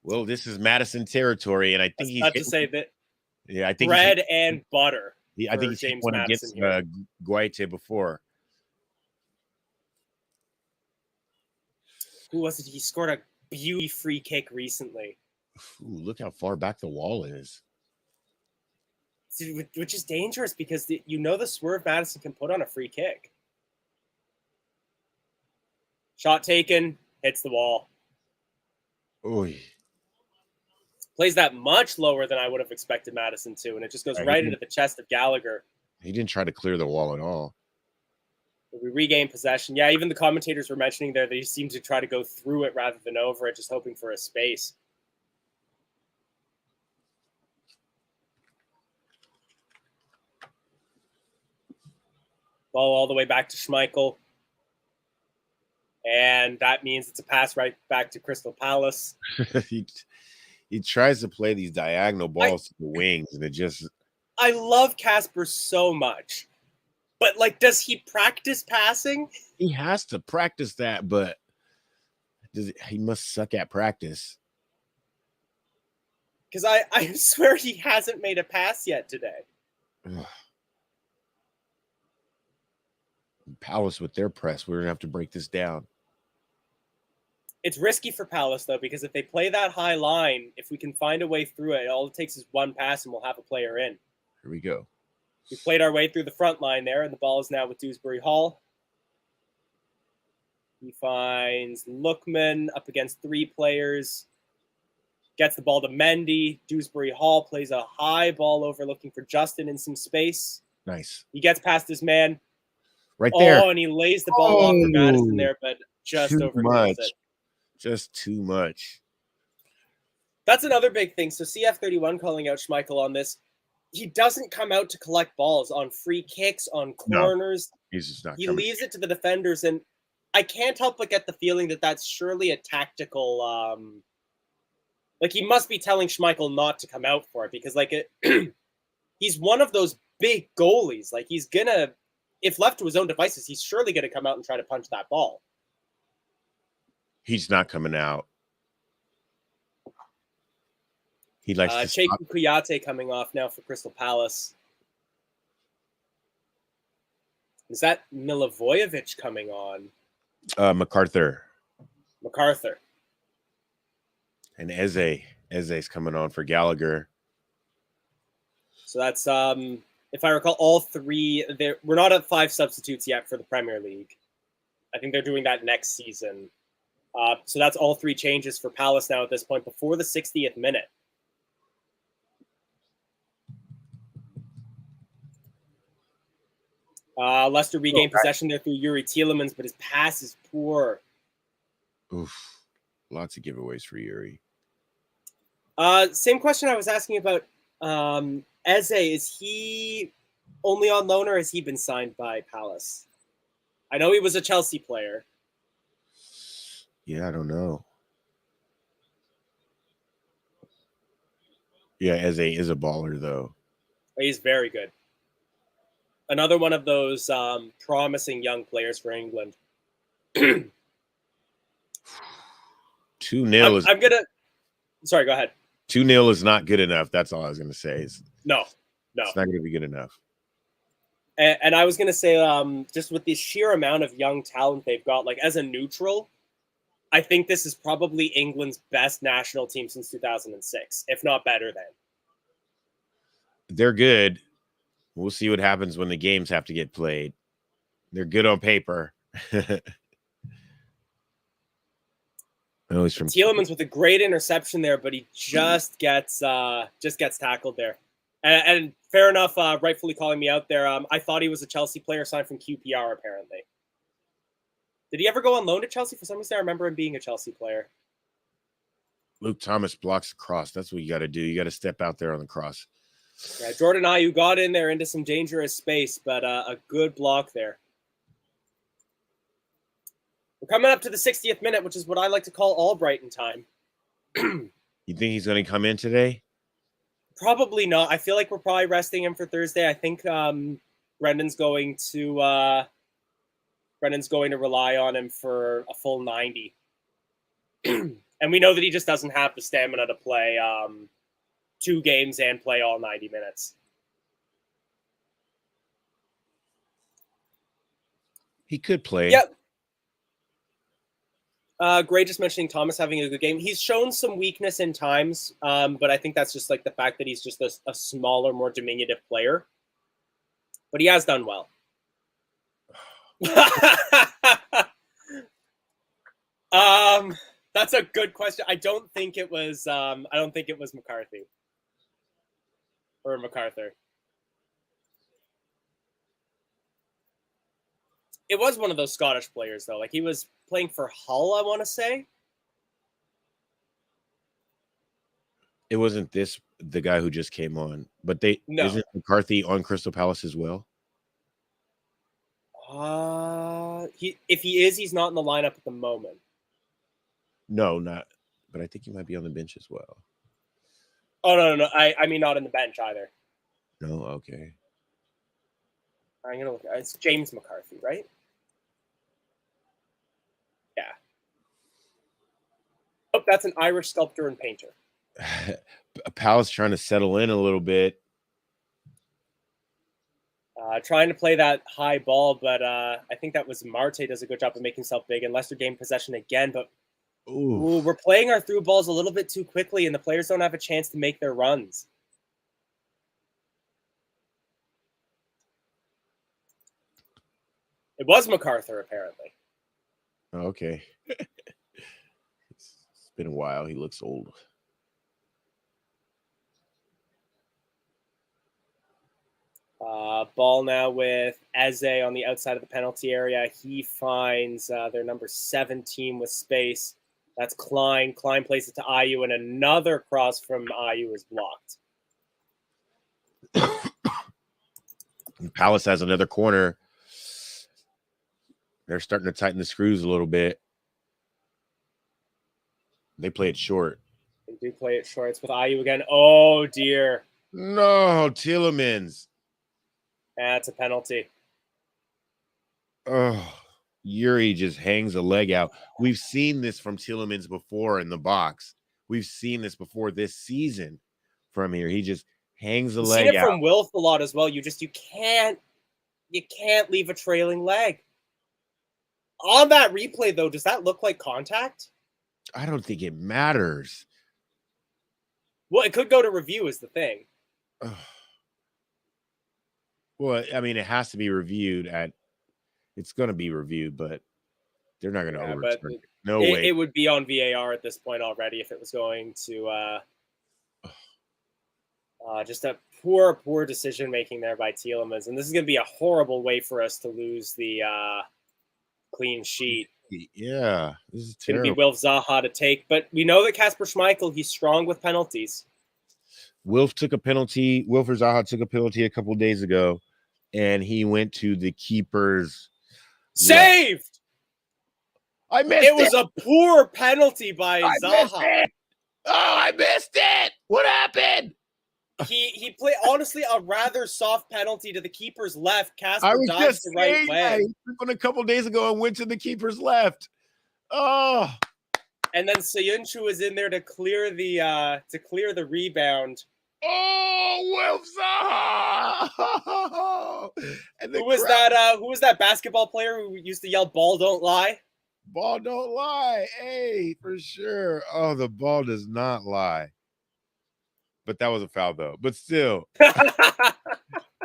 Speaker 4: Well, this is Madison territory, and I think he's
Speaker 1: not to say that.
Speaker 4: Yeah, I think
Speaker 1: bread and butter.
Speaker 4: I think he's one against Guaite before.
Speaker 1: Who was it? He scored a beauty free kick recently.
Speaker 4: Ooh, look how far back the wall is.
Speaker 1: Which is dangerous because the swerve Madison can put on a free kick. Shot taken, hits the wall.
Speaker 4: Oy.
Speaker 1: Plays that much lower than I would have expected Madison to, and it just goes right into the chest of Gallagher.
Speaker 4: He didn't try to clear the wall at all.
Speaker 1: We regain possession. Yeah, even the commentators were mentioning there that he seemed to try to go through it rather than over it, just hoping for a space. Ball all the way back to Schmeichel. And that means it's a pass right back to Crystal Palace.
Speaker 4: He tries to play these diagonal balls to the wings, and it just...
Speaker 1: I love Casper so much. But, does he practice passing?
Speaker 4: He has to practice that, but he must suck at practice.
Speaker 1: Because I swear he hasn't made a pass yet today.
Speaker 4: Ugh. Palace with their press, we're going to have to break this down.
Speaker 1: It's risky for Palace, though, because if they play that high line, if we can find a way through it, all it takes is one pass and we'll have a player in.
Speaker 4: Here we go.
Speaker 1: We played our way through the front line there, and the ball is now with Dewsbury Hall. He finds Lookman up against 3 players. Gets the ball to Mendy. Dewsbury Hall plays a high ball over looking for Justin in some space.
Speaker 4: Nice.
Speaker 1: He gets past his man.
Speaker 4: Right there.
Speaker 1: Oh, and he lays the ball off for Madison there, but just
Speaker 4: Too
Speaker 1: overdoes
Speaker 4: much.
Speaker 1: it.
Speaker 4: Just too much.
Speaker 1: That's another big thing. So CF31 calling out Schmeichel on this. He doesn't come out to collect balls on free kicks, on corners.
Speaker 4: He's just not
Speaker 1: He
Speaker 4: coming.
Speaker 1: leaves it to the defenders, and I can't help but get the feeling that that's surely a tactical. Like he must be telling Schmeichel not to come out for it because, like, he's one of those big goalies. Like he's gonna, if left to his own devices, he's surely gonna come out and try to punch that ball.
Speaker 4: He's not coming out. He likes to
Speaker 1: Cheikh
Speaker 4: stop.
Speaker 1: Kouyaté coming off now for Crystal Palace. Is that Milivojevic coming on?
Speaker 4: MacArthur
Speaker 1: MacArthur.
Speaker 4: and Eze. Eze's coming on for Gallagher.
Speaker 1: So that's if I recall, all three. We're not at 5 substitutes yet for the Premier League. I think they're doing that next season. So that's all 3 changes for Palace now at this point before the 60th minute. Leicester regained possession there through Yuri Tielemans, but his pass is poor.
Speaker 4: Oof. Lots of giveaways for Yuri.
Speaker 1: Same question I was asking about Eze. Is he only on loan or has he been signed by Palace? I know he was a Chelsea player.
Speaker 4: Yeah, I don't know. Yeah, Eze is a baller, though.
Speaker 1: He's very good. Another one of those promising young players for England.
Speaker 4: 2-0 is.
Speaker 1: I'm gonna. Sorry, go ahead.
Speaker 4: 2-0 is not good enough. That's all I was going to say.
Speaker 1: No.
Speaker 4: It's not going to be good enough.
Speaker 1: And I was gonna say, just with the sheer amount of young talent they've got, like as a neutral, I think this is probably England's best national team since 2006, if not better than.
Speaker 4: They're good. We'll see what happens when the games have to get played. They're good on paper. Oh, he's from
Speaker 1: Tielemans with a great interception there, but he just gets tackled there. And fair enough, rightfully calling me out there. I thought he was a Chelsea player signed from QPR, apparently. Did he ever go on loan to Chelsea? For some reason, I remember him being a Chelsea player.
Speaker 4: Luke Thomas blocks the cross. That's what you got to do. You got to step out there on the cross.
Speaker 1: Yeah, Jordan Ayew got in there into some dangerous space, but a good block there. We're coming up to the 60th minute, which is what I like to call Albrighton time.
Speaker 4: You think he's going to come in today?
Speaker 1: Probably not. I feel like we're probably resting him for Thursday. I think Brendan's going to rely on him for a full 90. And we know that he just doesn't have the stamina to play 2 games and play all 90 minutes.
Speaker 4: He could play.
Speaker 1: Yep. Gray just mentioning Thomas having a good game. He's shown some weakness in times, but I think that's just like the fact that he's just a smaller, more diminutive player. But he has done well. That's a good question. I don't think it was McCarthy or MacArthur. It was one of those Scottish players, though. Like, he was playing for Hull, I want to say.
Speaker 4: It wasn't the guy who just came on, but
Speaker 1: No.
Speaker 4: Isn't McCarthy on Crystal Palace as well?
Speaker 1: If he is, he's not in the lineup at the moment.
Speaker 4: No, not. But I think he might be on the bench as well.
Speaker 1: Oh, no. I mean, not in the bench either.
Speaker 4: No, okay.
Speaker 1: I'm going to look. It's James McCarthy, right? Yeah. Oh, that's an Irish sculptor and painter.
Speaker 4: Palace trying to settle in a little bit.
Speaker 1: Trying to play that high ball, but I think that was Marte does a good job of making himself big, and Leicester gained possession again, but we're playing our through balls a little bit too quickly, and the players don't have a chance to make their runs. It was MacArthur, apparently.
Speaker 4: Oh, okay. It's been a while. He looks old.
Speaker 1: Ball now with Eze on the outside of the penalty area. He finds their number 17 with space. That's Klein. Klein plays it to Ayu, and another cross from Ayu is blocked.
Speaker 4: Palace has another corner. They're starting to tighten the screws a little bit. They play it short.
Speaker 1: They do play it short. It's with Ayu again. Oh, dear.
Speaker 4: No, Tielemans.
Speaker 1: That's a penalty.
Speaker 4: Oh, Yuri just hangs a leg out. We've seen this from Tielemans before in the box. We've seen this before this season from here. He just hangs a leg out.
Speaker 1: Seen it from Wilf a lot as well. You can't leave a trailing leg. On that replay, though, does that look like contact?
Speaker 4: I don't think it matters.
Speaker 1: Well, it could go to review is the thing.
Speaker 4: Well, I mean, it has to be reviewed it's going to be reviewed, but they're not going to overturn it. No way.
Speaker 1: It would be on VAR at this point already if it was going to just a poor decision-making there by Tielemans. And this is going to be a horrible way for us to lose the clean sheet.
Speaker 4: Yeah, this is
Speaker 1: going
Speaker 4: terrible.
Speaker 1: to be Wilf Zaha to take, but we know that Kasper Schmeichel, he's strong with penalties.
Speaker 4: Wilfried Zaha took a penalty a couple days ago, and he went to the keeper's
Speaker 1: saved.
Speaker 4: I missed it.
Speaker 1: It was a poor penalty by Zaha.
Speaker 4: I missed it. What happened?
Speaker 1: He played honestly a rather soft penalty to the keeper's left. Kasper dives the right way.
Speaker 4: He took one a couple days ago and went to the keeper's left. Oh.
Speaker 1: And then Soyuncu was in there to clear the rebound.
Speaker 4: Oh, Wilf Zaha!
Speaker 1: Who was that basketball player who used to yell "Ball don't lie"?
Speaker 4: Ball don't lie. Hey, for sure. Oh, the ball does not lie. But that was a foul, though. But still,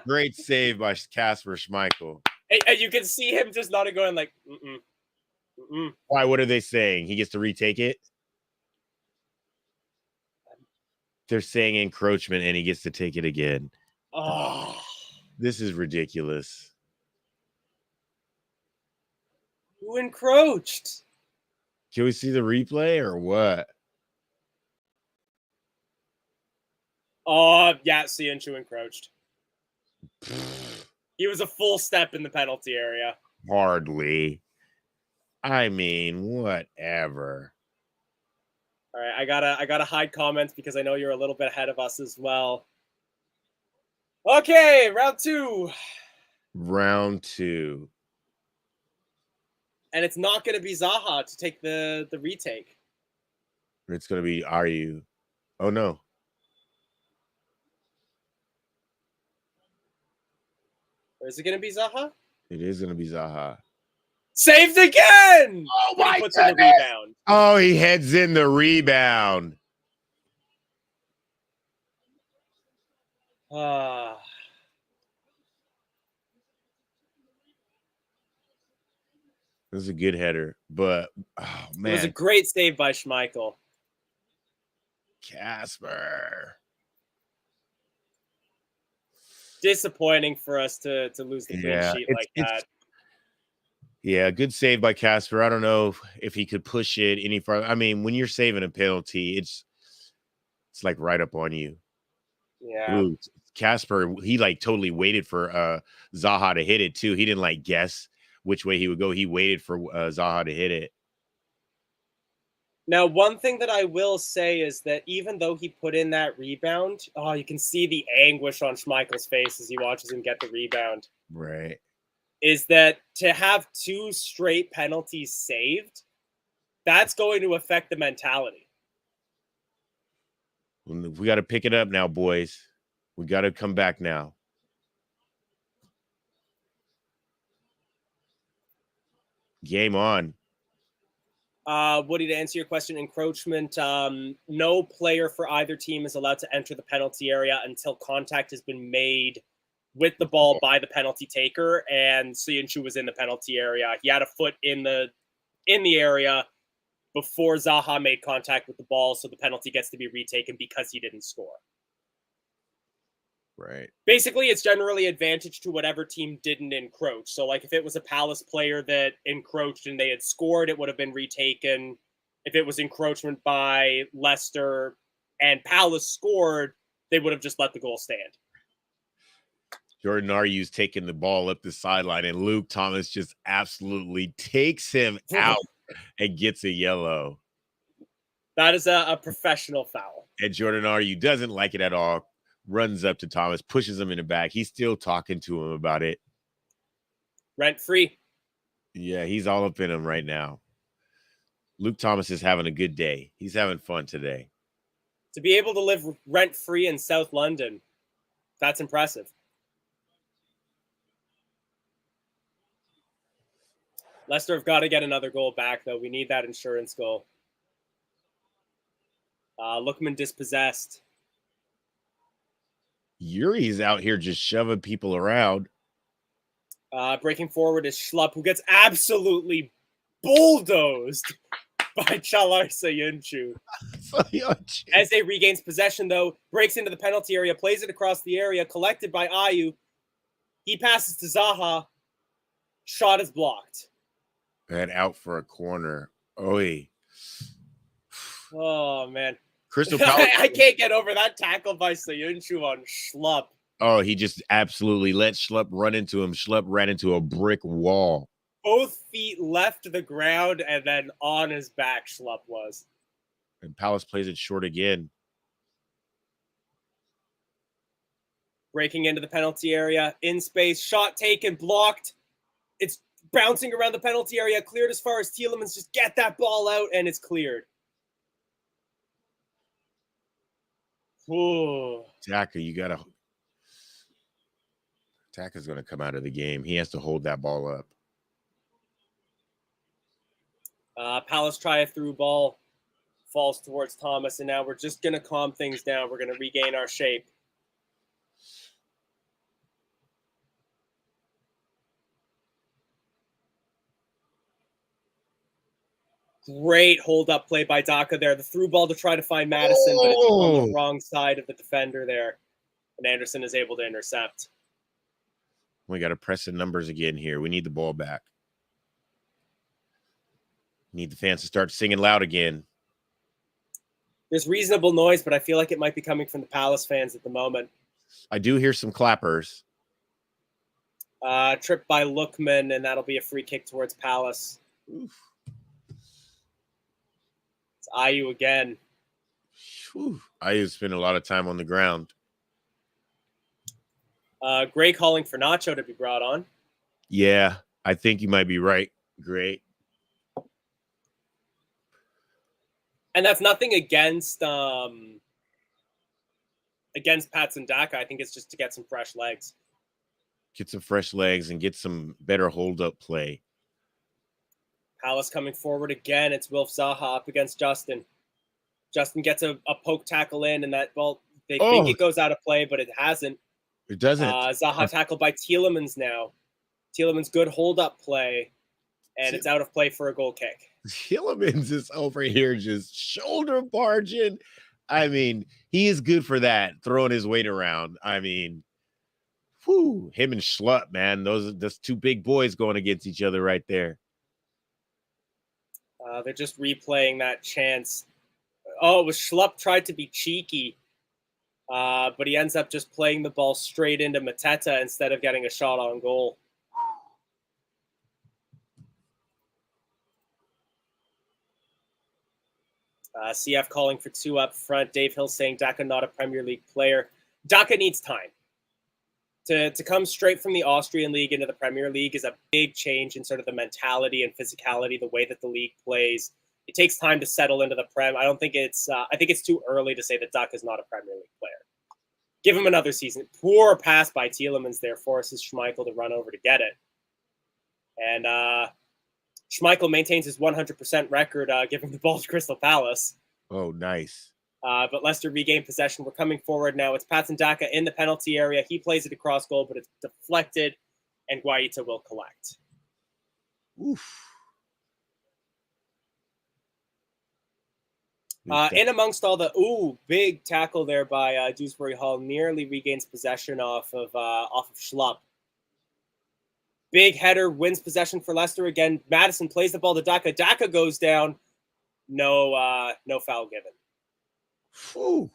Speaker 4: great save by Kasper Schmeichel.
Speaker 1: And you can see him just nodding, going like, "Mm-mm, mm-mm."
Speaker 4: Why? What are they saying? He gets to retake it? They're saying encroachment, and he gets to take it again.
Speaker 1: Oh,
Speaker 4: this is ridiculous.
Speaker 1: Who encroached?
Speaker 4: Can we see the replay or what?
Speaker 1: Oh, yeah, Soyuncu encroached. He was a full step in the penalty area.
Speaker 4: Hardly. I mean, whatever.
Speaker 1: All right, I gotta hide comments because I know you're a little bit ahead of us as well. Okay, round two.
Speaker 4: Round two.
Speaker 1: And it's not going to be Zaha to take the retake.
Speaker 4: It's going to be Ayu. Oh, no.
Speaker 1: Or is it going to be Zaha?
Speaker 4: It is going to be Zaha.
Speaker 1: Saved again!
Speaker 4: Oh, my
Speaker 1: goodness! In the rebound.
Speaker 4: Oh, he heads in the rebound. It was a good header, but oh man,
Speaker 1: it was a great save by Schmeichel.
Speaker 4: Kasper.
Speaker 1: Disappointing for us to lose the clean sheet like that.
Speaker 4: Yeah, good save by Kasper. I don't know if he could push it any farther. I mean, when you're saving a penalty, it's like right up on you.
Speaker 1: Yeah.
Speaker 4: Kasper, he like totally waited for Zaha to hit it too. He didn't like guess which way he would go. He waited for Zaha to hit it.
Speaker 1: Now, one thing that I will say is that even though he put in that rebound, you can see the anguish on Schmeichel's face as he watches him get the rebound.
Speaker 4: Right.
Speaker 1: Is that to have 2 straight penalties saved, that's going to affect the mentality.
Speaker 4: We got to pick it up now, boys. We got to come back now. Game on.
Speaker 1: Woody, to answer your question, encroachment, no player for either team is allowed to enter the penalty area until contact has been made with the ball by the penalty taker, and Soyuncu was in the penalty area. He had a foot in the area before Zaha made contact with the ball, so the penalty gets to be retaken because he didn't score.
Speaker 4: Right.
Speaker 1: Basically, it's generally advantage to whatever team didn't encroach. So, like, if it was a Palace player that encroached and they had scored, it would have been retaken. If it was encroachment by Leicester and Palace scored, they would have just let the goal stand.
Speaker 4: Jordan Ayew's taking the ball up the sideline, and Luke Thomas just absolutely takes him out and gets a yellow.
Speaker 1: That is a professional foul.
Speaker 4: And Jordan Ayew doesn't like it at all. Runs up to Thomas, pushes him in the back. He's still talking to him about it.
Speaker 1: Rent free.
Speaker 4: Yeah, he's all up in him right now. Luke Thomas is having a good day. He's having fun today.
Speaker 1: To be able to live rent free in South London, that's impressive. Leicester have got to get another goal back, though. We need that insurance goal. Lookman dispossessed.
Speaker 4: Yuri's out here just shoving people around.
Speaker 1: Breaking forward is Schlupp, who gets absolutely bulldozed by Chalar Sayuncu. As they regains possession, though, breaks into the penalty area, plays it across the area, collected by Ayew. He passes to Zaha. Shot is blocked.
Speaker 4: And out for a corner. Oy.
Speaker 1: Oh, man.
Speaker 4: Crystal Palace.
Speaker 1: I can't get over that tackle by Sayuncu on Schlupp.
Speaker 4: Oh, he just absolutely let Schlupp run into him. Schlupp ran into a brick wall.
Speaker 1: Both feet left the ground, and then on his back, Schlupp was.
Speaker 4: And Palace plays it short again.
Speaker 1: Breaking into the penalty area, in space, shot taken, blocked. It's bouncing around the penalty area, cleared as far as Tielemans. Just get that ball out, and it's cleared. Ooh.
Speaker 4: Taka, you got to... Taka's going to come out of the game. He has to hold that ball up.
Speaker 1: Palace try a through ball. Falls towards Thomas, and now we're just going to calm things down. We're going to regain our shape. Great hold-up play by Daka there. The through ball to try to find Madison, but it's on the wrong side of the defender there. And Anderson is able to intercept.
Speaker 4: We got to press the numbers again here. We need the ball back. Need the fans to start singing loud again.
Speaker 1: There's reasonable noise, but I feel like it might be coming from the Palace fans at the moment.
Speaker 4: I do hear some clappers.
Speaker 1: Trip by Lookman, and that'll be a free kick towards Palace.
Speaker 4: Oof.
Speaker 1: It's Ayew again.
Speaker 4: Ayew spent a lot of time on the ground.
Speaker 1: Gray calling for Nacho to be brought on.
Speaker 4: Yeah, I think you might be right. Great.
Speaker 1: And that's nothing against Patson Daka. I think it's just to get some fresh legs.
Speaker 4: Get some fresh legs and get some better hold-up play.
Speaker 1: Palace coming forward again. It's Wilf Zaha up against Justin. Justin gets a poke tackle in, and that ball, they think it goes out of play, but it hasn't.
Speaker 4: It doesn't.
Speaker 1: Zaha tackled by Tielemans now. Tielemans, good hold-up play, and it's out of play for a goal kick.
Speaker 4: Tielemans is over here just shoulder barging. I mean, he is good for that, throwing his weight around. I mean, him and Schlupp, man. Those two big boys going against each other right there.
Speaker 1: They're just replaying that chance. Oh, it was Schlupp tried to be cheeky, but he ends up just playing the ball straight into Mateta instead of getting a shot on goal. CF calling for two up front. Dave Hill saying Daka not a Premier League player. Daka needs time. To come straight from the Austrian League into the Premier League is a big change in sort of the mentality and physicality, the way that the league plays. It takes time to settle into the Prem. I think it's too early to say that Daka is not a Premier League player. Give him another season. Poor pass by Tielemans there forces Schmeichel to run over to get it. And Schmeichel maintains his 100% record, giving the ball to Crystal Palace.
Speaker 4: Oh, nice.
Speaker 1: But Leicester regain possession. We're coming forward now. It's Patson Daka in the penalty area. He plays it across goal, but it's deflected, and Guaita will collect.
Speaker 4: Oof.
Speaker 1: In amongst all the big tackle there by Dewsbury Hall, nearly regains possession off of Schlupp. Big header wins possession for Leicester again. Madison plays the ball to Daka. Daka goes down. No foul given.
Speaker 4: Whew.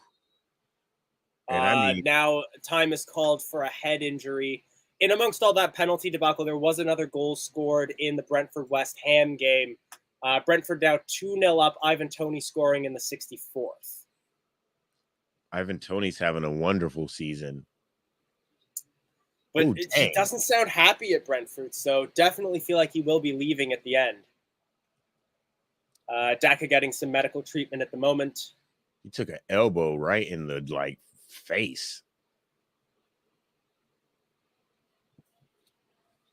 Speaker 4: And
Speaker 1: now time is called for a head injury. In amongst all that penalty debacle, there was another goal scored in the Brentford-West Ham game. Brentford now 2-0 up. Ivan Toney scoring in the 64th.
Speaker 4: Ivan Toney's having a wonderful season.
Speaker 1: But he doesn't sound happy at Brentford, so definitely feel like he will be leaving at the end. Daka getting some medical treatment at the moment.
Speaker 4: He took an elbow right in the face.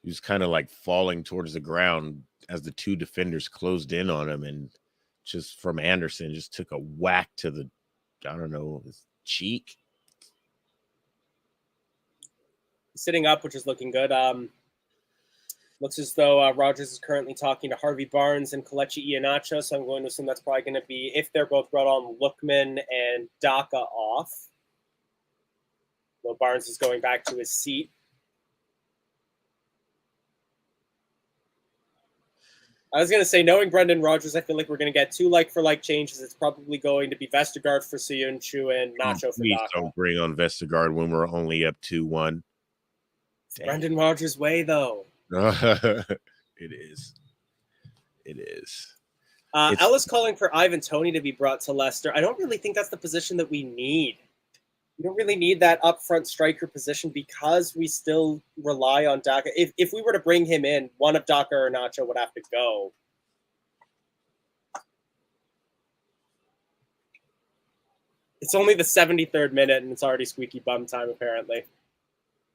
Speaker 4: He was kind of like falling towards the ground as the two defenders closed in on him, and just from Anderson just took a whack to the, I don't know, his cheek.
Speaker 1: Sitting up, which is looking good. Looks as though Rogers is currently talking to Harvey Barnes and Kelechi Iheanacho, so I'm going to assume that's probably going to be, if they're both brought on, Lookman and Daka off. Well, Barnes is going back to his seat. I was going to say, knowing Brendan Rodgers, I feel like we're going to get two like-for-like changes. It's probably going to be Vestergaard for Soyuncu and Nacho for Daka.
Speaker 4: Don't bring on Vestergaard when we're only up 2-1.
Speaker 1: Brendan Rodgers' way, though.
Speaker 4: It is. It is.
Speaker 1: Ella's calling for Ivan Toney to be brought to Leicester. I don't really think that's the position that we need. We don't really need that up-front striker position because we still rely on Daka. If we were to bring him in, one of Daka or Nacho would have to go. It's only the 73rd minute, and it's already squeaky bum time, apparently.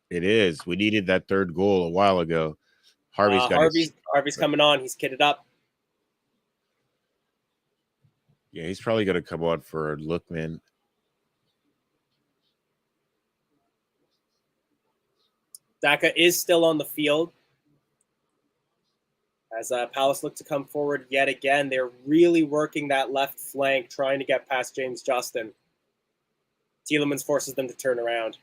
Speaker 4: It is. We needed that third goal a while ago. Harvey's
Speaker 1: coming on. He's kitted up.
Speaker 4: Yeah, he's probably going to come on for Lookman.
Speaker 1: Daka is still on the field. As Palace look to come forward yet again, they're really working that left flank, trying to get past James Justin. Tielemans forces them to turn around.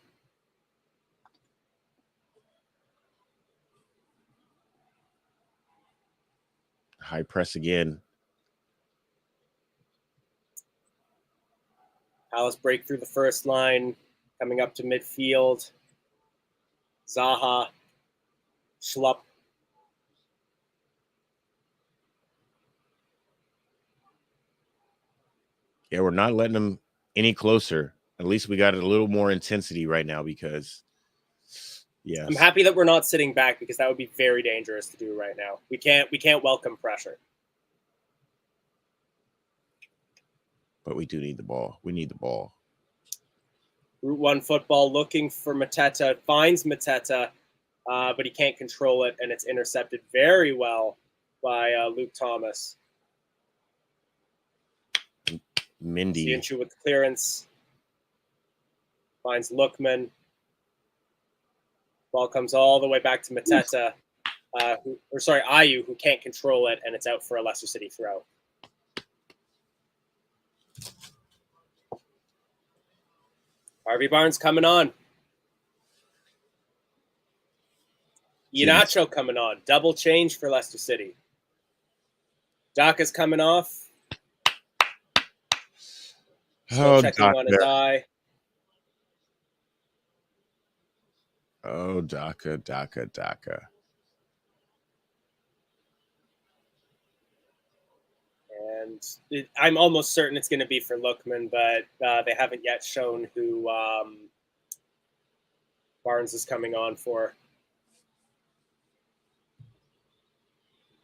Speaker 4: High press again.
Speaker 1: Palace break through the first line, coming up to midfield. Zaha, Schlupp.
Speaker 4: Yeah, we're not letting them any closer. At least we got a little more intensity right now because, yeah.
Speaker 1: I'm happy that we're not sitting back because that would be very dangerous to do right now. We can't welcome pressure.
Speaker 4: But we do need the ball. We need the ball.
Speaker 1: Route 1 football looking for Mateta. Finds Mateta, but he can't control it, and it's intercepted very well by Luke Thomas.
Speaker 4: Mindy.
Speaker 1: Soyuncu with the clearance. Finds Lookman. Ball comes all the way back to Mateta. Ayew, who can't control it, and it's out for a Leicester City throw. Harvey Barnes coming on. Iheanacho coming on. Double change for Leicester City. Daka's coming off. Still checking on his eye.
Speaker 4: Oh, Daka.
Speaker 1: And I'm almost certain it's going to be for Lookman, but they haven't yet shown who Barnes is coming on for.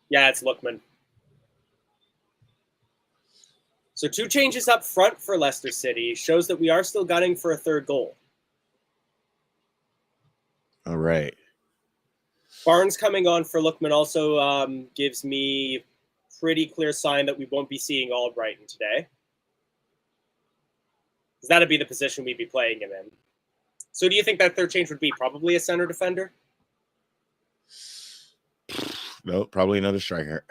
Speaker 1: Yeah, it's Lookman. So 2 changes up front for Leicester City shows that we are still gunning for a third goal.
Speaker 4: All right.
Speaker 1: Barnes coming on for Lookman also gives me pretty clear sign that we won't be seeing Albrighton today. Because that'd be the position we'd be playing him in. So do you think that third change would be probably a center defender?
Speaker 4: No, probably another striker.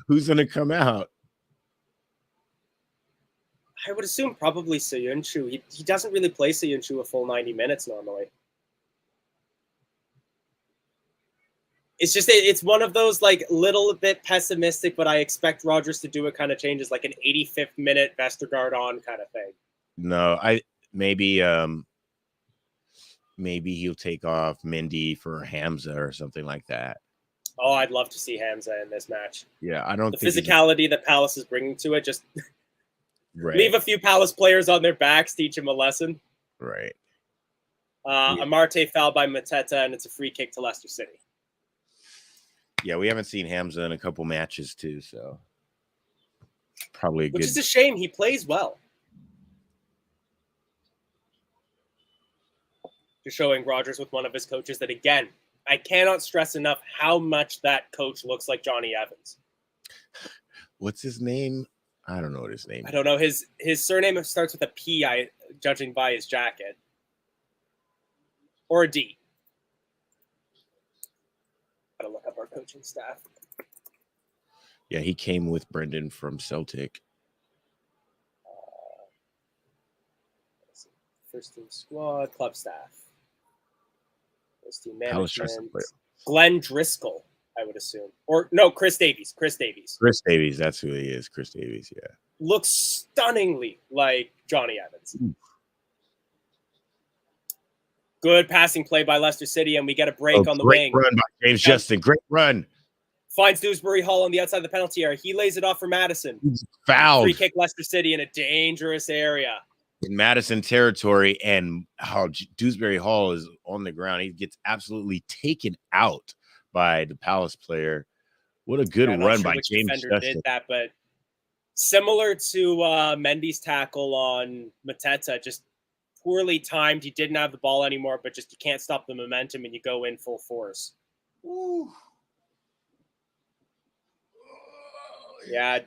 Speaker 4: Who's gonna come out?
Speaker 1: I would assume probably Soyuncu. He doesn't really play Soyuncu a full 90 minutes normally. It's just it's one of those like little bit pessimistic, but I expect Rodgers to do it kind of changes, like an 85th minute Vestergaard on kind of thing.
Speaker 4: No, maybe he'll take off Mendy for Hamza or something like that.
Speaker 1: Oh, I'd love to see Hamza in this match.
Speaker 4: Yeah, I don't
Speaker 1: the
Speaker 4: think
Speaker 1: physicality that Palace is bringing to it. Just
Speaker 4: right.
Speaker 1: Leave a few Palace players on their backs, teach them a lesson.
Speaker 4: Right.
Speaker 1: Amarte fouled by Mateta, and it's a free kick to Leicester City.
Speaker 4: Yeah, we haven't seen Hamza in a couple matches too, so probably
Speaker 1: Which is a shame. He plays well. Just showing Rodgers with one of his coaches that, again, I cannot stress enough how much that coach looks like Johnny Evans.
Speaker 4: What's his name? I don't know what his name is.
Speaker 1: I don't know. His surname starts with a P, judging by his jacket. Or a D. Gotta look up our coaching staff.
Speaker 4: Yeah, he came with Brendan from Celtic.
Speaker 1: First team squad, club staff. First team management. Glenn Driscoll, I would assume. Or no, Chris Davies. Chris Davies, that's
Speaker 4: who he is. Chris Davies, yeah.
Speaker 1: Looks stunningly like Johnny Evans.
Speaker 4: Ooh.
Speaker 1: Good passing play by Leicester City, and we get a break on the wing.
Speaker 4: Great run by James Justin. Great run.
Speaker 1: Finds Dewsbury Hall on the outside of the penalty area. He lays it off for Madison.
Speaker 4: He's fouled.
Speaker 1: Free kick Leicester City in a dangerous area.
Speaker 4: In Madison territory, and how Dewsbury Hall is on the ground. He gets absolutely taken out by the Palace player. What a good run by James Justin.
Speaker 1: Did that, but similar to Mendy's tackle on Mateta, just poorly timed. He didn't have the ball anymore, but just you can't stop the momentum and you go in full force.
Speaker 4: Ooh.
Speaker 1: Yeah,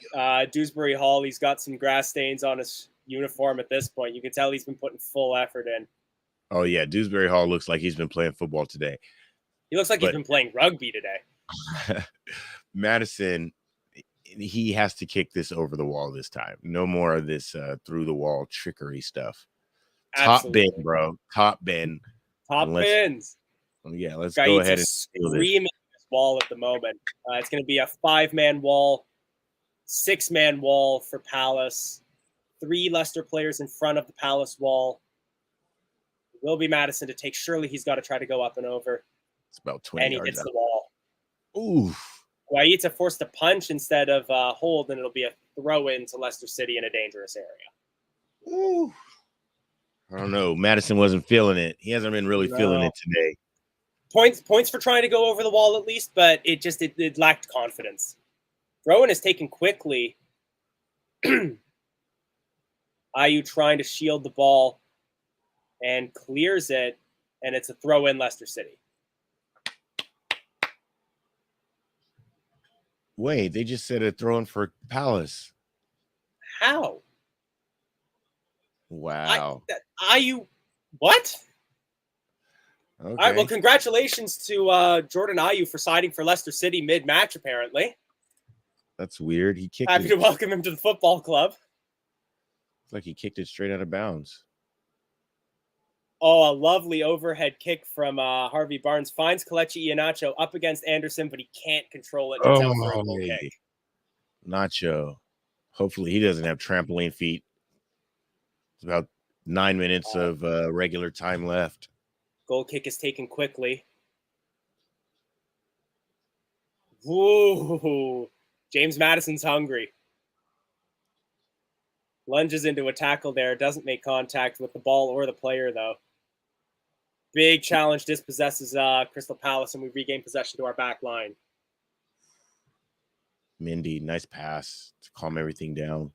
Speaker 1: Dewsbury Hall, he's got some grass stains on his uniform at this point. You can tell he's been putting full effort in.
Speaker 4: Oh, yeah. Dewsbury Hall looks like he's been playing football today.
Speaker 1: He looks like he's been playing rugby today.
Speaker 4: Madison, he has to kick this over the wall this time. No more of this through the wall trickery stuff.
Speaker 1: Absolutely.
Speaker 4: Top bin, bro. Top bin.
Speaker 1: Top bins.
Speaker 4: Yeah, let's go ahead and
Speaker 1: scream this wall at the moment. It's going to be a 5-man wall, 6-man wall for Palace. 3 Leicester players in front of the Palace wall. It will be Madison to take. Surely he's got to try to go up and over.
Speaker 4: It's about 20
Speaker 1: and he
Speaker 4: yards
Speaker 1: hits
Speaker 4: out.
Speaker 1: the wall.
Speaker 4: Ooh.
Speaker 1: Guaita forced to punch instead of hold, and it'll be a throw-in to Leicester City in a dangerous area.
Speaker 4: Ooh. I don't know. Madison wasn't feeling it. He hasn't been really feeling it today.
Speaker 1: Points for trying to go over the wall at least, but it lacked confidence. Throw-in is taken quickly. Ayew trying to shield the ball and clears it, and it's a throw-in Leicester City.
Speaker 4: Wait, they just said a throw-in for Palace.
Speaker 1: How?
Speaker 4: Wow.
Speaker 1: Ayew, what?
Speaker 4: Okay.
Speaker 1: All right, well, congratulations to Jordan Ayew for signing for Leicester City mid-match, apparently.
Speaker 4: That's weird. He kicked
Speaker 1: Happy to welcome him to the football club.
Speaker 4: It's like he kicked it straight out of bounds.
Speaker 1: Oh, a lovely overhead kick from Harvey Barnes. Finds Kelechi Iheanacho up against Anderson, but he can't control it. It's out for a goal kick.
Speaker 4: Nacho. Hopefully he doesn't have trampoline feet. It's about 9 minutes of regular time left.
Speaker 1: Goal kick is taken quickly. Whoa. James Madison's hungry. Lunges into a tackle there. Doesn't make contact with the ball or the player, though. Big challenge dispossesses Crystal Palace, and we regain possession to our back line.
Speaker 4: Mendy, nice pass to calm everything down.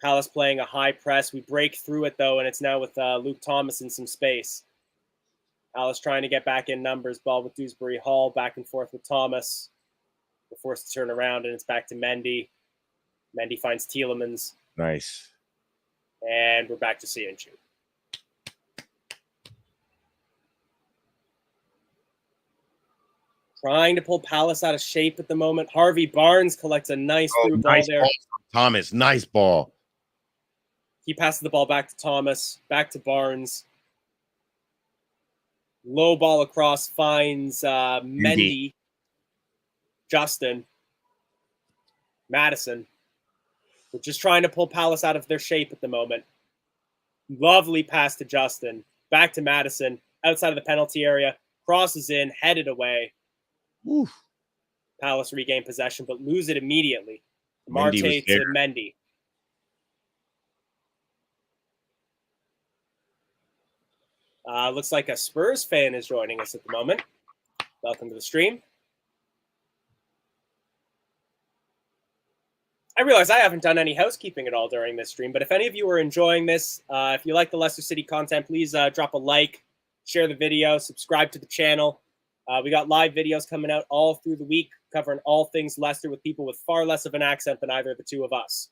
Speaker 1: Palace playing a high press. We break through it, though, and it's now with Luke Thomas in some space. Palace trying to get back in numbers. Ball with Dewsbury Hall. Back and forth with Thomas. We're forced to turn around, and it's back to Mendy. Mendy finds Tielemans.
Speaker 4: Nice.
Speaker 1: And we're back to Soyuncu. Trying to pull Palace out of shape at the moment. Harvey Barnes collects a nice through ball there.
Speaker 4: Ball from Thomas. Nice ball.
Speaker 1: He passes the ball back to Thomas, back to Barnes. Low ball across, finds Mendy, Justin, Madison. We're just trying to pull Palace out of their shape at the moment. Lovely pass to Justin. Back to Madison, outside of the penalty area. Crosses in, headed away.
Speaker 4: Oof.
Speaker 1: Palace regain possession, but lose it immediately.
Speaker 4: Mendy was
Speaker 1: Marte
Speaker 4: there.
Speaker 1: to Mendy. Looks like a Spurs fan is joining us at the moment. Welcome to the stream. I realize I haven't done any housekeeping at all during this stream, but if any of you are enjoying this, if you like the Leicester City content, please drop a like, share the video, subscribe to the channel. We got live videos coming out all through the week, covering all things Leicester with people with far less of an accent than either of the two of us.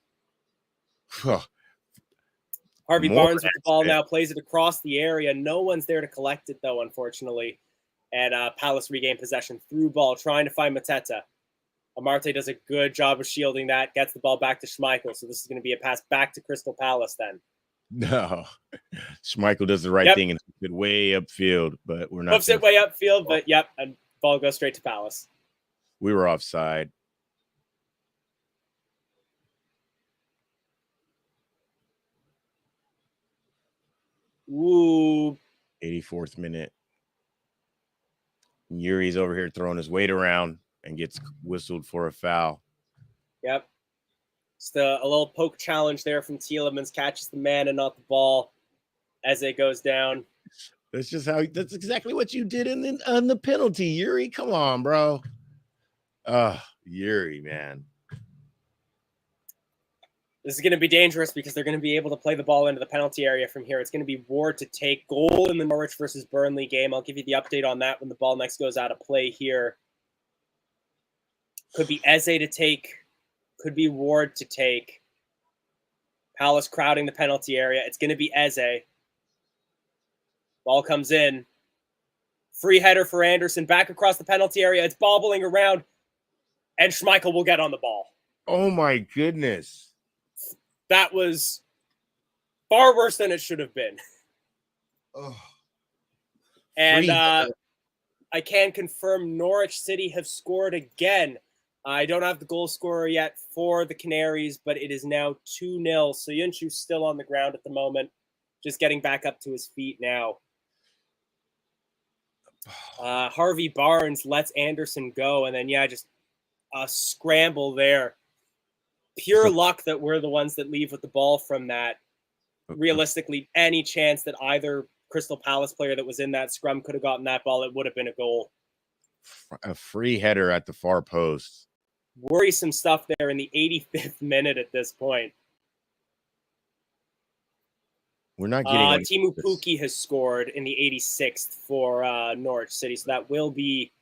Speaker 1: Harvey Barnes with the ball now, plays it across the area. No one's there to collect it, though, unfortunately. And Palace regain possession through ball, trying to find Mateta. Amarte does a good job of shielding that, gets the ball back to Schmeichel. So this is going to be a pass back to Crystal Palace then.
Speaker 4: No. Schmeichel does the right thing and puts it way upfield, but we're not.
Speaker 1: Puts it way upfield, but and ball goes straight to Palace.
Speaker 4: We were offside.
Speaker 1: Ooh.
Speaker 4: 84th minute. Yuri's over here throwing his weight around and gets whistled for a foul.
Speaker 1: Yep. Just a little poke challenge there from Tielemans. Catches the man and not the ball as it goes down.
Speaker 4: That's exactly what you did on the penalty, Yuri. Come on, bro. Yuri, man.
Speaker 1: This is going to be dangerous because they're going to be able to play the ball into the penalty area from here. It's going to be Ward to take goal in the Norwich versus Burnley game. I'll give you the update on that when the ball next goes out of play here. Could be Eze to take. Could be Ward to take. Palace crowding the penalty area. It's going to be Eze. Ball comes in. Free header for Anderson. Back across the penalty area. It's bobbling around. And Schmeichel will get on the ball.
Speaker 4: Oh, my goodness.
Speaker 1: That was far worse than it should have been.
Speaker 4: Oh.
Speaker 1: And I can confirm Norwich City have scored again. I don't have the goal scorer yet for the Canaries, but it is now 2-0. Soyuncu's still on the ground at the moment, just getting back up to his feet now. Harvey Barnes lets Anderson go, and then, just a scramble there. Pure luck that we're the ones that leave with the ball from that. Realistically, any chance that either Crystal Palace player that was in that scrum could have gotten that ball, it would have been a goal.
Speaker 4: A free header at the far post.
Speaker 1: Worrisome stuff there in the 85th minute at this point.
Speaker 4: We're not getting
Speaker 1: Timu Pukki has scored in the 86th for Norwich City, so that will be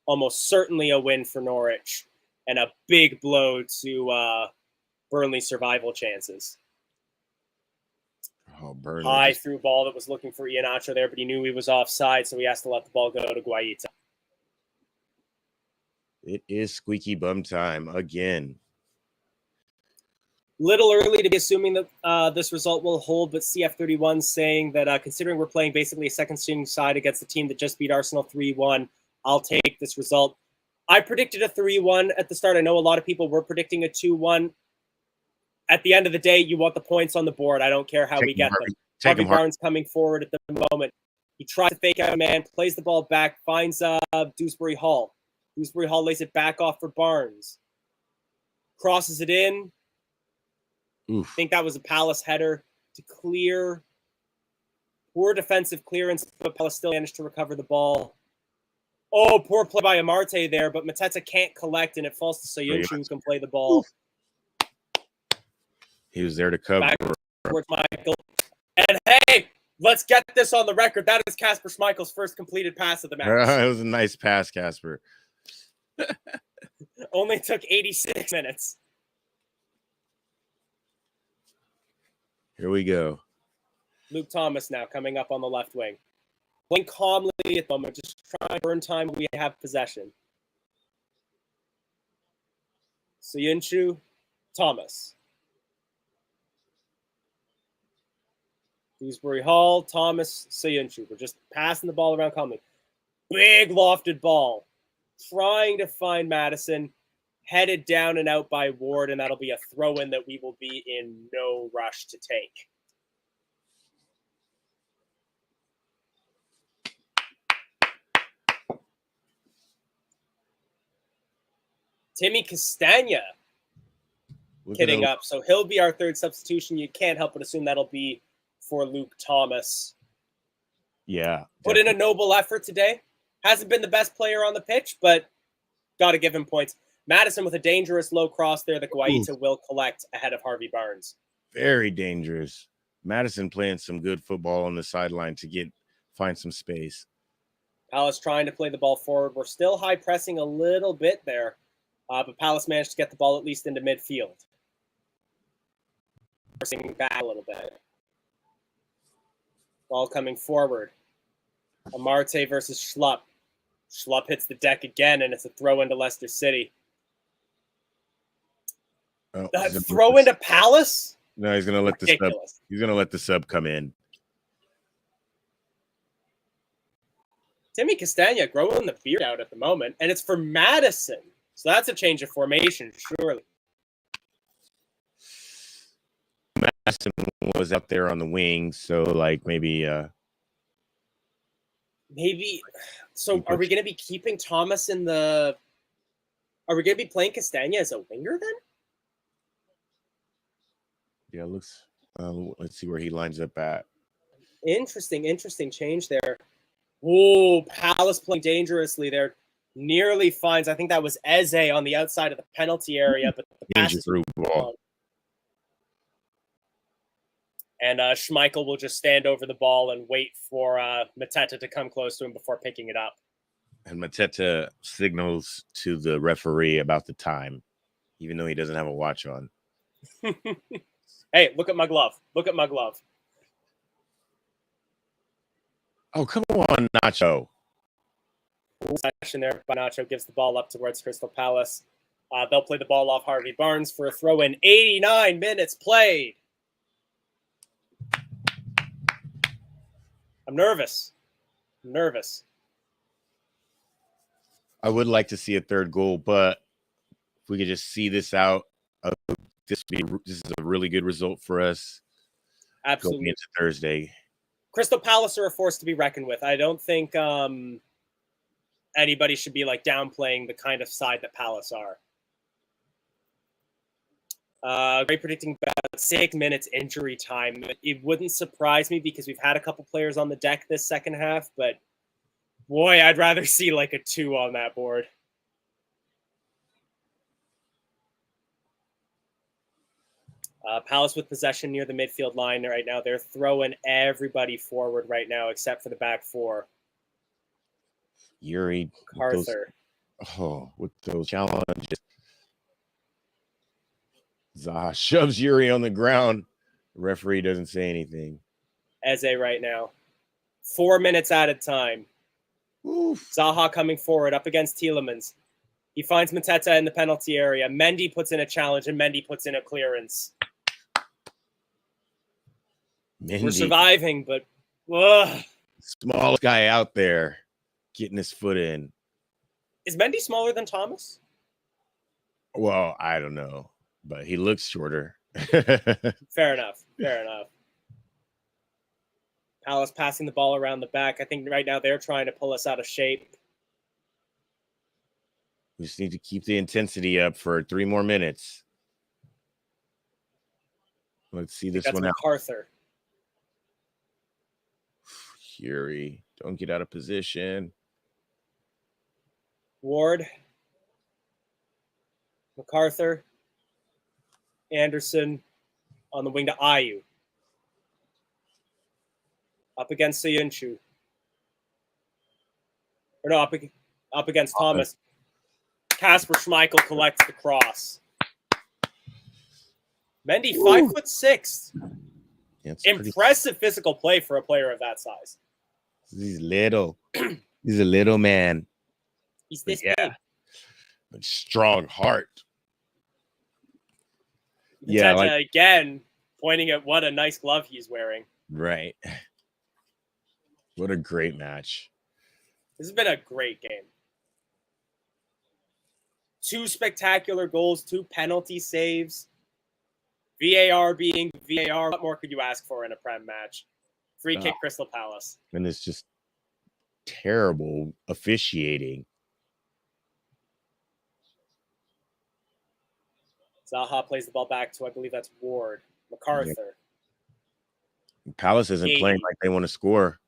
Speaker 1: almost certainly a win for Norwich and a big blow to Burnley survival chances.
Speaker 4: Oh, Burnley.
Speaker 1: High through ball that was looking for Iheanacho there, but he knew he was offside, so he has to let the ball go to Guaita.
Speaker 4: It is squeaky bum time again.
Speaker 1: Little early to be assuming that this result will hold, but CF31 saying that considering we're playing basically a second-string side against the team that just beat Arsenal 3-1, I'll take this result. I predicted a 3-1 at the start. I know a lot of people were predicting a 2-1. At the end of the day, you want the points on the board. I don't care how we get them. Harvey Barnes coming forward at the moment. He tries to fake out a man, plays the ball back, finds Dewsbury Hall. Dewsbury Hall lays it back off for Barnes. Crosses it in.
Speaker 4: Oof.
Speaker 1: I think that was a Palace header to clear. Poor defensive clearance, but Palace still managed to recover the ball. Oh, poor play by Amarte there, but Mateta can't collect, and it falls to Soyuncu, who can play the ball.
Speaker 4: Oof. He was there to cover.
Speaker 1: Back towards Michael. And hey, let's get this on the record. That is Kasper Schmeichel's first completed pass of the match.
Speaker 4: It was a nice pass, Kasper.
Speaker 1: Only took 86 minutes.
Speaker 4: Here we go.
Speaker 1: Luke Thomas now coming up on the left wing. Playing calmly at the moment, just trying to burn time. We have possession. Soyuncu, Thomas. Dewsbury Hall, Thomas, Sayunchu. We're just passing the ball around calmly. Big lofted ball. Trying to find Madison. Headed down and out by Ward, and that'll be a throw-in that we will be in no rush to take. Timmy Castagna kitting up. So he'll be our third substitution. You can't help but assume that'll be for Luke Thomas.
Speaker 4: Yeah.
Speaker 1: Put in a noble effort today. Hasn't been the best player on the pitch, but got to give him points. Madison with a dangerous low cross there that Guaita will collect ahead of Harvey Barnes.
Speaker 4: Very dangerous. Madison playing some good football on the sideline to find some space.
Speaker 1: Palace trying to play the ball forward. We're still high pressing a little bit there, but Palace managed to get the ball at least into midfield. Pressing back a little bit. Ball coming forward. Amarte versus Schlupp. Schlupp hits the deck again, and it's a throw into Leicester City.
Speaker 4: Oh,
Speaker 1: throw into Palace?
Speaker 4: No, he's gonna let the sub. He's gonna let the sub come in.
Speaker 1: Timmy Castagna growing the beard out at the moment, and it's for Madison. So that's a change of formation, surely.
Speaker 4: Madison was up there on the wing, so like maybe.
Speaker 1: So are we going to be keeping Thomas in the? Are we going to be playing Castagna as a winger then?
Speaker 4: Yeah, it looks. Let's see where he lines up at.
Speaker 1: Interesting change there. Oh, Palace playing dangerously there. Nearly finds. I think that was Eze on the outside of the penalty area, but the pass is
Speaker 4: through ball.
Speaker 1: And Schmeichel will just stand over the ball and wait for Mateta to come close to him before picking it up.
Speaker 4: And Mateta signals to the referee about the time, even though he doesn't have a watch on.
Speaker 1: Hey, look at my glove. Look at my glove.
Speaker 4: Oh, come on, Nacho.
Speaker 1: Possession there by Nacho gives the ball up towards Crystal Palace. They'll play the ball off Harvey Barnes for a throw in. 89 minutes played. I'm nervous.
Speaker 4: I would like to see a third goal, but if we could just see this out, this is a really good result for us.
Speaker 1: Absolutely.
Speaker 4: Going into Thursday.
Speaker 1: Crystal Palace are a force to be reckoned with. I don't think anybody should be like downplaying the kind of side that Palace are. Great predicting about 6 minutes injury time. It wouldn't surprise me because we've had a couple players on the deck this second half, but boy, I'd rather see like a 2 on that board. Palace with possession near the midfield line right now. They're throwing everybody forward right now except for the back four.
Speaker 4: Yuri.
Speaker 1: Arthur.
Speaker 4: With those challenges. Zaha shoves Yuri on the ground. The referee doesn't say anything.
Speaker 1: Eze right now. 4 minutes at a time.
Speaker 4: Oof.
Speaker 1: Zaha coming forward up against Tielemans. He finds Mateta in the penalty area. Mendy puts in a challenge, and Mendy puts in a clearance.
Speaker 4: Mendy.
Speaker 1: We're surviving, but ugh.
Speaker 4: Smallest guy out there getting his foot in.
Speaker 1: Is Mendy smaller than Thomas?
Speaker 4: Well, I don't know, but he looks shorter.
Speaker 1: Fair enough. Palace passing the ball around the back. I think right now they're trying to pull us out of shape.
Speaker 4: We just need to keep the intensity up for 3 more minutes. Let's see this one out.
Speaker 1: Arthur.
Speaker 4: Yuri, don't get out of position.
Speaker 1: Ward. MacArthur. Anderson on the wing to Ayew. Up against Sayunchu. Or no, up against Thomas. Kasper Schmeichel collects the cross. Mendy, 5'6". Impressive physical play for a player of that size.
Speaker 4: He's little. He's a little man.
Speaker 1: He's this big.
Speaker 4: But strong heart.
Speaker 1: Mateta again pointing at what a nice glove he's wearing.
Speaker 4: Right. What a great match.
Speaker 1: This has been a great game. 2 spectacular goals, 2 penalty saves. VAR being VAR. What more could you ask for in a Prem match? Free kick, Crystal Palace.
Speaker 4: And it's just terrible officiating.
Speaker 1: Zaha plays the ball back to, I believe that's Ward. MacArthur.
Speaker 4: Palace isn't playing like they want to score.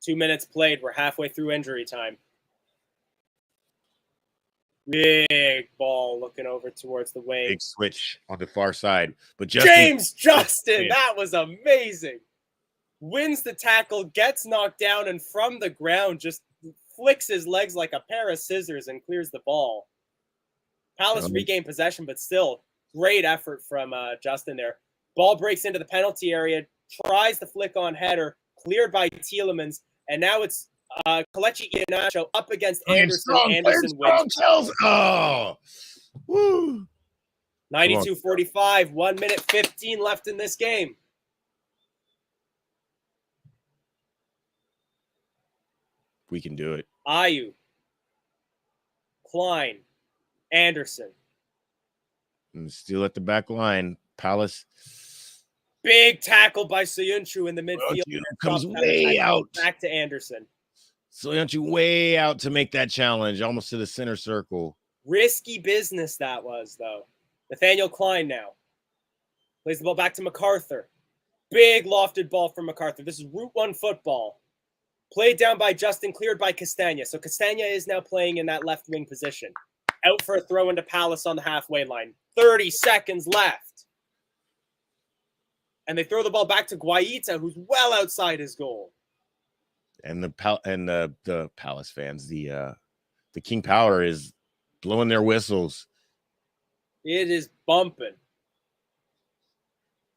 Speaker 1: 2 minutes played. We're halfway through injury time. Big ball looking over towards the wing.
Speaker 4: Big switch on the far side. But
Speaker 1: James Justin, that was amazing. Wins the tackle, gets knocked down, and from the ground just flicks his legs like a pair of scissors and clears the ball. Palace regained possession, but still, great effort from Justin there. Ball breaks into the penalty area, tries the flick-on header, cleared by Tielemans, and now it's Kelechi Iheanacho up against Anderson. Anderson wins.
Speaker 4: Oh, woo.
Speaker 1: 92-45, 1 minute 15 left in this game.
Speaker 4: We can do it.
Speaker 1: Ayew, Klein, Anderson.
Speaker 4: And still at the back line. Palace.
Speaker 1: Big tackle by Soyuncu in the midfield.
Speaker 4: Comes way out.
Speaker 1: Back to Anderson.
Speaker 4: Soyuncu way out to make that challenge, almost to the center circle.
Speaker 1: Risky business that was, though. Nathaniel Klein now. Plays the ball back to MacArthur. Big lofted ball from MacArthur. This is Route 1 football. Played down by Justin, cleared by Castagna. So Castagna is now playing in that left wing position. Out for a throw into Palace on the halfway line. 30 seconds left. And they throw the ball back to Guaita, who's well outside his goal.
Speaker 4: And the Palace fans, the King Power is blowing their whistles.
Speaker 1: It is bumping.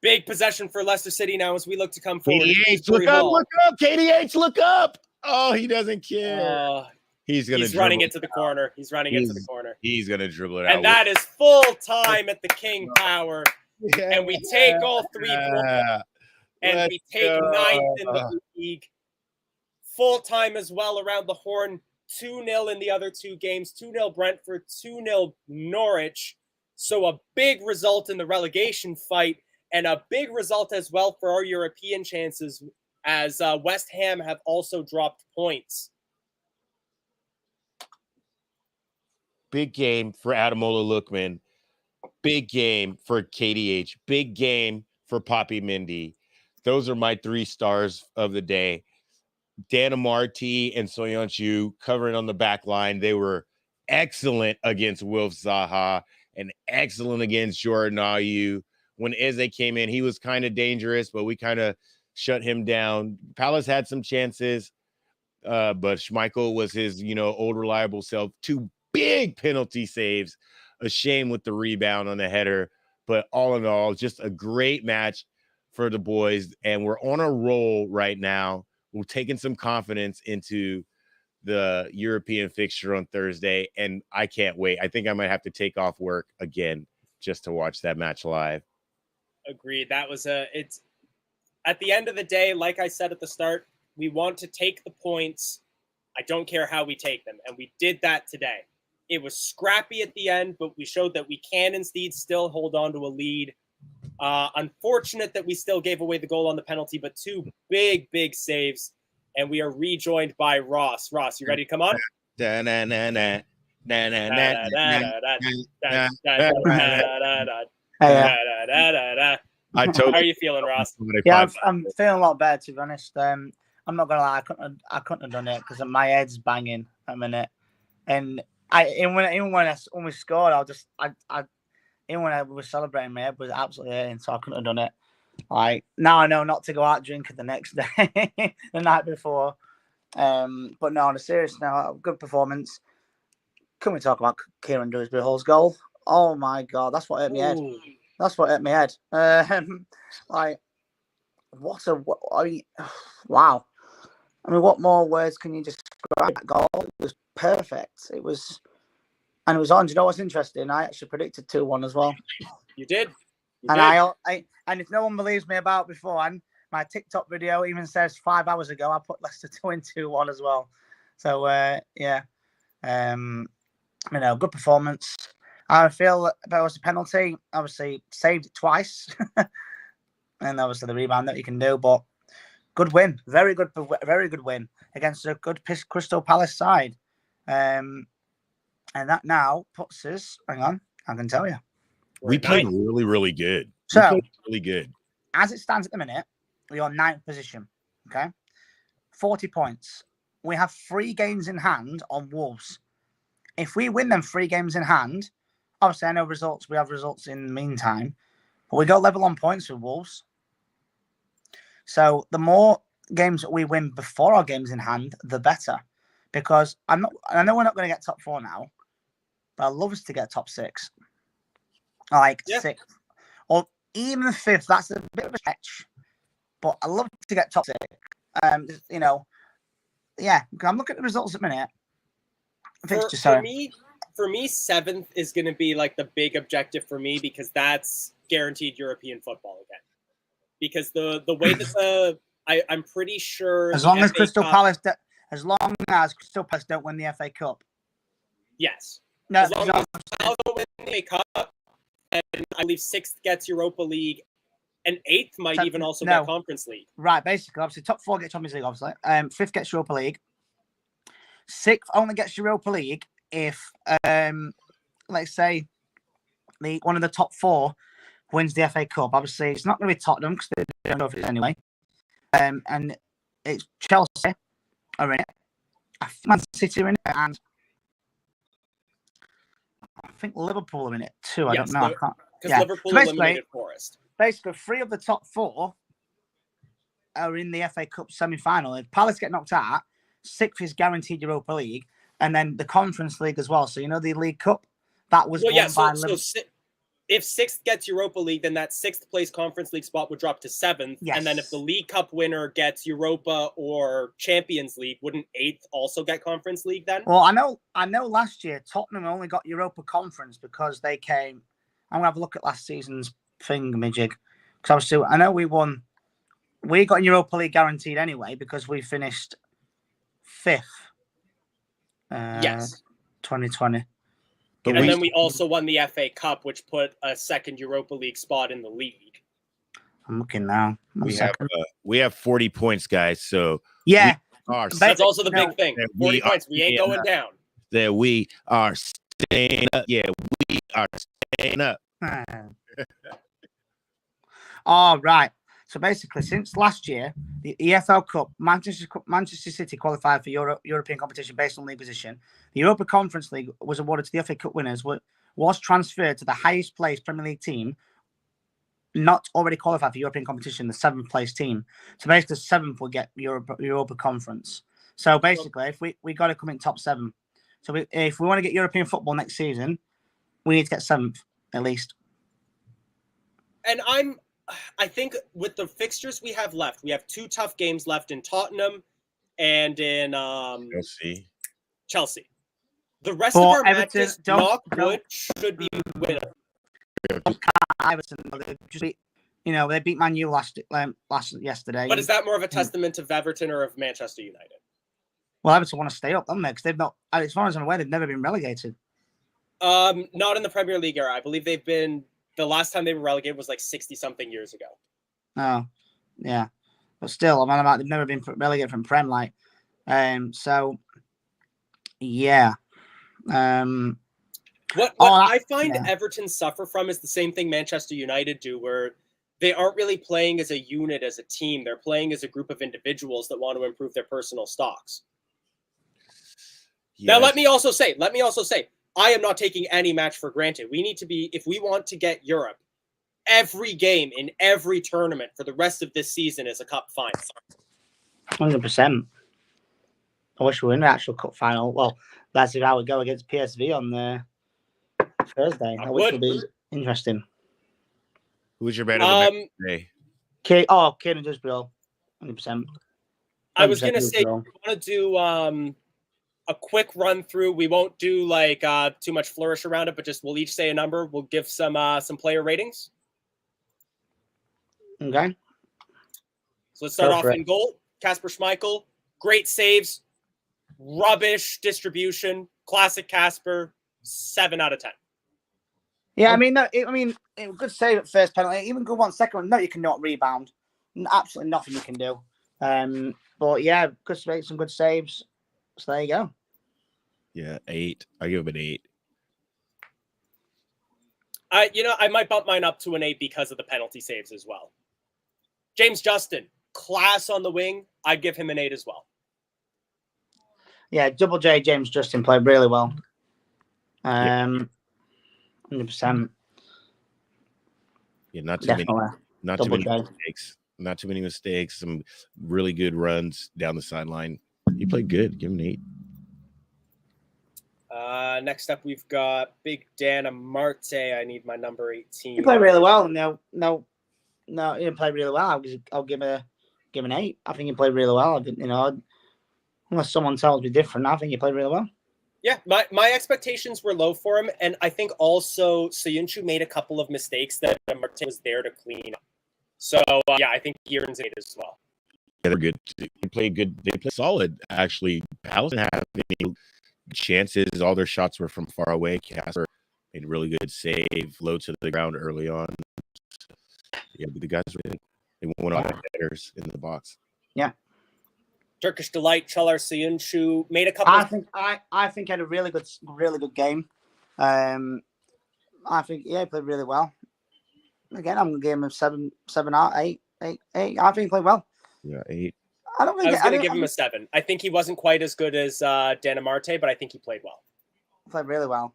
Speaker 1: Big possession for Leicester City now as we look to come forward.
Speaker 4: KDH, look up. KDH, look up. Oh, he doesn't care. He's
Speaker 1: running into the corner. He's running into the corner.
Speaker 4: He's going to dribble it out.
Speaker 1: And that is full time at the King Power. Yeah. And we take all 3 points. And we take 9th in the league. Full time as well around the horn. 2-0 in the other 2 games. 2-0 Brentford, 2-0 Norwich. So a big result in the relegation fight. And a big result as well for our European chances, as West Ham have also dropped points.
Speaker 4: Big game for Ademola Lookman. Big game for KDH. Big game for Poppy Mendy. Those are my 3 stars of the day. Dana Marti and Soyuncu covering on the back line. They were excellent against Wilf Zaha and excellent against Jordan Ayew. When Eze came in, he was kind of dangerous, but we kind of shut him down. Palace had some chances, but Schmeichel was his, old reliable self. 2 big penalty saves. A shame with the rebound on the header. But all in all, just a great match for the boys. And we're on a roll right now. We're taking some confidence into the European fixture on Thursday. And I can't wait. I think I might have to take off work again just to watch that match live.
Speaker 1: Agreed. That was it's at the end of the day, like I said at the start, we want to take the points. I don't care how we take them. And we did that today. It was scrappy at the end, but we showed that we can indeed still hold on to a lead. Unfortunate that we still gave away the goal on the penalty, but 2 big, big saves. And we are rejoined by Ross. Ross, you ready to come on? How are you feeling, Ross?
Speaker 3: Yeah, I'm feeling a lot better, to be honest. I'm not gonna lie, I couldn't have done it because my head's banging at a minute, and even when we scored, even when I was celebrating, my head was absolutely hurting, so I couldn't have done it. Like now, I know not to go out drinking the next day, the night before. But no, on a serious note, good performance. Can we talk about Kieran Dewsbury-Hall's goal? Oh my God, that's what hurt my head. That's what hurt my head. Wow. I mean, what more words can you describe that goal? It was perfect. It was on. Do you know what's interesting? I actually predicted 2-1 as well.
Speaker 1: You did.
Speaker 3: And if no one believes me about beforehand, my TikTok video even says 5 hours ago I put Leicester to win 2-1 as well. So yeah, good performance. I feel that if it was a penalty, obviously saved it twice, and obviously the rebound that you can do. But good win, very good win against a good Crystal Palace side, and that now puts us. Hang on, I can tell you.
Speaker 4: We played really, really good.
Speaker 3: So,
Speaker 4: we played really good.
Speaker 3: As it stands at the minute, we are 9th position. Okay, 40 points. We have 3 games in hand on Wolves. If we win them 3 games in hand, obviously I know results. We have results in the meantime, but we go level on points with Wolves. So the more games that we win before our games in hand, the better. Because I know we're not going to get top 4 now, but I'd love us to get top 6. Like 6th. Or even 5th. That's a bit of a stretch. But I'd love to get top 6. Yeah, I'm looking at the results at the minute.
Speaker 1: For me, 7th is going to be like the big objective for me, because that's guaranteed European football again. Because the way that I'm pretty sure
Speaker 3: as long as Crystal Palace don't win the FA Cup.
Speaker 1: Yes.
Speaker 3: No,
Speaker 1: as long as Palace don't win the FA Cup, and I believe 6th gets Europa League, and 8th might even also get Conference League.
Speaker 3: Right, basically, obviously, top 4 get Champions League, obviously. 5th gets Europa League. 6th only gets Europa League if, let's say, one of the top 4 wins the FA Cup. Obviously, it's not going to be Tottenham because they don't know if it's anyway. And it's Chelsea are in it. I think Man City are in it, and I think Liverpool are in it too. I don't know. I can't.
Speaker 1: Because Liverpool eliminated Forest.
Speaker 3: Basically, 3 of the top 4 are in the FA Cup semi-final. If Palace get knocked out, 6th is guaranteed Europa League, and then the Conference League as well. So the League Cup that was won by Liverpool. So
Speaker 1: if 6th gets Europa League, then that 6th place Conference League spot would drop to 7th.
Speaker 3: Yes.
Speaker 1: And then if the League Cup winner gets Europa or Champions League, wouldn't 8th also get Conference League then?
Speaker 3: Well, I know last year Tottenham only got Europa Conference because they came. I'm going to have a look at last season's thingamajig. Because obviously, I know we won. We got Europa League guaranteed anyway because we finished 5th.
Speaker 1: Yes.
Speaker 3: 2020.
Speaker 1: And then we also won the FA Cup, which put a 2nd Europa League spot in the league.
Speaker 3: I'm looking now.
Speaker 4: We have 40 points, guys. So
Speaker 3: yeah,
Speaker 1: that's also the big thing. 40 points. We ain't going down.
Speaker 4: That we are staying up. Yeah, we are staying up.
Speaker 3: All right. So basically, since last year, the EFL Cup, Manchester City qualified for European competition based on league position. The Europa Conference League was awarded to the FA Cup winners, was transferred to the highest placed Premier League team, not already qualified for European competition, the 7th place team. So basically, 7th will get Europa Conference. So basically, if we got to come in top 7. So if we want to get European football next season, we need to get 7th at least.
Speaker 1: And I think with the fixtures we have left, we have 2 tough games left in Tottenham and in Chelsea. The rest of our matches, not good, should be winnable.
Speaker 3: They beat Man U yesterday.
Speaker 1: But is that more of a testament of Everton or of Manchester United?
Speaker 3: Well, Everton want to stay up, don't they? Because they've not, as far as I'm aware, they've never been relegated.
Speaker 1: Not in the Premier League era. I believe they've been. The last time they were relegated was like 60-something years ago. Oh,
Speaker 3: yeah. But still, they've never been relegated from Prem, so, yeah.
Speaker 1: What I find Everton suffer from is the same thing Manchester United do, where they aren't really playing as a unit, as a team. They're playing as a group of individuals that want to improve their personal stocks. Yes. Now, let me also say, I am not taking any match for granted. We need to be, if we want to get Europe, every game in every tournament for the rest of this season is a cup final.
Speaker 3: 100%. I wish we were in the actual cup final. Well, that's how we go against PSV on Thursday. I wish it would be interesting.
Speaker 4: Who's your man of the match today?
Speaker 3: Kieran Dusbrow, 100%.
Speaker 1: I was going to say, we want to do a quick run through. We won't do too much flourish around it, but just we'll each say a number. We'll give some player ratings.
Speaker 3: Okay.
Speaker 1: So let's start
Speaker 3: Go
Speaker 1: off
Speaker 3: for
Speaker 1: in goal. Kasper Schmeichel, great saves, rubbish distribution, classic Kasper, 7 out of 10.
Speaker 3: Yeah, I mean, it was good save at first penalty. Even good one second one. No, you cannot rebound. Absolutely nothing you can do. But yeah, good make some good saves. So there you go.
Speaker 4: Yeah, 8. I give him an 8.
Speaker 1: I might bump mine up to an 8 because of the penalty saves as well. James Justin, class on the wing. I'd give him an 8 as well.
Speaker 3: Yeah, Double J James Justin played really well. 100%.
Speaker 4: Yeah, not too
Speaker 3: Definitely.
Speaker 4: many, not too
Speaker 3: Double
Speaker 4: many
Speaker 3: J.
Speaker 4: mistakes. Not too many mistakes. Some really good runs down the sideline. He played good. Give him an 8.
Speaker 1: Next up, we've got Big Dan Amarte. I need my number 18.
Speaker 3: He played really well. No, he didn't play really well. I'll give him an 8. I think he played really well. I didn't, unless someone tells me different, I think he played really well.
Speaker 1: Yeah, my expectations were low for him, and I think also Soyuncu made a couple of mistakes that Amarte was there to clean up. So yeah, I think he earns 8 as well.
Speaker 4: Yeah, they're good. They played good. They played solid. Actually, Palace didn't have any chances. All their shots were from far away. Kasper made a really good save, low to the ground early on. Yeah, but the guys were they won all the headers in the box.
Speaker 3: Yeah.
Speaker 1: Turkish Delight, Çağlar Soyuncu made a couple.
Speaker 3: I think he had a really good game. I think he played really well. Again, I'm gonna give him a 7 out of 8. I think he played well.
Speaker 4: Yeah, 8.
Speaker 1: I was going to give him a 7. I think he wasn't quite as good as Dan Amarte, but I think he played well.
Speaker 3: Played really well.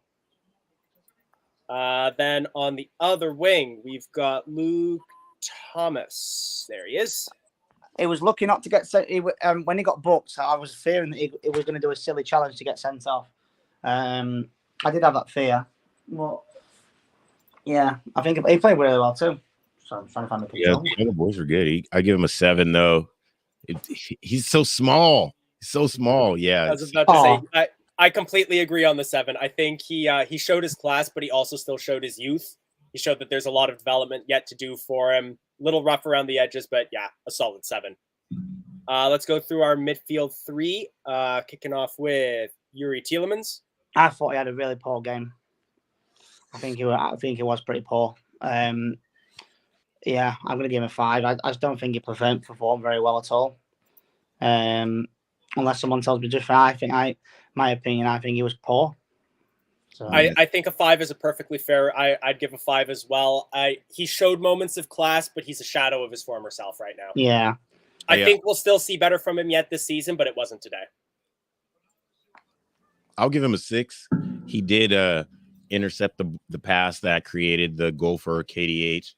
Speaker 1: Then on the other wing, we've got Luke Thomas. There he is.
Speaker 3: He was lucky not to get sent. When he got booked, I was fearing that he was going to do a silly challenge to get sent off. I did have that fear. But yeah, I think he played really well too. So I'm trying to find the picture.
Speaker 4: Yeah, the other boys were good. I give him a 7 though. He's so small. He's so small. Yeah.
Speaker 1: I was about to say, I completely agree on the 7. I think he showed his class, but he also still showed his youth. He showed that there's a lot of development yet to do for him. Little rough around the edges, but yeah, a solid 7. Let's go through our midfield 3, kicking off with Yuri Tielemans.
Speaker 3: I thought he had a really poor game. I think he was pretty poor. Yeah, I'm going to give him a 5. I just don't think he performed very well at all. Unless someone tells me different, my opinion, I think he was poor. So,
Speaker 1: I think a 5 is a perfectly fair. I'd give a 5 as well. He showed moments of class, but he's a shadow of his former self right now.
Speaker 3: Yeah.
Speaker 1: I think we'll still see better from him yet this season, but it wasn't today.
Speaker 4: I'll give him a 6. He did intercept the pass that created the goal for KDH,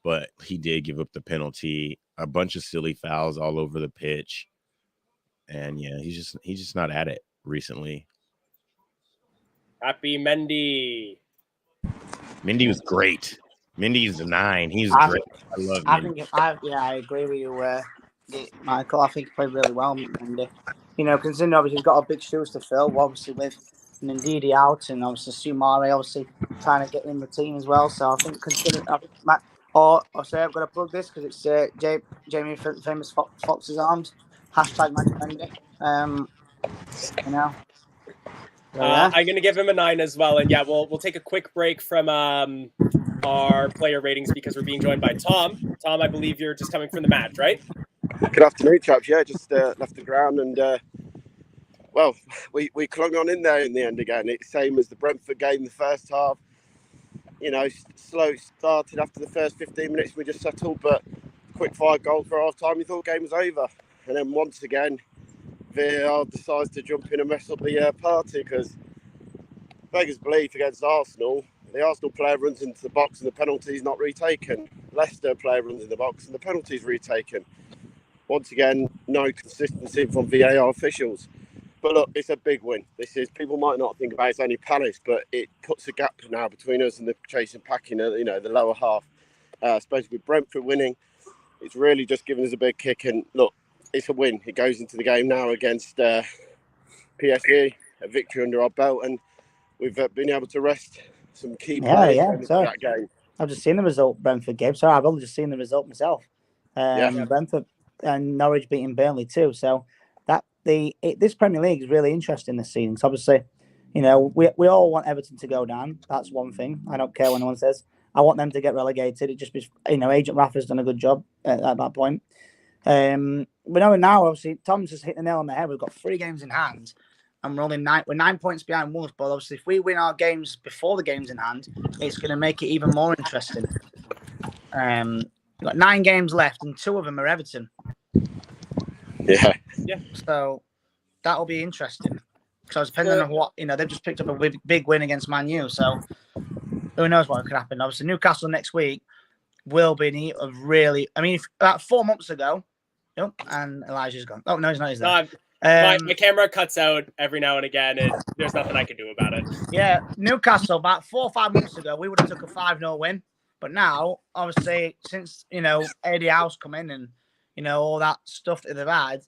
Speaker 4: but he did give up the penalty. A bunch of silly fouls all over the pitch, and yeah, he's just not at it recently.
Speaker 1: Happy Mendy.
Speaker 4: Mendy was great. Mendy's a 9. He's great. I love Mendy.
Speaker 3: I agree with you, Michael. I think he played really well, Mendy. Considering obviously he's got a big shoes to fill, obviously with Ndidi out and obviously Soumare obviously trying to get in the team as well. So I think Matt, I've got to plug this because it's Jamie Famous Fox's Arms # Mendy.
Speaker 1: I'm going to give him a 9 as well. And yeah, we'll take a quick break from our player ratings because we're being joined by Tom. Tom, I believe you're just coming from the match, right?
Speaker 6: Good afternoon, chaps. Yeah, just left the ground and, we clung on in there in the end again. It's the same as the Brentford game in the first half. Slow started after the first 15 minutes. We just settled, but quick 5 goals for half time. We thought the game was over. And then once again, VAR decides to jump in and mess up the party because beggars belief against Arsenal. The Arsenal player runs into the box and the penalty is not retaken. Leicester player runs in the box and the penalty is retaken. Once again, no consistency from VAR officials. But look, it's a big win. People might not think about it's only Palace, but it puts a gap now between us and the chasing pack in the lower half. Especially with Brentford winning, it's really just given us a big kick. And look, it's a win. It goes into the game now against PSG, a victory under our belt, and we've been able to rest some key players in that game.
Speaker 3: I've just seen the result, Brentford game. Sorry, I've only just seen the result myself. Brentford and Norwich beating Burnley too. So this Premier League is really interesting this season. So obviously, we all want Everton to go down. That's one thing. I don't care what anyone says. I want them to get relegated. It just be, Agent Rafa's done a good job at that point. We know now, obviously, Tom's just hit the nail on the head. We've got 3 games in hand, and we're 9 points behind Wolves. But obviously, if we win our games before the games in hand, it's going to make it even more interesting. We've got 9 games left, and 2 of them are Everton.
Speaker 6: Yeah.
Speaker 3: So that'll be interesting. So depending on what they've just picked up a big win against Man U. So who knows what could happen? Obviously, Newcastle next week will be a really. I mean, about 4 months ago, and Elijah's gone. Oh no, he's not. He's there.
Speaker 1: My camera cuts out every now and again, and there's nothing I can do about it.
Speaker 3: Yeah, Newcastle about 4 or 5 months ago, we would have took a 5-0 win. But now, obviously, since Eddie Howe's come in and all that stuff that they've had,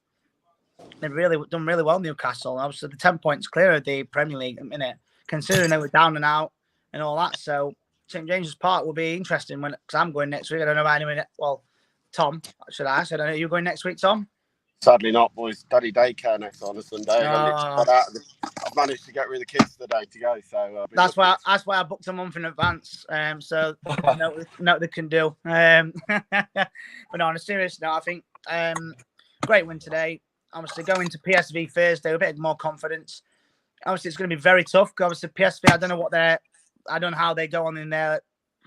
Speaker 3: they've really done really well. Newcastle, and obviously, the 10 points clear of the Premier League at the minute, considering they were down and out and all that. So St James's Park will be interesting because I'm going next week. I don't know about anyone. Well, Tom, should I ask? I don't know. Are you going next week, Tom?
Speaker 6: Sadly not, boys. Study daycare next on a Sunday. I've managed to get rid of the kids today to go. So
Speaker 3: that's why I booked a month in advance. So know they can do. But no, on a serious note, I think great win today. Obviously, going to PSV Thursday, a bit more confidence. Obviously, it's going to be very tough. Because obviously, PSV, I don't know how they go on in their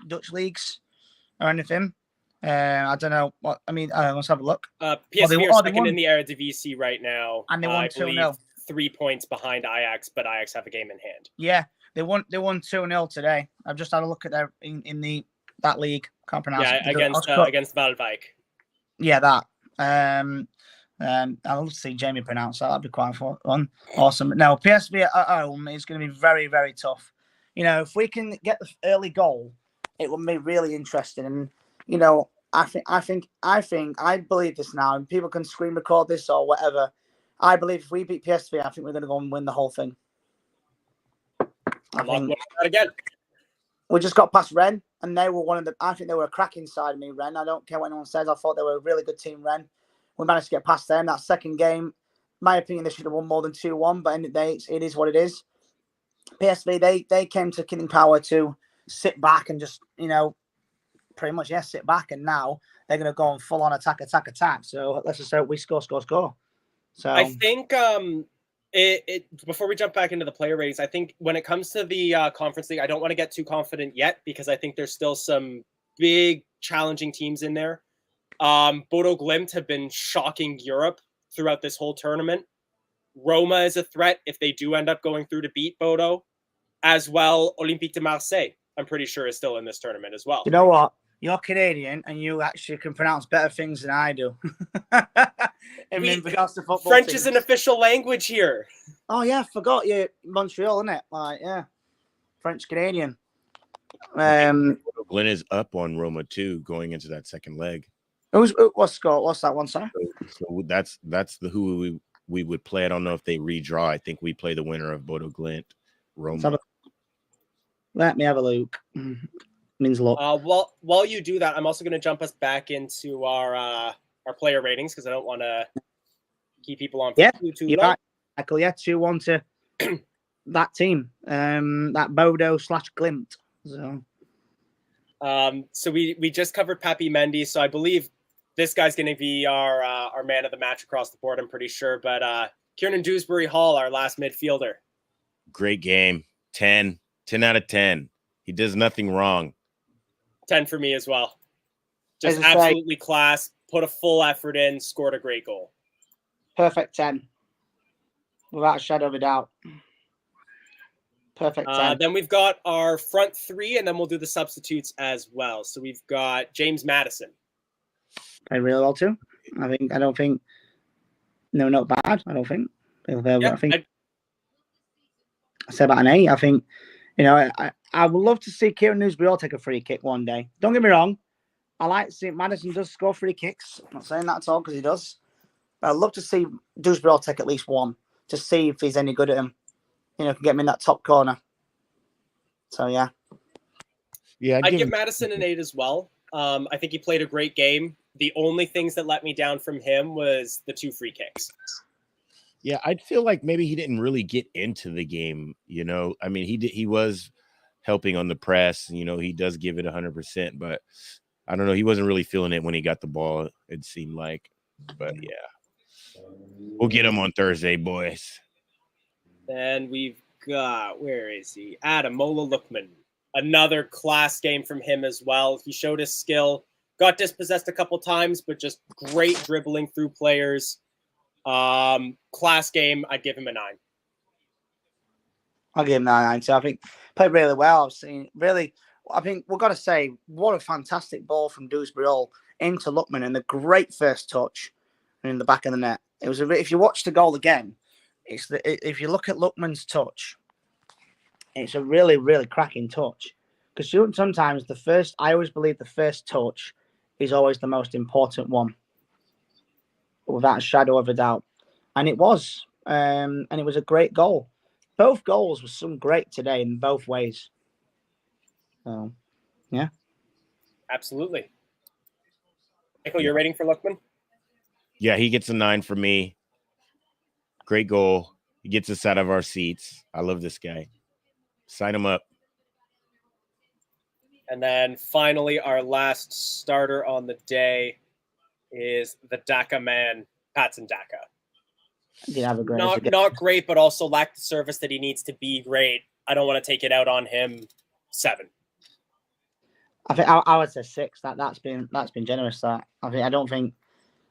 Speaker 3: Dutch leagues or anything. I don't know what I mean. Let's have a look.
Speaker 1: PSV are second in the Eredivisie right now,
Speaker 3: and they won 2-0.
Speaker 1: 3 points behind Ajax, but Ajax have a game in hand.
Speaker 3: Yeah, they won 2-0 today. I've just had a look at their in that league. Can't pronounce it.
Speaker 1: Against Waalwijk.
Speaker 3: Yeah, that. I'll see Jamie pronounce that. That'd be quite fun. Awesome. No, PSV at home is going to be very, very tough. If we can get the early goal, it will be really interesting. And I believe this now, and people can screen record this or whatever. I believe if we beat PSV, I think we're going to go and win the whole thing.
Speaker 1: Again.
Speaker 3: We just got past Rennes, and they were I think they were a cracking side of me, Rennes. I don't care what anyone says. I thought they were a really good team, Rennes. We managed to get past them. That second game, in my opinion, they should have won more than 2-1, but it is what it is. PSV, they came to King Power to sit back and just, pretty much, sit back. And now they're going to go on full on attack. So let's just hope we score. So
Speaker 1: I think before we jump back into the player ratings, I think when it comes to the Conference League, I don't want to get too confident yet because I think there's still some big challenging teams in there. Bodo Glimt have been shocking Europe throughout this whole tournament. Roma is a threat if they do end up going through to beat Bodo. As well, Olympique de Marseille, I'm pretty sure, is still in this tournament as well.
Speaker 3: You know what? You're Canadian and you actually can pronounce better things than I do. In regards to football,
Speaker 1: French
Speaker 3: teams.
Speaker 1: is an official language here.
Speaker 3: Oh, yeah, forgot you. Montreal, isn't it? French Canadian.
Speaker 4: Glenn is up on Roma too, going into that second leg.
Speaker 3: What's that one, sir?
Speaker 4: So that's who we would play. I don't know if they redraw. I think we play the winner of Bodo Glimt, Roma.
Speaker 3: Let me have a look. Means a lot.
Speaker 1: While you do that, I'm also going to jump us back into our player ratings because I don't want to keep people on too long.
Speaker 3: Right. Michael, 2-1 to that team. That Bodo/Glimt.
Speaker 1: So we just covered Papi Mendy, so I believe this guy's going to be our man of the match across the board, I'm pretty sure. But Kieran Dewsbury-Hall, our last midfielder.
Speaker 4: Great game. 10 out of 10. He does nothing wrong. 10
Speaker 1: for me as well. Just absolutely class. Put a full effort in. Scored a great goal.
Speaker 3: Perfect 10. Without a shadow of a doubt. Perfect 10.
Speaker 1: Then we've got our front three, and then we'll do the substitutes as well. So we've got James Maddison.
Speaker 3: Played really well too. I don't think. No, not bad. I don't think. I say about an 8. I think. I would love to see Kieran Dewsbury-Hall take a free kick one day. Don't get me wrong. I like to see Maddison does score free kicks. I'm not saying that at all because he does. But I'd love to see Dewsbury-Hall take at least one to see if he's any good at him. Can get him in that top corner. So, yeah.
Speaker 1: I'd give Maddison an 8 as well. I think he played a great game. The only things that let me down from him was the 2 free kicks.
Speaker 4: Yeah, I'd feel like maybe he didn't really get into the game. I mean, he was helping on the press. He does give it 100%, but I don't know. He wasn't really feeling it when he got the ball. It seemed like, but yeah, we'll get him on Thursday, boys.
Speaker 1: Then we've got, where is he? Ademola Lookman. Another class game from him as well. He showed his skill, got dispossessed a couple times, but just great dribbling through players. Class game, I'd give him a 9.
Speaker 3: I'll give him 9. So I think played really well. I think we've got to say, what a fantastic ball from Dewsbury Hall into Lookman and the great first touch in the back of the net. It was if you watch the goal again, if you look at Lookman's touch, it's a really, really cracking touch. Because sometimes I always believe the first touch is always the most important one, without a shadow of a doubt. And it was. And it was a great goal. Both goals were some great today in both ways. So, yeah.
Speaker 1: Absolutely. Michael, you're rating for Lookman?
Speaker 4: Yeah, he gets a 9 from me. Great goal. He gets us out of our seats. I love this guy. Sign him up.
Speaker 1: And then finally, our last starter on the day is the Dhaka man, Patson Dhaka.
Speaker 3: Didn't have a great
Speaker 1: not great, but also lacked the service that he needs to be great. I don't want to take it out on him. 7.
Speaker 3: I think I would say 6. That's been generous. That I don't think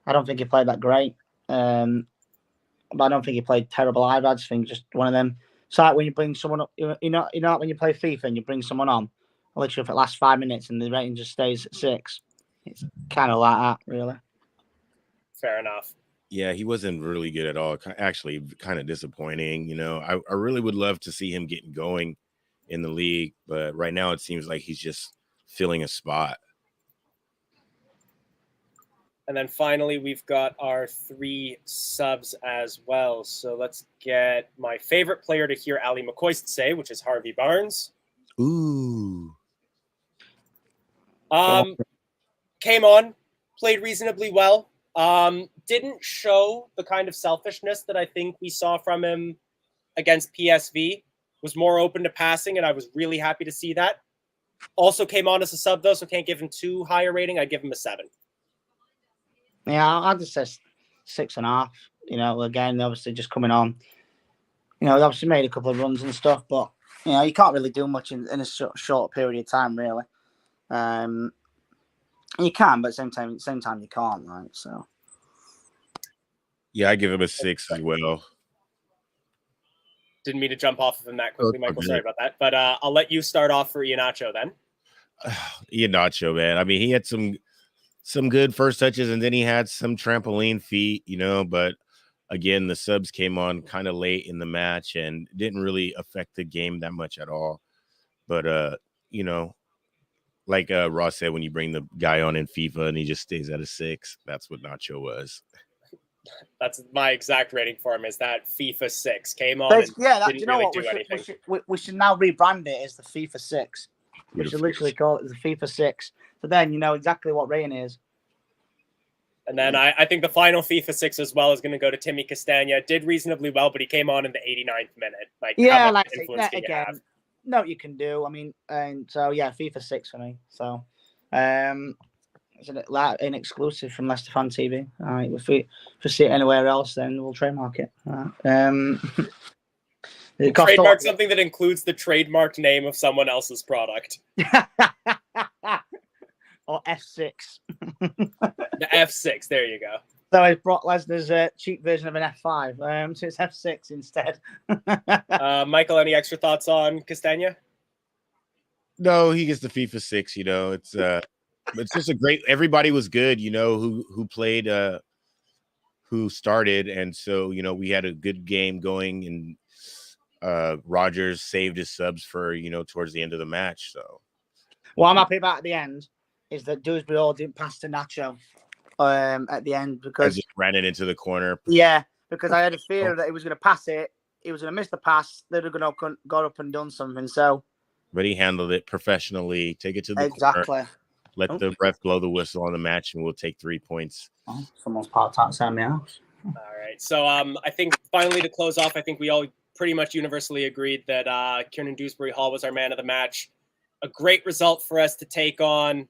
Speaker 3: he played that great. But I don't think he played terrible either. I just think just one of them. So like when you bring someone up, when you play FIFA and you bring someone on, literally for the last 5 minutes and the rating just stays at 6. It's kind of like that, really.
Speaker 1: Fair enough.
Speaker 4: Yeah, he wasn't really good at all. Actually, kind of disappointing. I really would love to see him getting going in the league, but right now it seems like he's just filling a spot.
Speaker 1: And then finally, we've got our 3 subs as well. So let's get my favorite player to hear Ali McCoist say, which is Harvey Barnes.
Speaker 4: Ooh.
Speaker 1: Came on, played reasonably well. Didn't show the kind of selfishness that I think we saw from him against PSV. Was more open to passing, and I was really happy to see that. Also came on as a sub, though, so can't give him too high a rating. I'd give him a 7.
Speaker 3: Yeah, I'd just say 6.5. Again, obviously just coming on. They obviously made a couple of runs and stuff, but you can't really do much in a short period of time, really. You can, but at the same time you can't, right? So.
Speaker 4: Yeah, I give him a 6 as well.
Speaker 1: Didn't mean to jump off of him that quickly, Michael. Sorry about that. But I'll let you start off for Iheanacho then.
Speaker 4: Iheanacho, man. I mean, he had some good first touches, and then he had some trampoline feet, but again, the subs came on kind of late in the match and didn't really affect the game that much at all. But, like Ross said, when you bring the guy on in FIFA and he just stays at a 6, that's what Nacho was.
Speaker 1: That's my exact rating for him, is that FIFA 6. Came on and didn't really do anything.
Speaker 3: We should now rebrand it as the FIFA 6. We should literally call it the FIFA 6. So then you know exactly what rating is.
Speaker 1: And then I think the final FIFA 6 as well is going to go to Timmy Castagna. Did reasonably well, but he came on in the 89th minute. How much influence can you have?
Speaker 3: No, you can do. I mean, so yeah, FIFA 6 for me. So, it's an exclusive from Leicester Fan TV. All right, if we see it anywhere else, then we'll trademark it.
Speaker 1: Trademark something that includes the trademarked name of someone else's product.
Speaker 3: Or F6.
Speaker 1: The F6, there you go.
Speaker 3: So it's Brock Lesnar's cheap version of an F5. So it's F6 instead.
Speaker 1: Michael, any extra thoughts on Castagna?
Speaker 4: No, he gets the FIFA 6. It's just a great. Everybody was good. Who played, who started, and so we had a good game going, and Rogers saved his subs for towards the end of the match. So,
Speaker 3: what I'm happy about at the end is that Dewsbury Hall didn't pass to Nacho at the end because
Speaker 4: I just ran it into the corner.
Speaker 3: Yeah, because I had a fear that he was going to pass it. He was going to miss the pass. They'd have got up and done something. So,
Speaker 4: but he handled it professionally. Take it to the
Speaker 3: exactly.
Speaker 4: corner. let the ref blow the whistle on the match, and we'll take 3 points.
Speaker 3: Oh, someone's parked outside my house.
Speaker 1: All right. So I think finally to close off, I think we all pretty much universally agreed that Kieran Dewsbury Hall was our man of the match. A great result for us to take on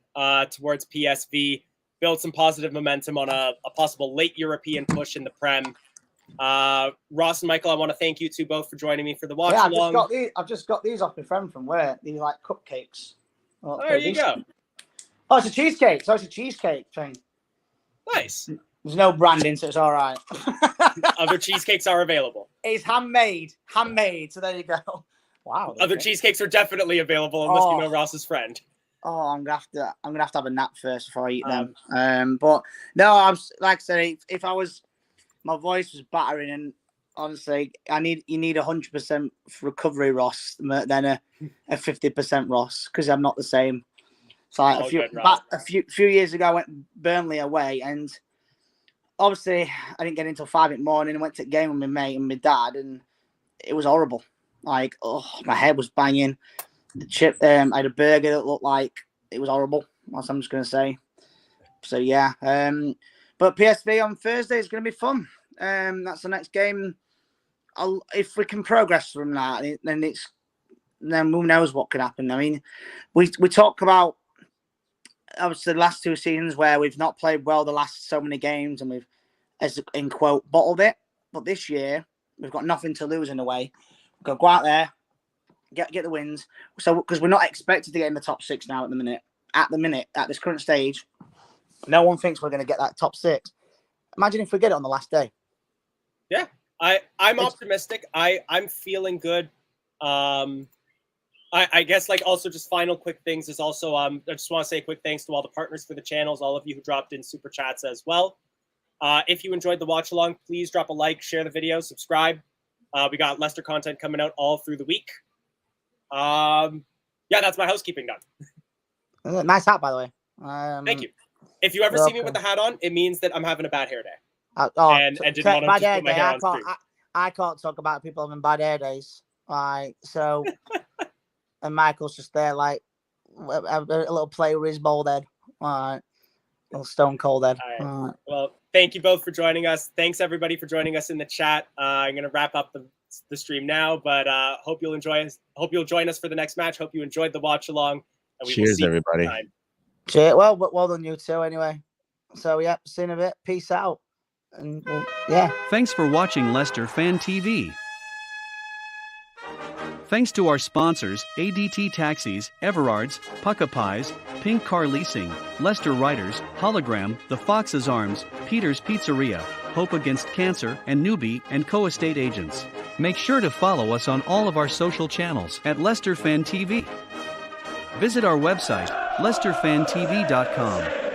Speaker 1: towards PSV, build some positive momentum on a possible late European push in the Prem. Ross and Michael, I want to thank you two both for joining me for the watch along.
Speaker 3: I've just got these off my friend from work. These like cupcakes.
Speaker 1: Oh, there you go.
Speaker 3: Oh, it's a cheesecake. So it's a cheesecake thing.
Speaker 1: Nice.
Speaker 3: There's no branding, so it's all right.
Speaker 1: Other cheesecakes are available.
Speaker 3: It's handmade. So there you go. Wow.
Speaker 1: Other cheesecakes are definitely available unless you know Ross's friend.
Speaker 3: Oh, I'm gonna have to have a nap first before I eat them. But no, I'm like I said, if I was, my voice was battering, and honestly, you need 100% recovery, Ross, than a 50% Ross, because I'm not the same. So like a few years ago, I went Burnley away, and obviously I didn't get until 5 in the morning. I went to the game with my mate and my dad, and it was horrible. Like, my head was banging. I had a burger that looked like it was horrible. That's what I'm just going to say. So, yeah. But PSV on Thursday is going to be fun. That's the next game. If we can progress from that, then who knows what can happen. I mean, we talk about, obviously, the last 2 seasons where we've not played well the last so many games and we've, as in quote, bottled it. But this year, we've got nothing to lose in a way. We've got to go out there, get the wins. So, because we're not expected to get in the top 6 now at the minute. At this current stage, no one thinks we're going to get that top 6. Imagine if we get it on the last day.
Speaker 1: Yeah, I'm optimistic. I'm feeling good. I guess like also just final quick things is also I just want to say a quick thanks to all the partners for the channels, all of you who dropped in super chats as well. If you enjoyed the watch along, please drop a like, share the video, subscribe. We got Leicester content coming out all through the week. Yeah, that's my housekeeping done.
Speaker 3: Nice hat, by the way.
Speaker 1: Thank you. If you ever see me with the hat on, it means that I'm having a bad hair day. And didn't want to just put my hair on screen.
Speaker 3: I can't talk about people having bad hair days. Right, so and Michael's just there like a little play with his bald head. All right, little stone cold head.
Speaker 1: All right. Well, thank you both for joining us. Thanks everybody for joining us in the chat. I'm gonna wrap up the stream now, but hope you'll enjoy us. Hope you'll join us for the next match. Hope you enjoyed the watch along. And we
Speaker 4: Cheers,
Speaker 1: will see
Speaker 4: everybody.
Speaker 3: Cheers. Well done, you two. Anyway, so yeah, see you in a bit. Peace out. And yeah.
Speaker 2: Thanks for watching Leicester Fan TV. Thanks to our sponsors, ADT Taxis, Everard's, Pucka Pies, Pink Car Leasing, Leicester Writers, Hologram, The Fox's Arms, Peter's Pizzeria, Hope Against Cancer, and Newbie & Co. Estate Agents. Make sure to follow us on all of our social channels at Leicester Fan TV. Visit our website, leicesterfantv.com.